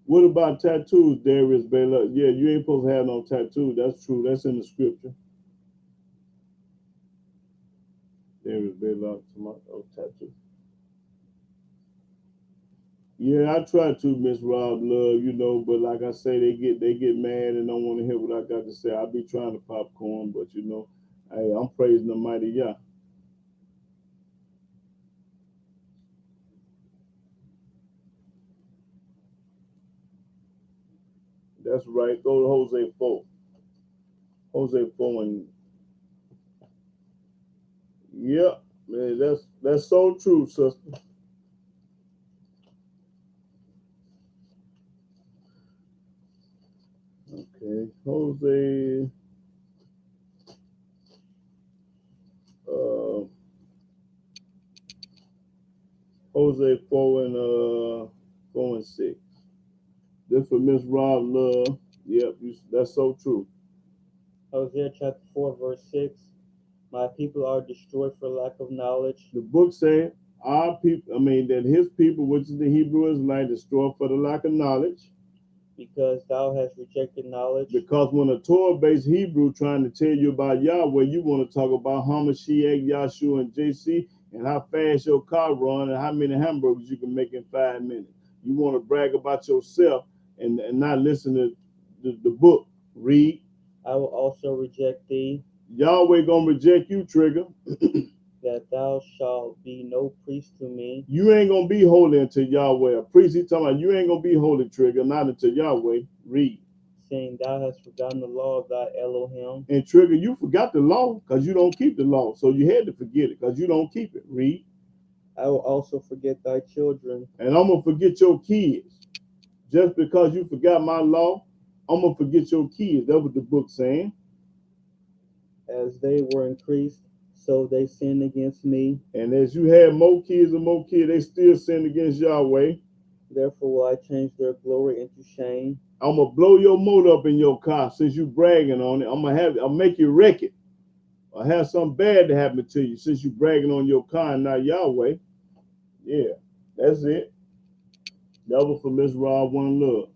What about tattoos, Darius Baylor? Yeah, you ain't supposed to have no tattoo. That's true. That's in the scripture. Darius Baylor, tattoo. Yeah, I try to, Miss Rob Love, but like I say, they get mad and don't want to hear what I got to say. I be trying to popcorn, but hey, I'm praising the mighty Yah. That's right. Go to Jose 4. Jose 4 and yeah, man, that's so true, sister. Okay, uh, Jose 4 and 6. This for Miss Rob Love. Yep, that's so true. Hosea chapter 4, verse 6. My people are destroyed for lack of knowledge, The book said our people, that his people, which is the Hebrew Israelite, destroyed for the lack of knowledge. because thou hast rejected knowledge. Because when a Torah-based Hebrew trying to tell you about Yahweh, you want to talk about Hamashiach, Yahshua, and JC, and how fast your car run and how many hamburgers you can make in 5 minutes. You want to brag about yourself and not listen to the book. Read. I will also reject thee, Yahweh gonna reject you, Trigger. that thou shalt be no priest to me. You ain't gonna be holy until Yahweh. A priest, he talking about you ain't gonna be holy, Trigger, not until Yahweh. Read. Saying thou hast forgotten the law of thy Elohim. And Trigger, you forgot the law because you don't keep the law. So you had to forget it because you don't keep it. Read. I will also forget thy children. And I'm gonna forget your kids. Just because you forgot my law, I'm gonna forget your kids. That's what the book's saying. As they were increased, so they sinned against me. And as you had more kids and more kids, they still sin against Yahweh. Therefore will I change their glory into shame. I'm gonna blow your motor up in your car since you bragging on it. I'll make you wreck it. Or have something bad to happen to you since you bragging on your car and not Yahweh. Yeah, that's it. That was for Miss Rob One Love.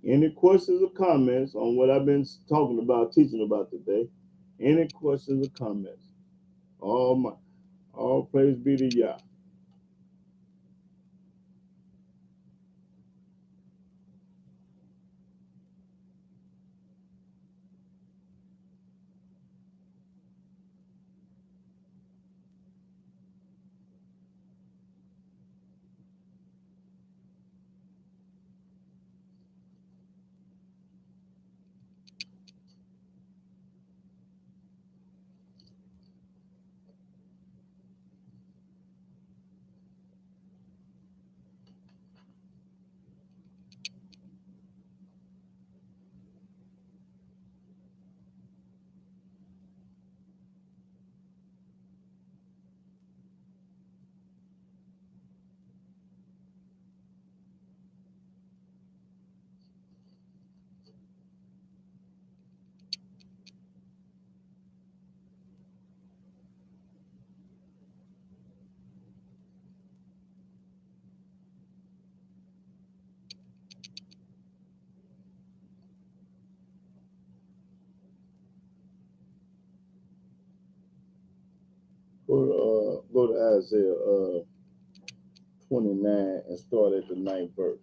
Any questions or comments on what I've been talking about, teaching about today? Any questions or comments? All praise be to Yah. Go to Isaiah 29 and start at the 9th verse.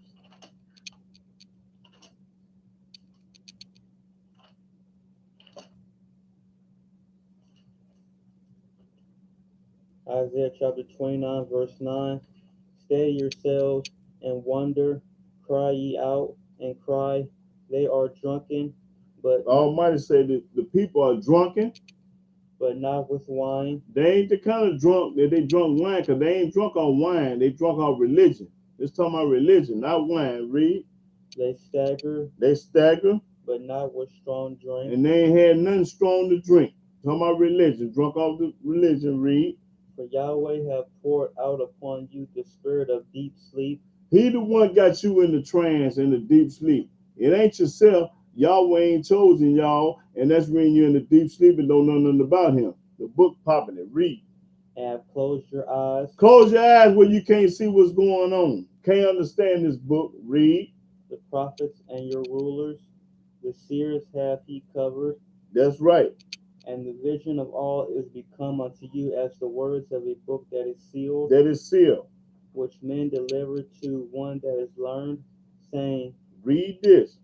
Isaiah chapter 29, verse 9. Steady yourselves and wonder, cry ye out and cry, they are drunken, but Almighty said that the people are drunken. but not with wine. They ain't the kind of drunk that they drunk wine, because they ain't drunk on wine. They drunk on religion. It's talking about religion, not wine. Read. They stagger, They stagger, but not with strong drink. And they ain't had nothing strong to drink. Talking about religion, drunk off the religion, read. For Yahweh hath poured out upon you the spirit of deep sleep. He the one got you in the trance and the deep sleep. It ain't yourself. Yahweh ain't chosen y'all, and that's when you're in the deep sleep and don't know nothing about him. The book popping it. Read. And have closed your eyes. Close your eyes where you can't see what's going on. Can't understand this book. Read. The prophets and your rulers, the seers hath he covered, That's right. and the vision of all is become unto you as the words of a book that is sealed, That is sealed. which men deliver to one that is learned, saying, Read this.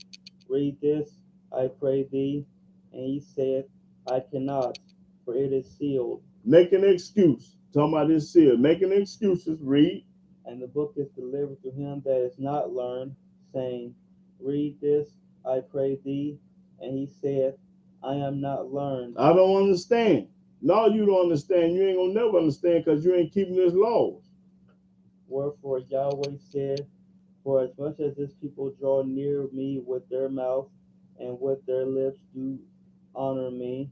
Read this, I pray thee. And he saith, I cannot, for it is sealed. Make an excuse. Talking about this sealed. Making excuses. Read. And the book is delivered to him that is not learned, saying, Read this, I pray thee. And he saith, I am not learned. I don't understand. No, you don't understand. You ain't gonna never understand because you ain't keeping his laws. Wherefore Yahweh said, For as much as this people draw near me with their mouth, and with their lips do honor me,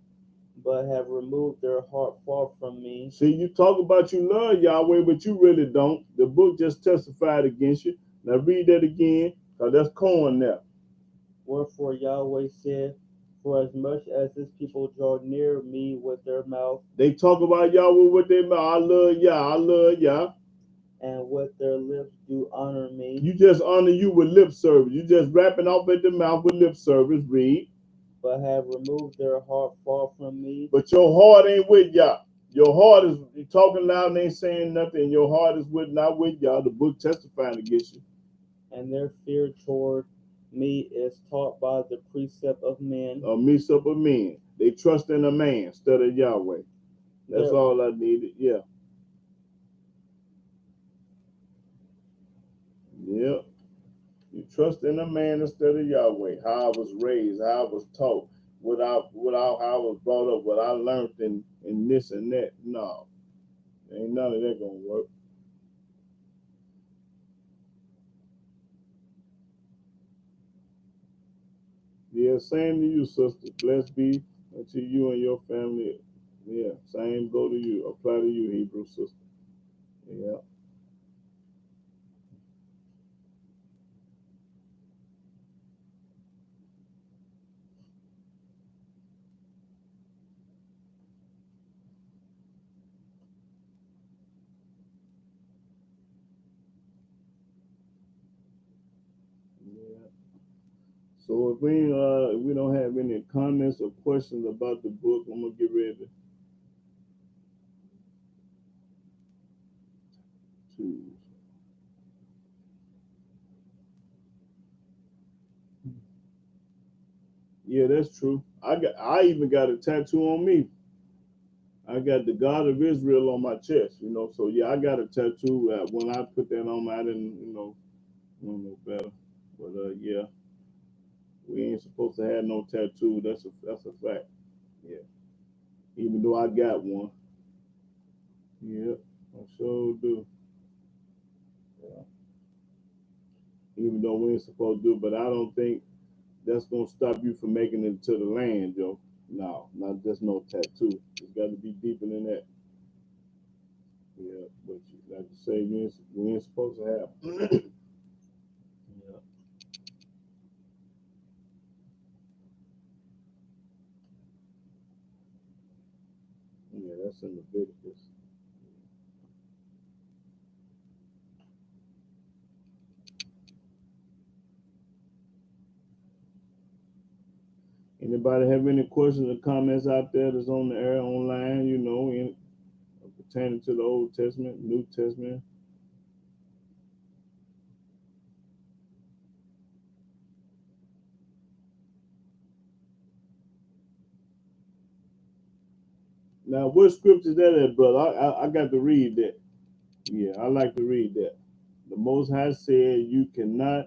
but have removed their heart far from me. See, you talk about you love Yahweh, but you really don't. The book just testified against you. Now read that again, because that's corn there. Wherefore Yahweh said, For as much as this people draw near me with their mouth, They talk about Yahweh with their mouth. I love Yah, I love Yah. and with their lips do honor me, You just honor you with lip service. You just wrapping off at the mouth with lip service. Read. but have removed their heart far from me, But your heart ain't with Yah. Your heart is you talking loud and ain't saying nothing. Your heart is with not with Yah. The book testifying against you. and their fear toward me is taught by the precept of men. A mix up of men. They trust in a man instead of Yahweh. That's There- all I needed. Yeah. Yep. You trust in a man instead of Yahweh. How I was raised, how I was taught, how I was brought up, what I learned in this and that. No. Ain't none of that gonna work. Yeah, same to you, sister. Blessed be unto you and your family. Yeah, same go to you. Apply to you, Hebrew sister. Yeah. Yeah. So if we don't have any comments or questions about the book, I'm gonna get ready to. Yeah, that's true. I even got a tattoo on me. I got the God of Israel on my chest, So yeah, I got a tattoo. When I put that on, I didn't, know better. But yeah, we ain't supposed to have no tattoo. That's a fact. Yeah. Even though I got one. Yeah, I sure do. Yeah. Even though we ain't supposed to do, but I don't think that's gonna stop you from making it to the land, Joe. No, not just no tattoo. It's got to be deeper than that. Yeah, but like you say, we ain't supposed to have. Yeah. Yeah, that's in Leviticus. Anybody have any questions or comments out there that's on the air online, pertaining to the Old Testament, New Testament? Now, what scripture is that at, brother? I got to read that. Yeah, I like to read that. The Most High said you cannot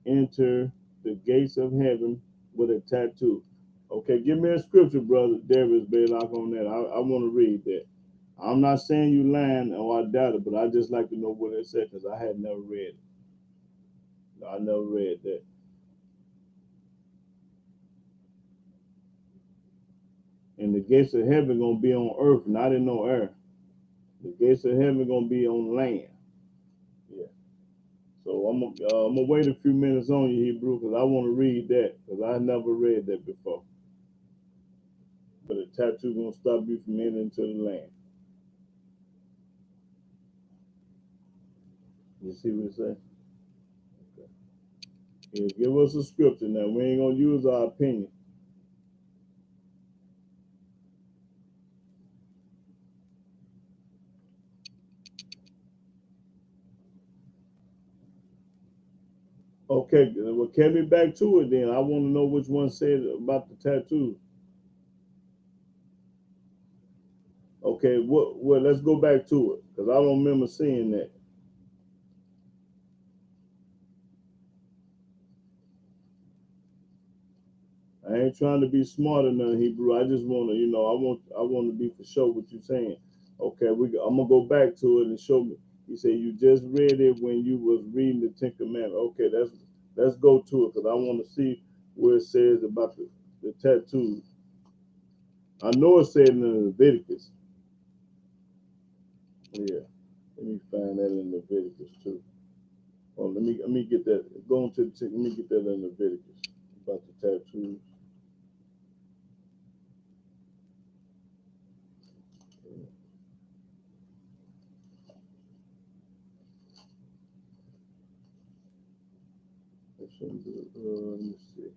enter the gates of heaven with a tattoo. Okay, give me a scripture, brother Darius Baylock, on that. I want to read that. I'm not saying you lying or I doubt it, but I just like to know what it said because I had never read it. I never read that. And the gates of heaven gonna be on earth, not in no air. The gates of heaven gonna be on land. Yeah. So I'm gonna wait a few minutes on you, Hebrew, because I want to read that because I never read that before. But a tattoo gonna stop you from entering into the land. You see what it say? Okay. Yeah, give us a scripture now. We ain't gonna use our opinion. Okay, well, carry me back to it then. I want to know which one said about the tattoo. Okay, well, let's go back to it because I don't remember seeing that. I ain't trying to be smart or nothing, Hebrew. I just want to, I want to be for sure what you're saying. Okay, I'm gonna go back to it and show me. He said you just read it when you was reading the Ten Commandments. Okay, let's go to it because I want to see where it says about the tattoos. I know it said in Leviticus. Yeah, let me find that in Leviticus too. Oh, let me get that. Going to let me get that in Leviticus about the tattoos. Let me see.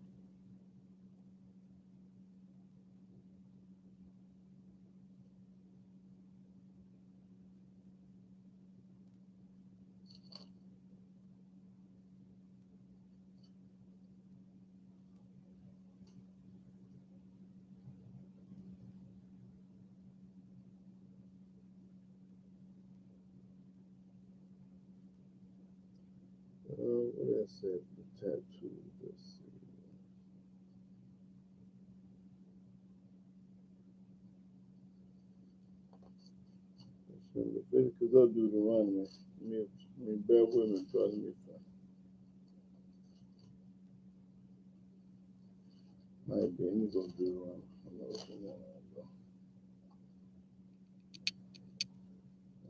What did I say? The tattoo. Let's see. Leviticus or Deuteronomy. Let me bear with me. Try to make fun. Might be. Let me go to Deuteronomy. I know what's going on.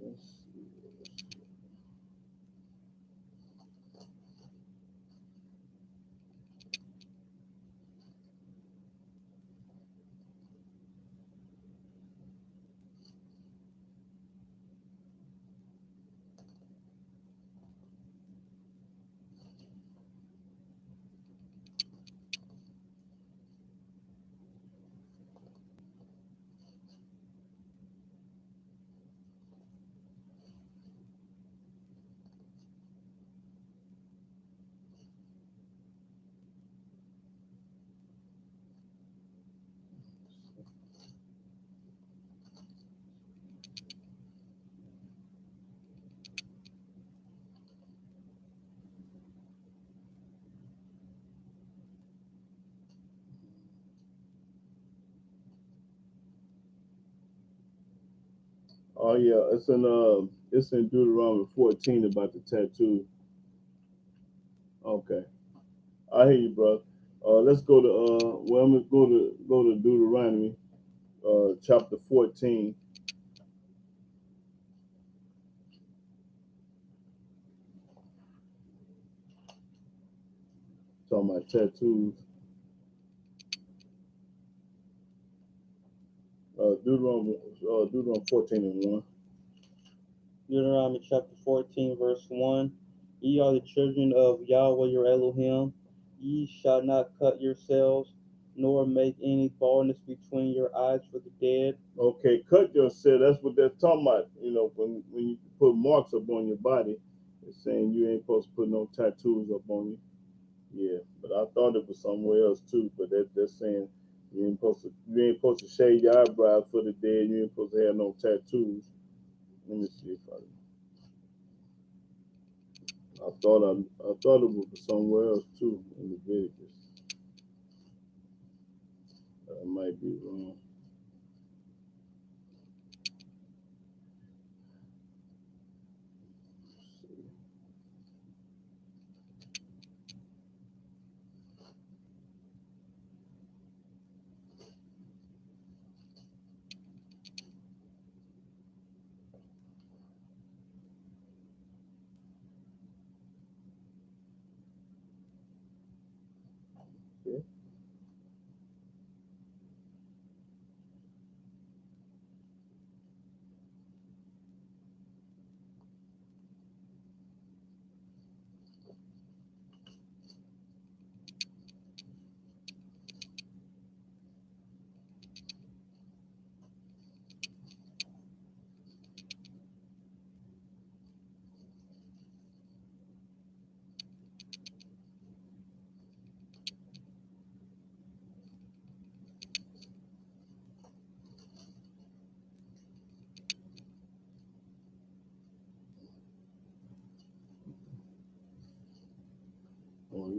Let's see. Oh yeah, it's in Deuteronomy 14 about the tattoo. Okay, I hear you, bro. Let's go to I'm gonna go to Deuteronomy chapter 14. Talking about tattoos. Deuteronomy 14 and 1. Deuteronomy chapter 14, verse 1. Ye are the children of Yahweh your Elohim. Ye shall not cut yourselves, nor make any baldness between your eyes for the dead. Okay, cut yourself. That's what they're talking about. When you put marks up on your body, it's saying you ain't supposed to put no tattoos up on you. Yeah, but I thought it was somewhere else too. But they're saying you ain't supposed to shave your eyebrows for the dead. You ain't supposed to have no tattoos. Let me see if I thought it was somewhere else too in Leviticus. I might be wrong.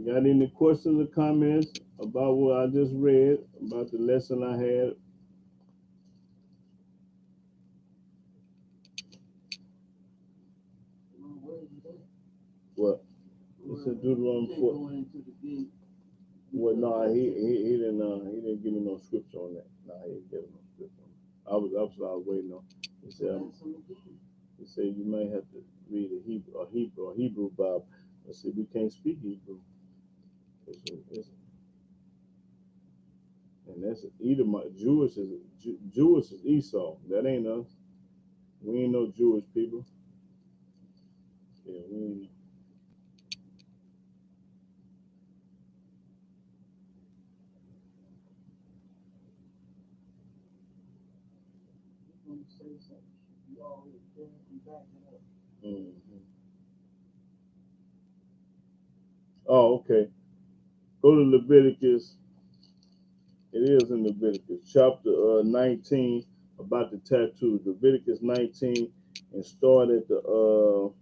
Got any questions or comments about what I just read, about the lesson I had? What? It's in Deuteronomy 4. Well, no, he didn't give me no scripture on that. No, he didn't give me no scripture on that. I was waiting on. He said you may have to read a Hebrew Bible. I said we can't speak Hebrew. And that's Edomite. Jewish is Esau. That ain't us. We ain't no Jewish people. Yeah, we ain't. Mm-hmm. Oh, okay. Go to Leviticus. It is in Leviticus chapter 19 about the tattoo. Leviticus 19 and start at the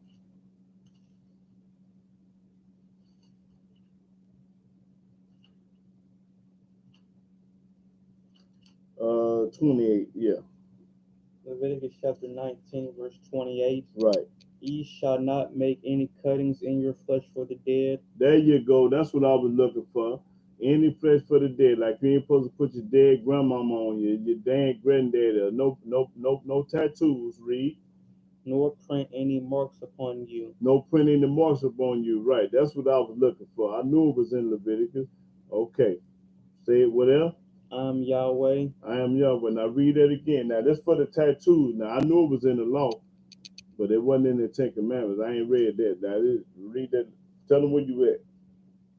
28. Yeah. Leviticus chapter 19, verse 28. Right. Ye shall not make any cuttings in your flesh for the dead. There you go. That's what I was looking for. Any flesh for the dead. Like you ain't supposed to put your dead grandmama on you, your dang granddaddy. No tattoos, read. Nor print any marks upon you. No printing the marks upon you. Right. That's what I was looking for. I knew it was in Leviticus. Okay. Say it what else? I am Yahweh. I am Yahweh. Now read that again. Now that's for the tattoos. Now I knew it was in the law, but it wasn't in the Ten Commandments. I ain't read that. Now read that. Tell them where you at.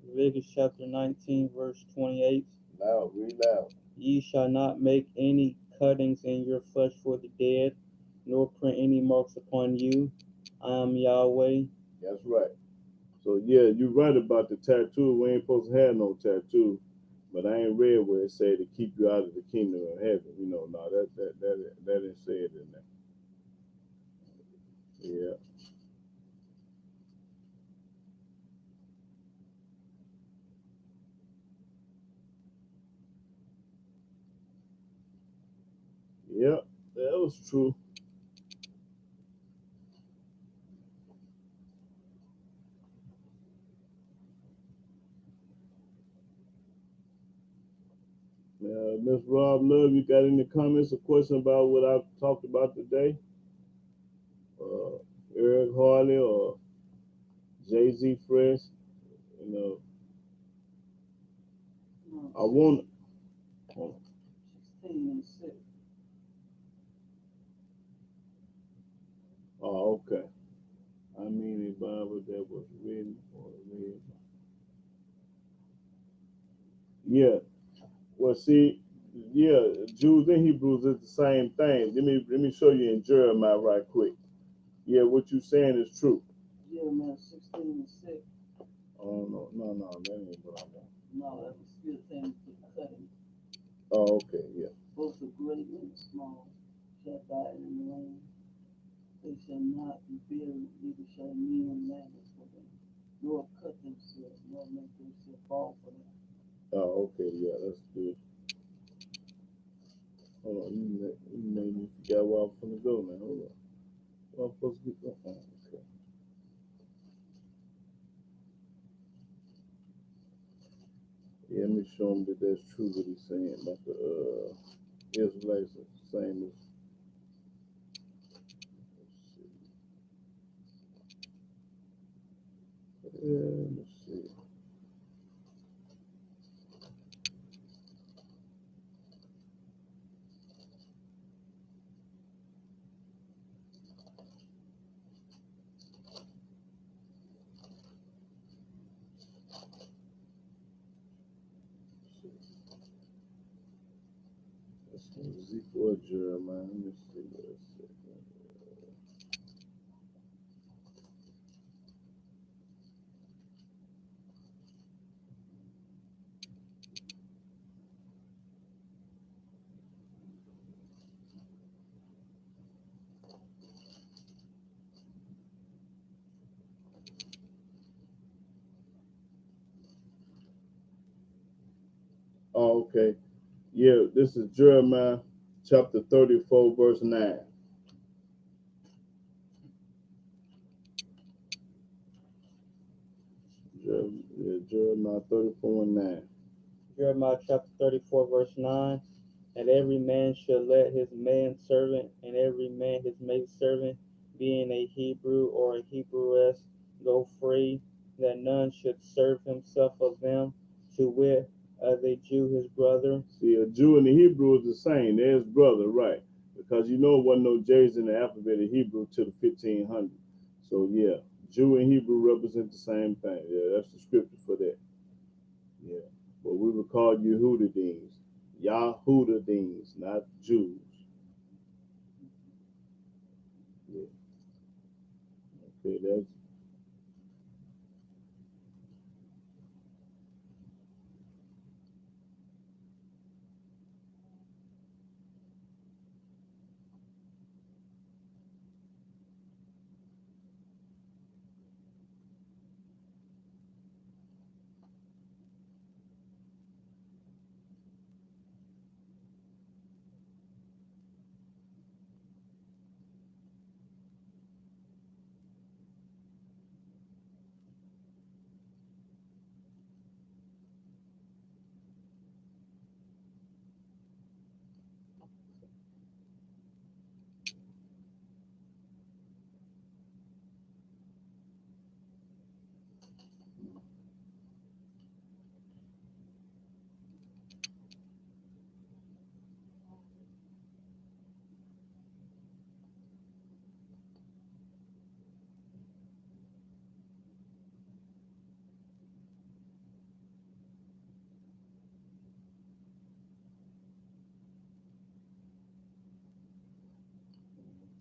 Leviticus chapter 19, verse 28. Loud, read loud. Ye shall not make any cuttings in your flesh for the dead, nor print any marks upon you. I am Yahweh. That's right. So yeah, you're right about the tattoo. We ain't supposed to have no tattoo, but I ain't read where it said to keep you out of the kingdom of heaven. You know, no, that didn't say it in there. Yeah. Yep, that was true. Miss Rob Love, you got any comments or questions about what I talked about today? Eric Harley or Jay-Z Fresh, you know, I want. Oh, 16 and 6. oh, okay. I mean, a Bible that was written or read. Yeah. Well, see, yeah, Jews and Hebrews is the same thing. Let me show you in Jeremiah right quick. Yeah, what you saying is true. Jeremiah 16 and 6. Oh no, that ain't what I want. No, that was still saying to cutting. Oh, okay, yeah. Both the great and the small shall die in the land. They shall not be buried, neither shall men manage for them, nor cut themselves, nor make themselves fall for them. Oh, okay, yeah, that's good. Hold on, you made me forget where I was gonna go now. Hold on. Where I'm supposed to be going? Oh, okay. Yeah, let me show him that that's true what he's saying about the Israelites are the same as. Let's see. That's Ezekiel or Jeremiah. Let me see what it says. Okay. Yeah, this is Jeremiah chapter 34, verse 9. Jeremiah 34 and 9. Jeremiah chapter 34, verse 9. And every man shall let his manservant and every man his maidservant, being a Hebrew or a Hebrewess, go free, that none should serve himself of them, to wit, the Jew his brother. See, a Jew and a Hebrew is the same. There's brother, right? Because you know, it wasn't no J's in the alphabet of Hebrew till the 1500s. So yeah, Jew and Hebrew represent the same thing. Yeah, that's the scripture for that. Yeah, but we were called Yehudadins, Yahudadins, not Jews. Yeah. Okay, that's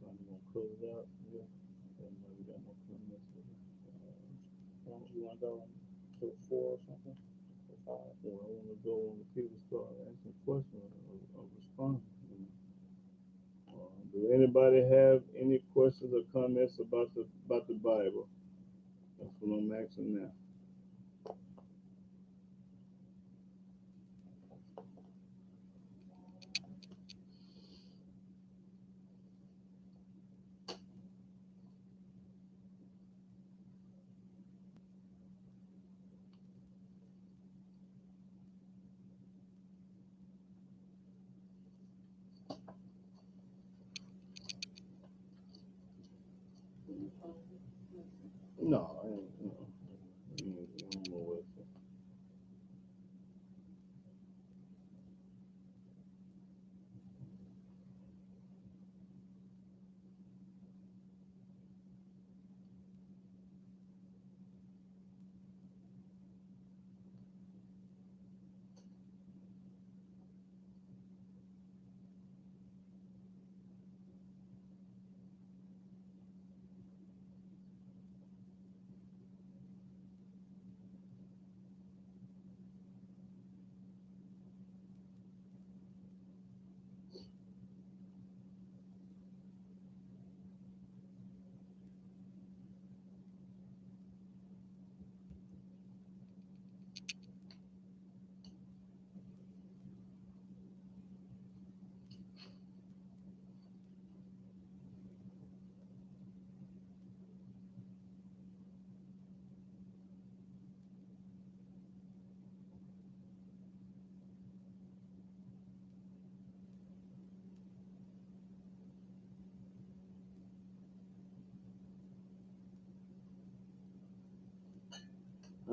I'm gonna close it out. Yeah. We got more comments. You want to go to 4 or something? Or 5? Well, I want to go when the people start asking questions or respond. Do anybody have any questions or comments about the Bible? That's what I'm asking now. No, I ain't. I don't know what.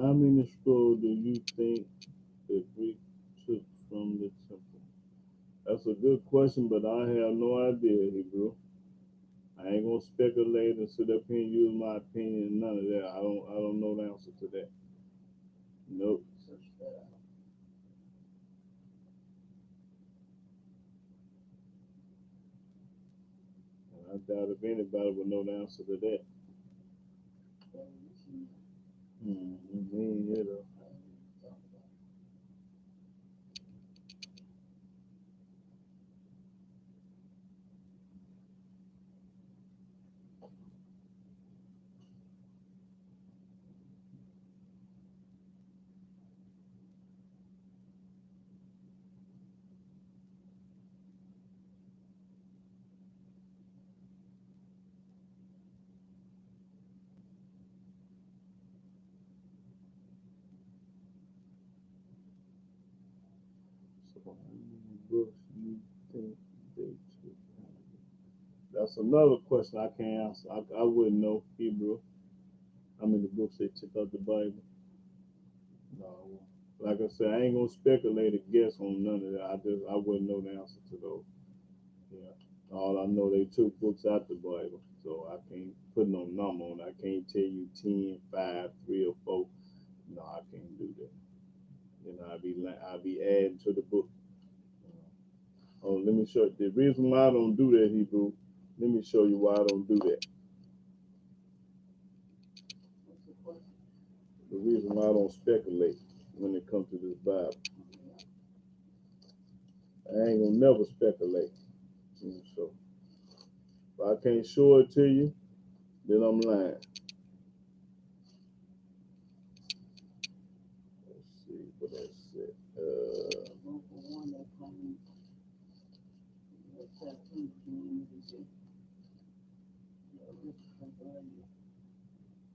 How many scrolls do you think the Greek took from the temple? That's a good question, but I have no idea, Hebrew. I ain't gonna speculate and sit up here and use my opinion. None of that. I don't know the answer to that. Nope. I doubt if anybody would know the answer to that. Me either. Books you think they took? That's another question I can't answer. I wouldn't know Hebrew. How many books they took out the Bible? No. Like I said, I ain't gonna speculate or guess on none of that. I wouldn't know the answer to those. Yeah. All I know, they took books out the Bible, so I can't put no number on it. I can't tell you 10, 5, 3, or 4. No, I can't do that. You know, I'd be adding to the book. Oh, let me show you. The reason why I don't do that, Hebrew. Let me show you why I don't do that. The reason why I don't speculate when it comes to this Bible. I ain't gonna never speculate. So if I can't show it to you, then I'm lying. Let's see what I said.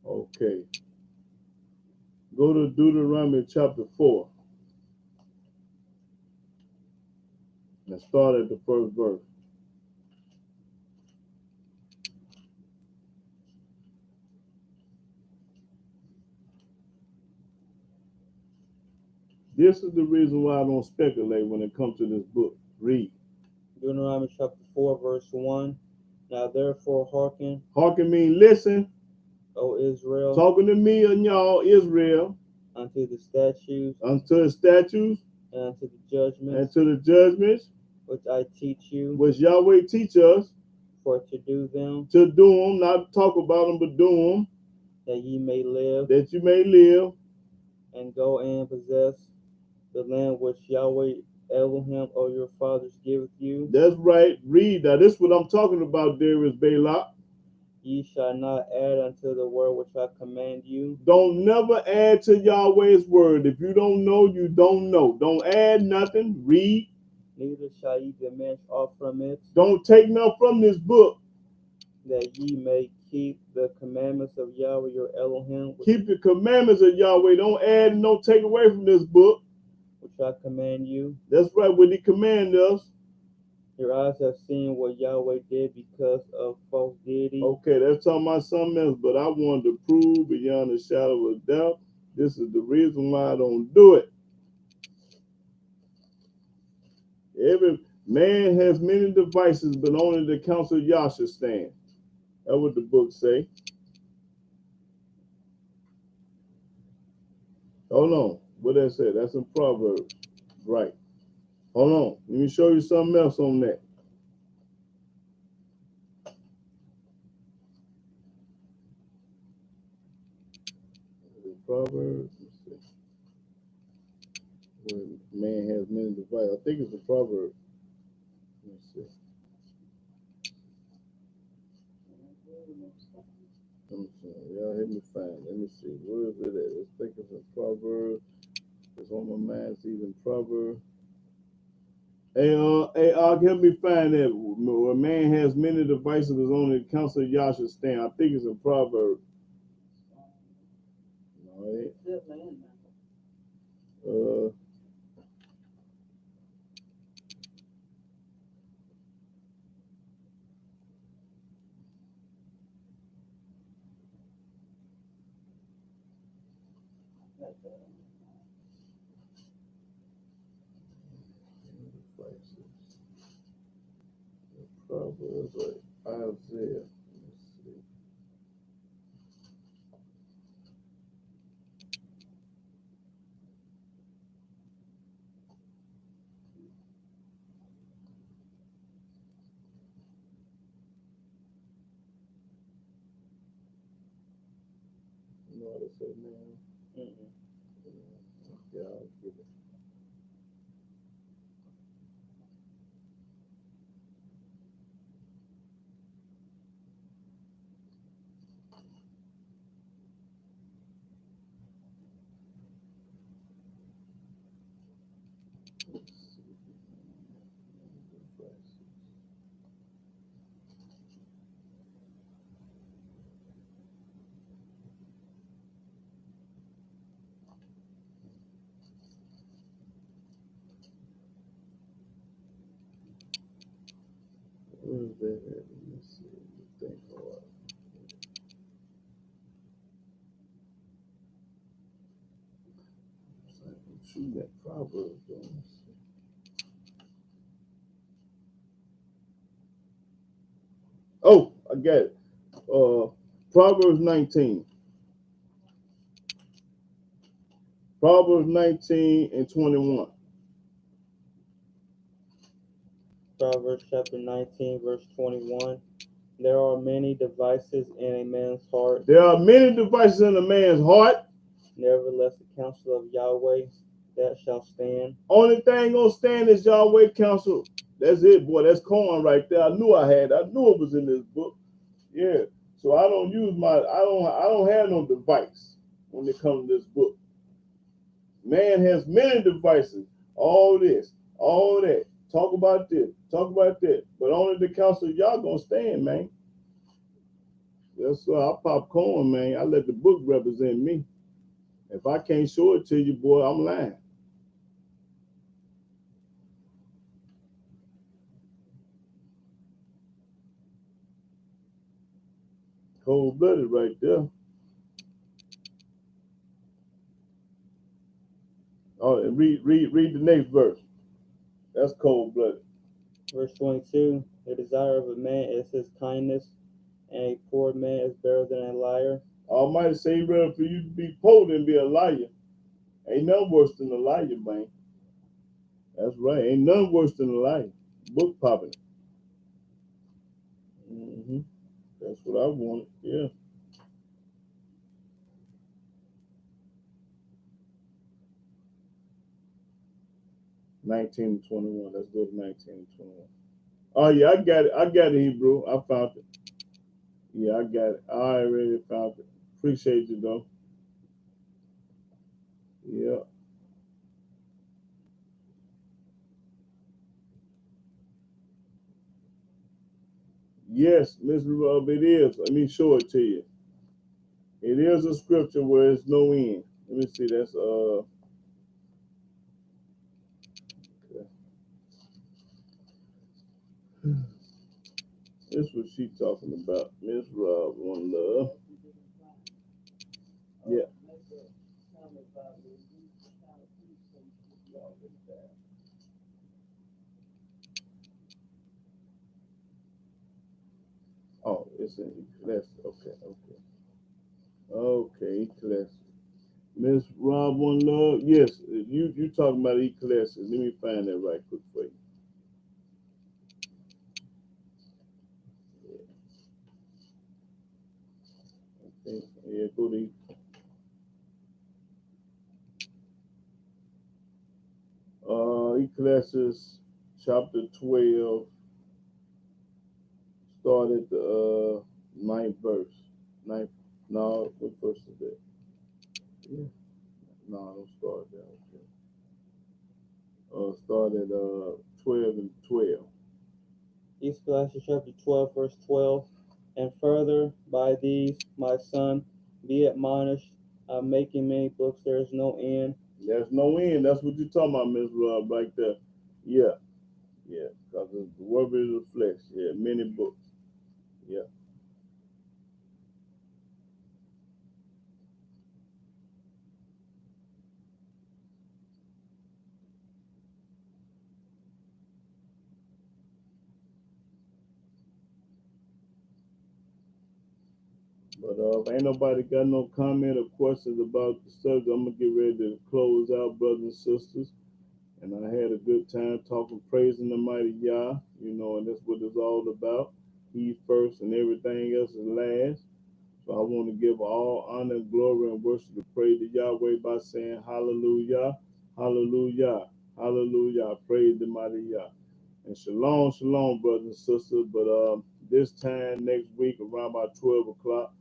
Okay. Go to Deuteronomy chapter 4 and start at the first verse. This is the reason why I don't speculate when it comes to this book. Read. Deuteronomy chapter 4, verse 1. Now therefore hearken, Hearken mean listen. O Israel, Talking to me and y'all, Israel, unto the statutes unto the statutes and unto the judgments and to the judgments which I teach you, which Yahweh teach us for to do them, to do them, not talk about them, but do them, that ye may live, that you may live, and go and possess the land which Yahweh Elohim of your fathers giveth you. That's right. Read that. This is what I'm talking about, Darius Balak. Ye shall not add unto the word which I command you. Don't never add to Yahweh's word. If you don't know, you don't know. Don't add nothing. Read. Neither shall ye diminish aught from it, Don't take nothing from this book. that ye may keep the commandments of Yahweh your Elohim, Keep the commandments of Yahweh. Don't add and don't take away from this book. which I command you. That's right, what he commanded us. Your eyes have seen what Yahweh did because of false deity. Okay, that's talking about something else, but I wanted to prove beyond a shadow of doubt. This is the reason why I don't do it. Every man has many devices, but only the counsel of Yah shall stand. That's what the book say. Hold on. What that say? That's in Proverbs. Right. Hold on. Let me show you something else on that. Proverbs. Let's see. Where man has many devices. I think it's a proverb. Let's see. Y'all help me find. Let me see. Where is it at? Let's think it's a proverb. It's on my mind. It's even proverb. Hey, help me find that. Where man has many devices, is only the counsel of Yah should stand. I think it's a proverb. No, it ain't. Proverbs, like Isaiah. Let's see. You know how to say man? Yeah, I'll give it. that at? Let me see. Think hard. I'm shooting that Proverbs. Oh, I got it. Proverbs 19. Proverbs 19 and 21. Proverbs chapter 19, verse 21. There are many devices in a man's heart. There are many devices in a man's heart. Nevertheless, the counsel of Yahweh that shall stand. Only thing gonna stand is Yahweh counsel. That's it, boy. That's corn right there. I knew it was in this book. Yeah. So I don't have no device when it comes to this book. Man has many devices. All this, all that. Talk about this, talk about that. But only the counsel of y'all gonna stand, man. That's why I pop corn, man. I let the book represent me. If I can't show it to you, boy, I'm lying. Cold-blooded right there. Oh, and read the next verse. That's cold-blooded. Verse 22. The desire of a man is his kindness, and a poor man is better than a liar. Almighty say, rather for you to be poor than be a liar. Ain't nothing worse than a liar, man. That's right. Ain't nothing worse than a liar. Book popping. Mm-hmm. That's what I wanted. Yeah. (19 to 21). Let's go to 19 to 21. Oh yeah, I got it. I got it, Hebrew. I found it. Yeah, I got it. I already found it. Appreciate you though. Yeah. Yes, Miss Rub, it is. Let me show it to you. It is a scripture where it's no end. Let me see. That's this what she talking about. Miss Rob, one love. Yeah. Oh, it's in Ecclesiastes. Okay, Ecclesiastes. Miss Rob, one love. Yes, you talking about Ecclesiastes. Let me find that right quick for you. Okay. Yeah, go to Ecclesiastes chapter 12. Start at the ninth verse. Ninth. No, what verse is that? Yeah. No, don't start there. Okay. Start at 12 and 12. Ecclesiastes chapter 12, verse 12. And further, by these, my son, be admonished. I'm making many books, there is no end. There's no end. That's what you're talking about, Miss Rob, right there. Yeah. Yeah. Because the word is the flesh. Yeah. Many books. Yeah. But if ain't nobody got no comment or questions about the subject, I'm gonna get ready to close out, brothers and sisters. And I had a good time talking, praising the mighty Yah, and that's what it's all about. He first and everything else is last. So I want to give all honor, glory, and worship and praise to Yahweh by saying hallelujah, hallelujah, hallelujah. I praise the mighty Yah. And shalom, shalom, brothers and sisters. But this time next week around about 12 o'clock,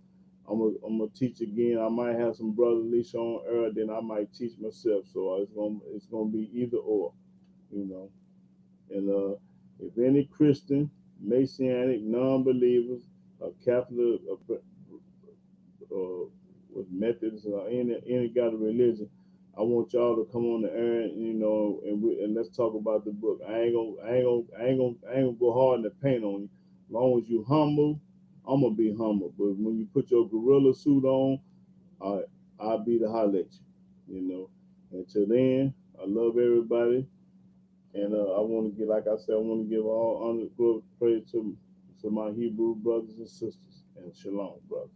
I'm gonna teach again. I might have some brother Leisha on earth, then I might teach myself. So it's gonna be either or, you know. And if any Christian, Messianic, non-believers, a Catholic, with Methodists or any kind of religion, I want y'all to come on the air, and let's talk about the book. I ain't gonna go hard in the paint on you, As long as you humble, I'm gonna be humble. But when you put your gorilla suit on, I I'll be the holler at you. You know. Until then, I love everybody, and I want to get, like I said, I want to give all honor, glory, praise to my Hebrew brothers and sisters, and shalom, brothers.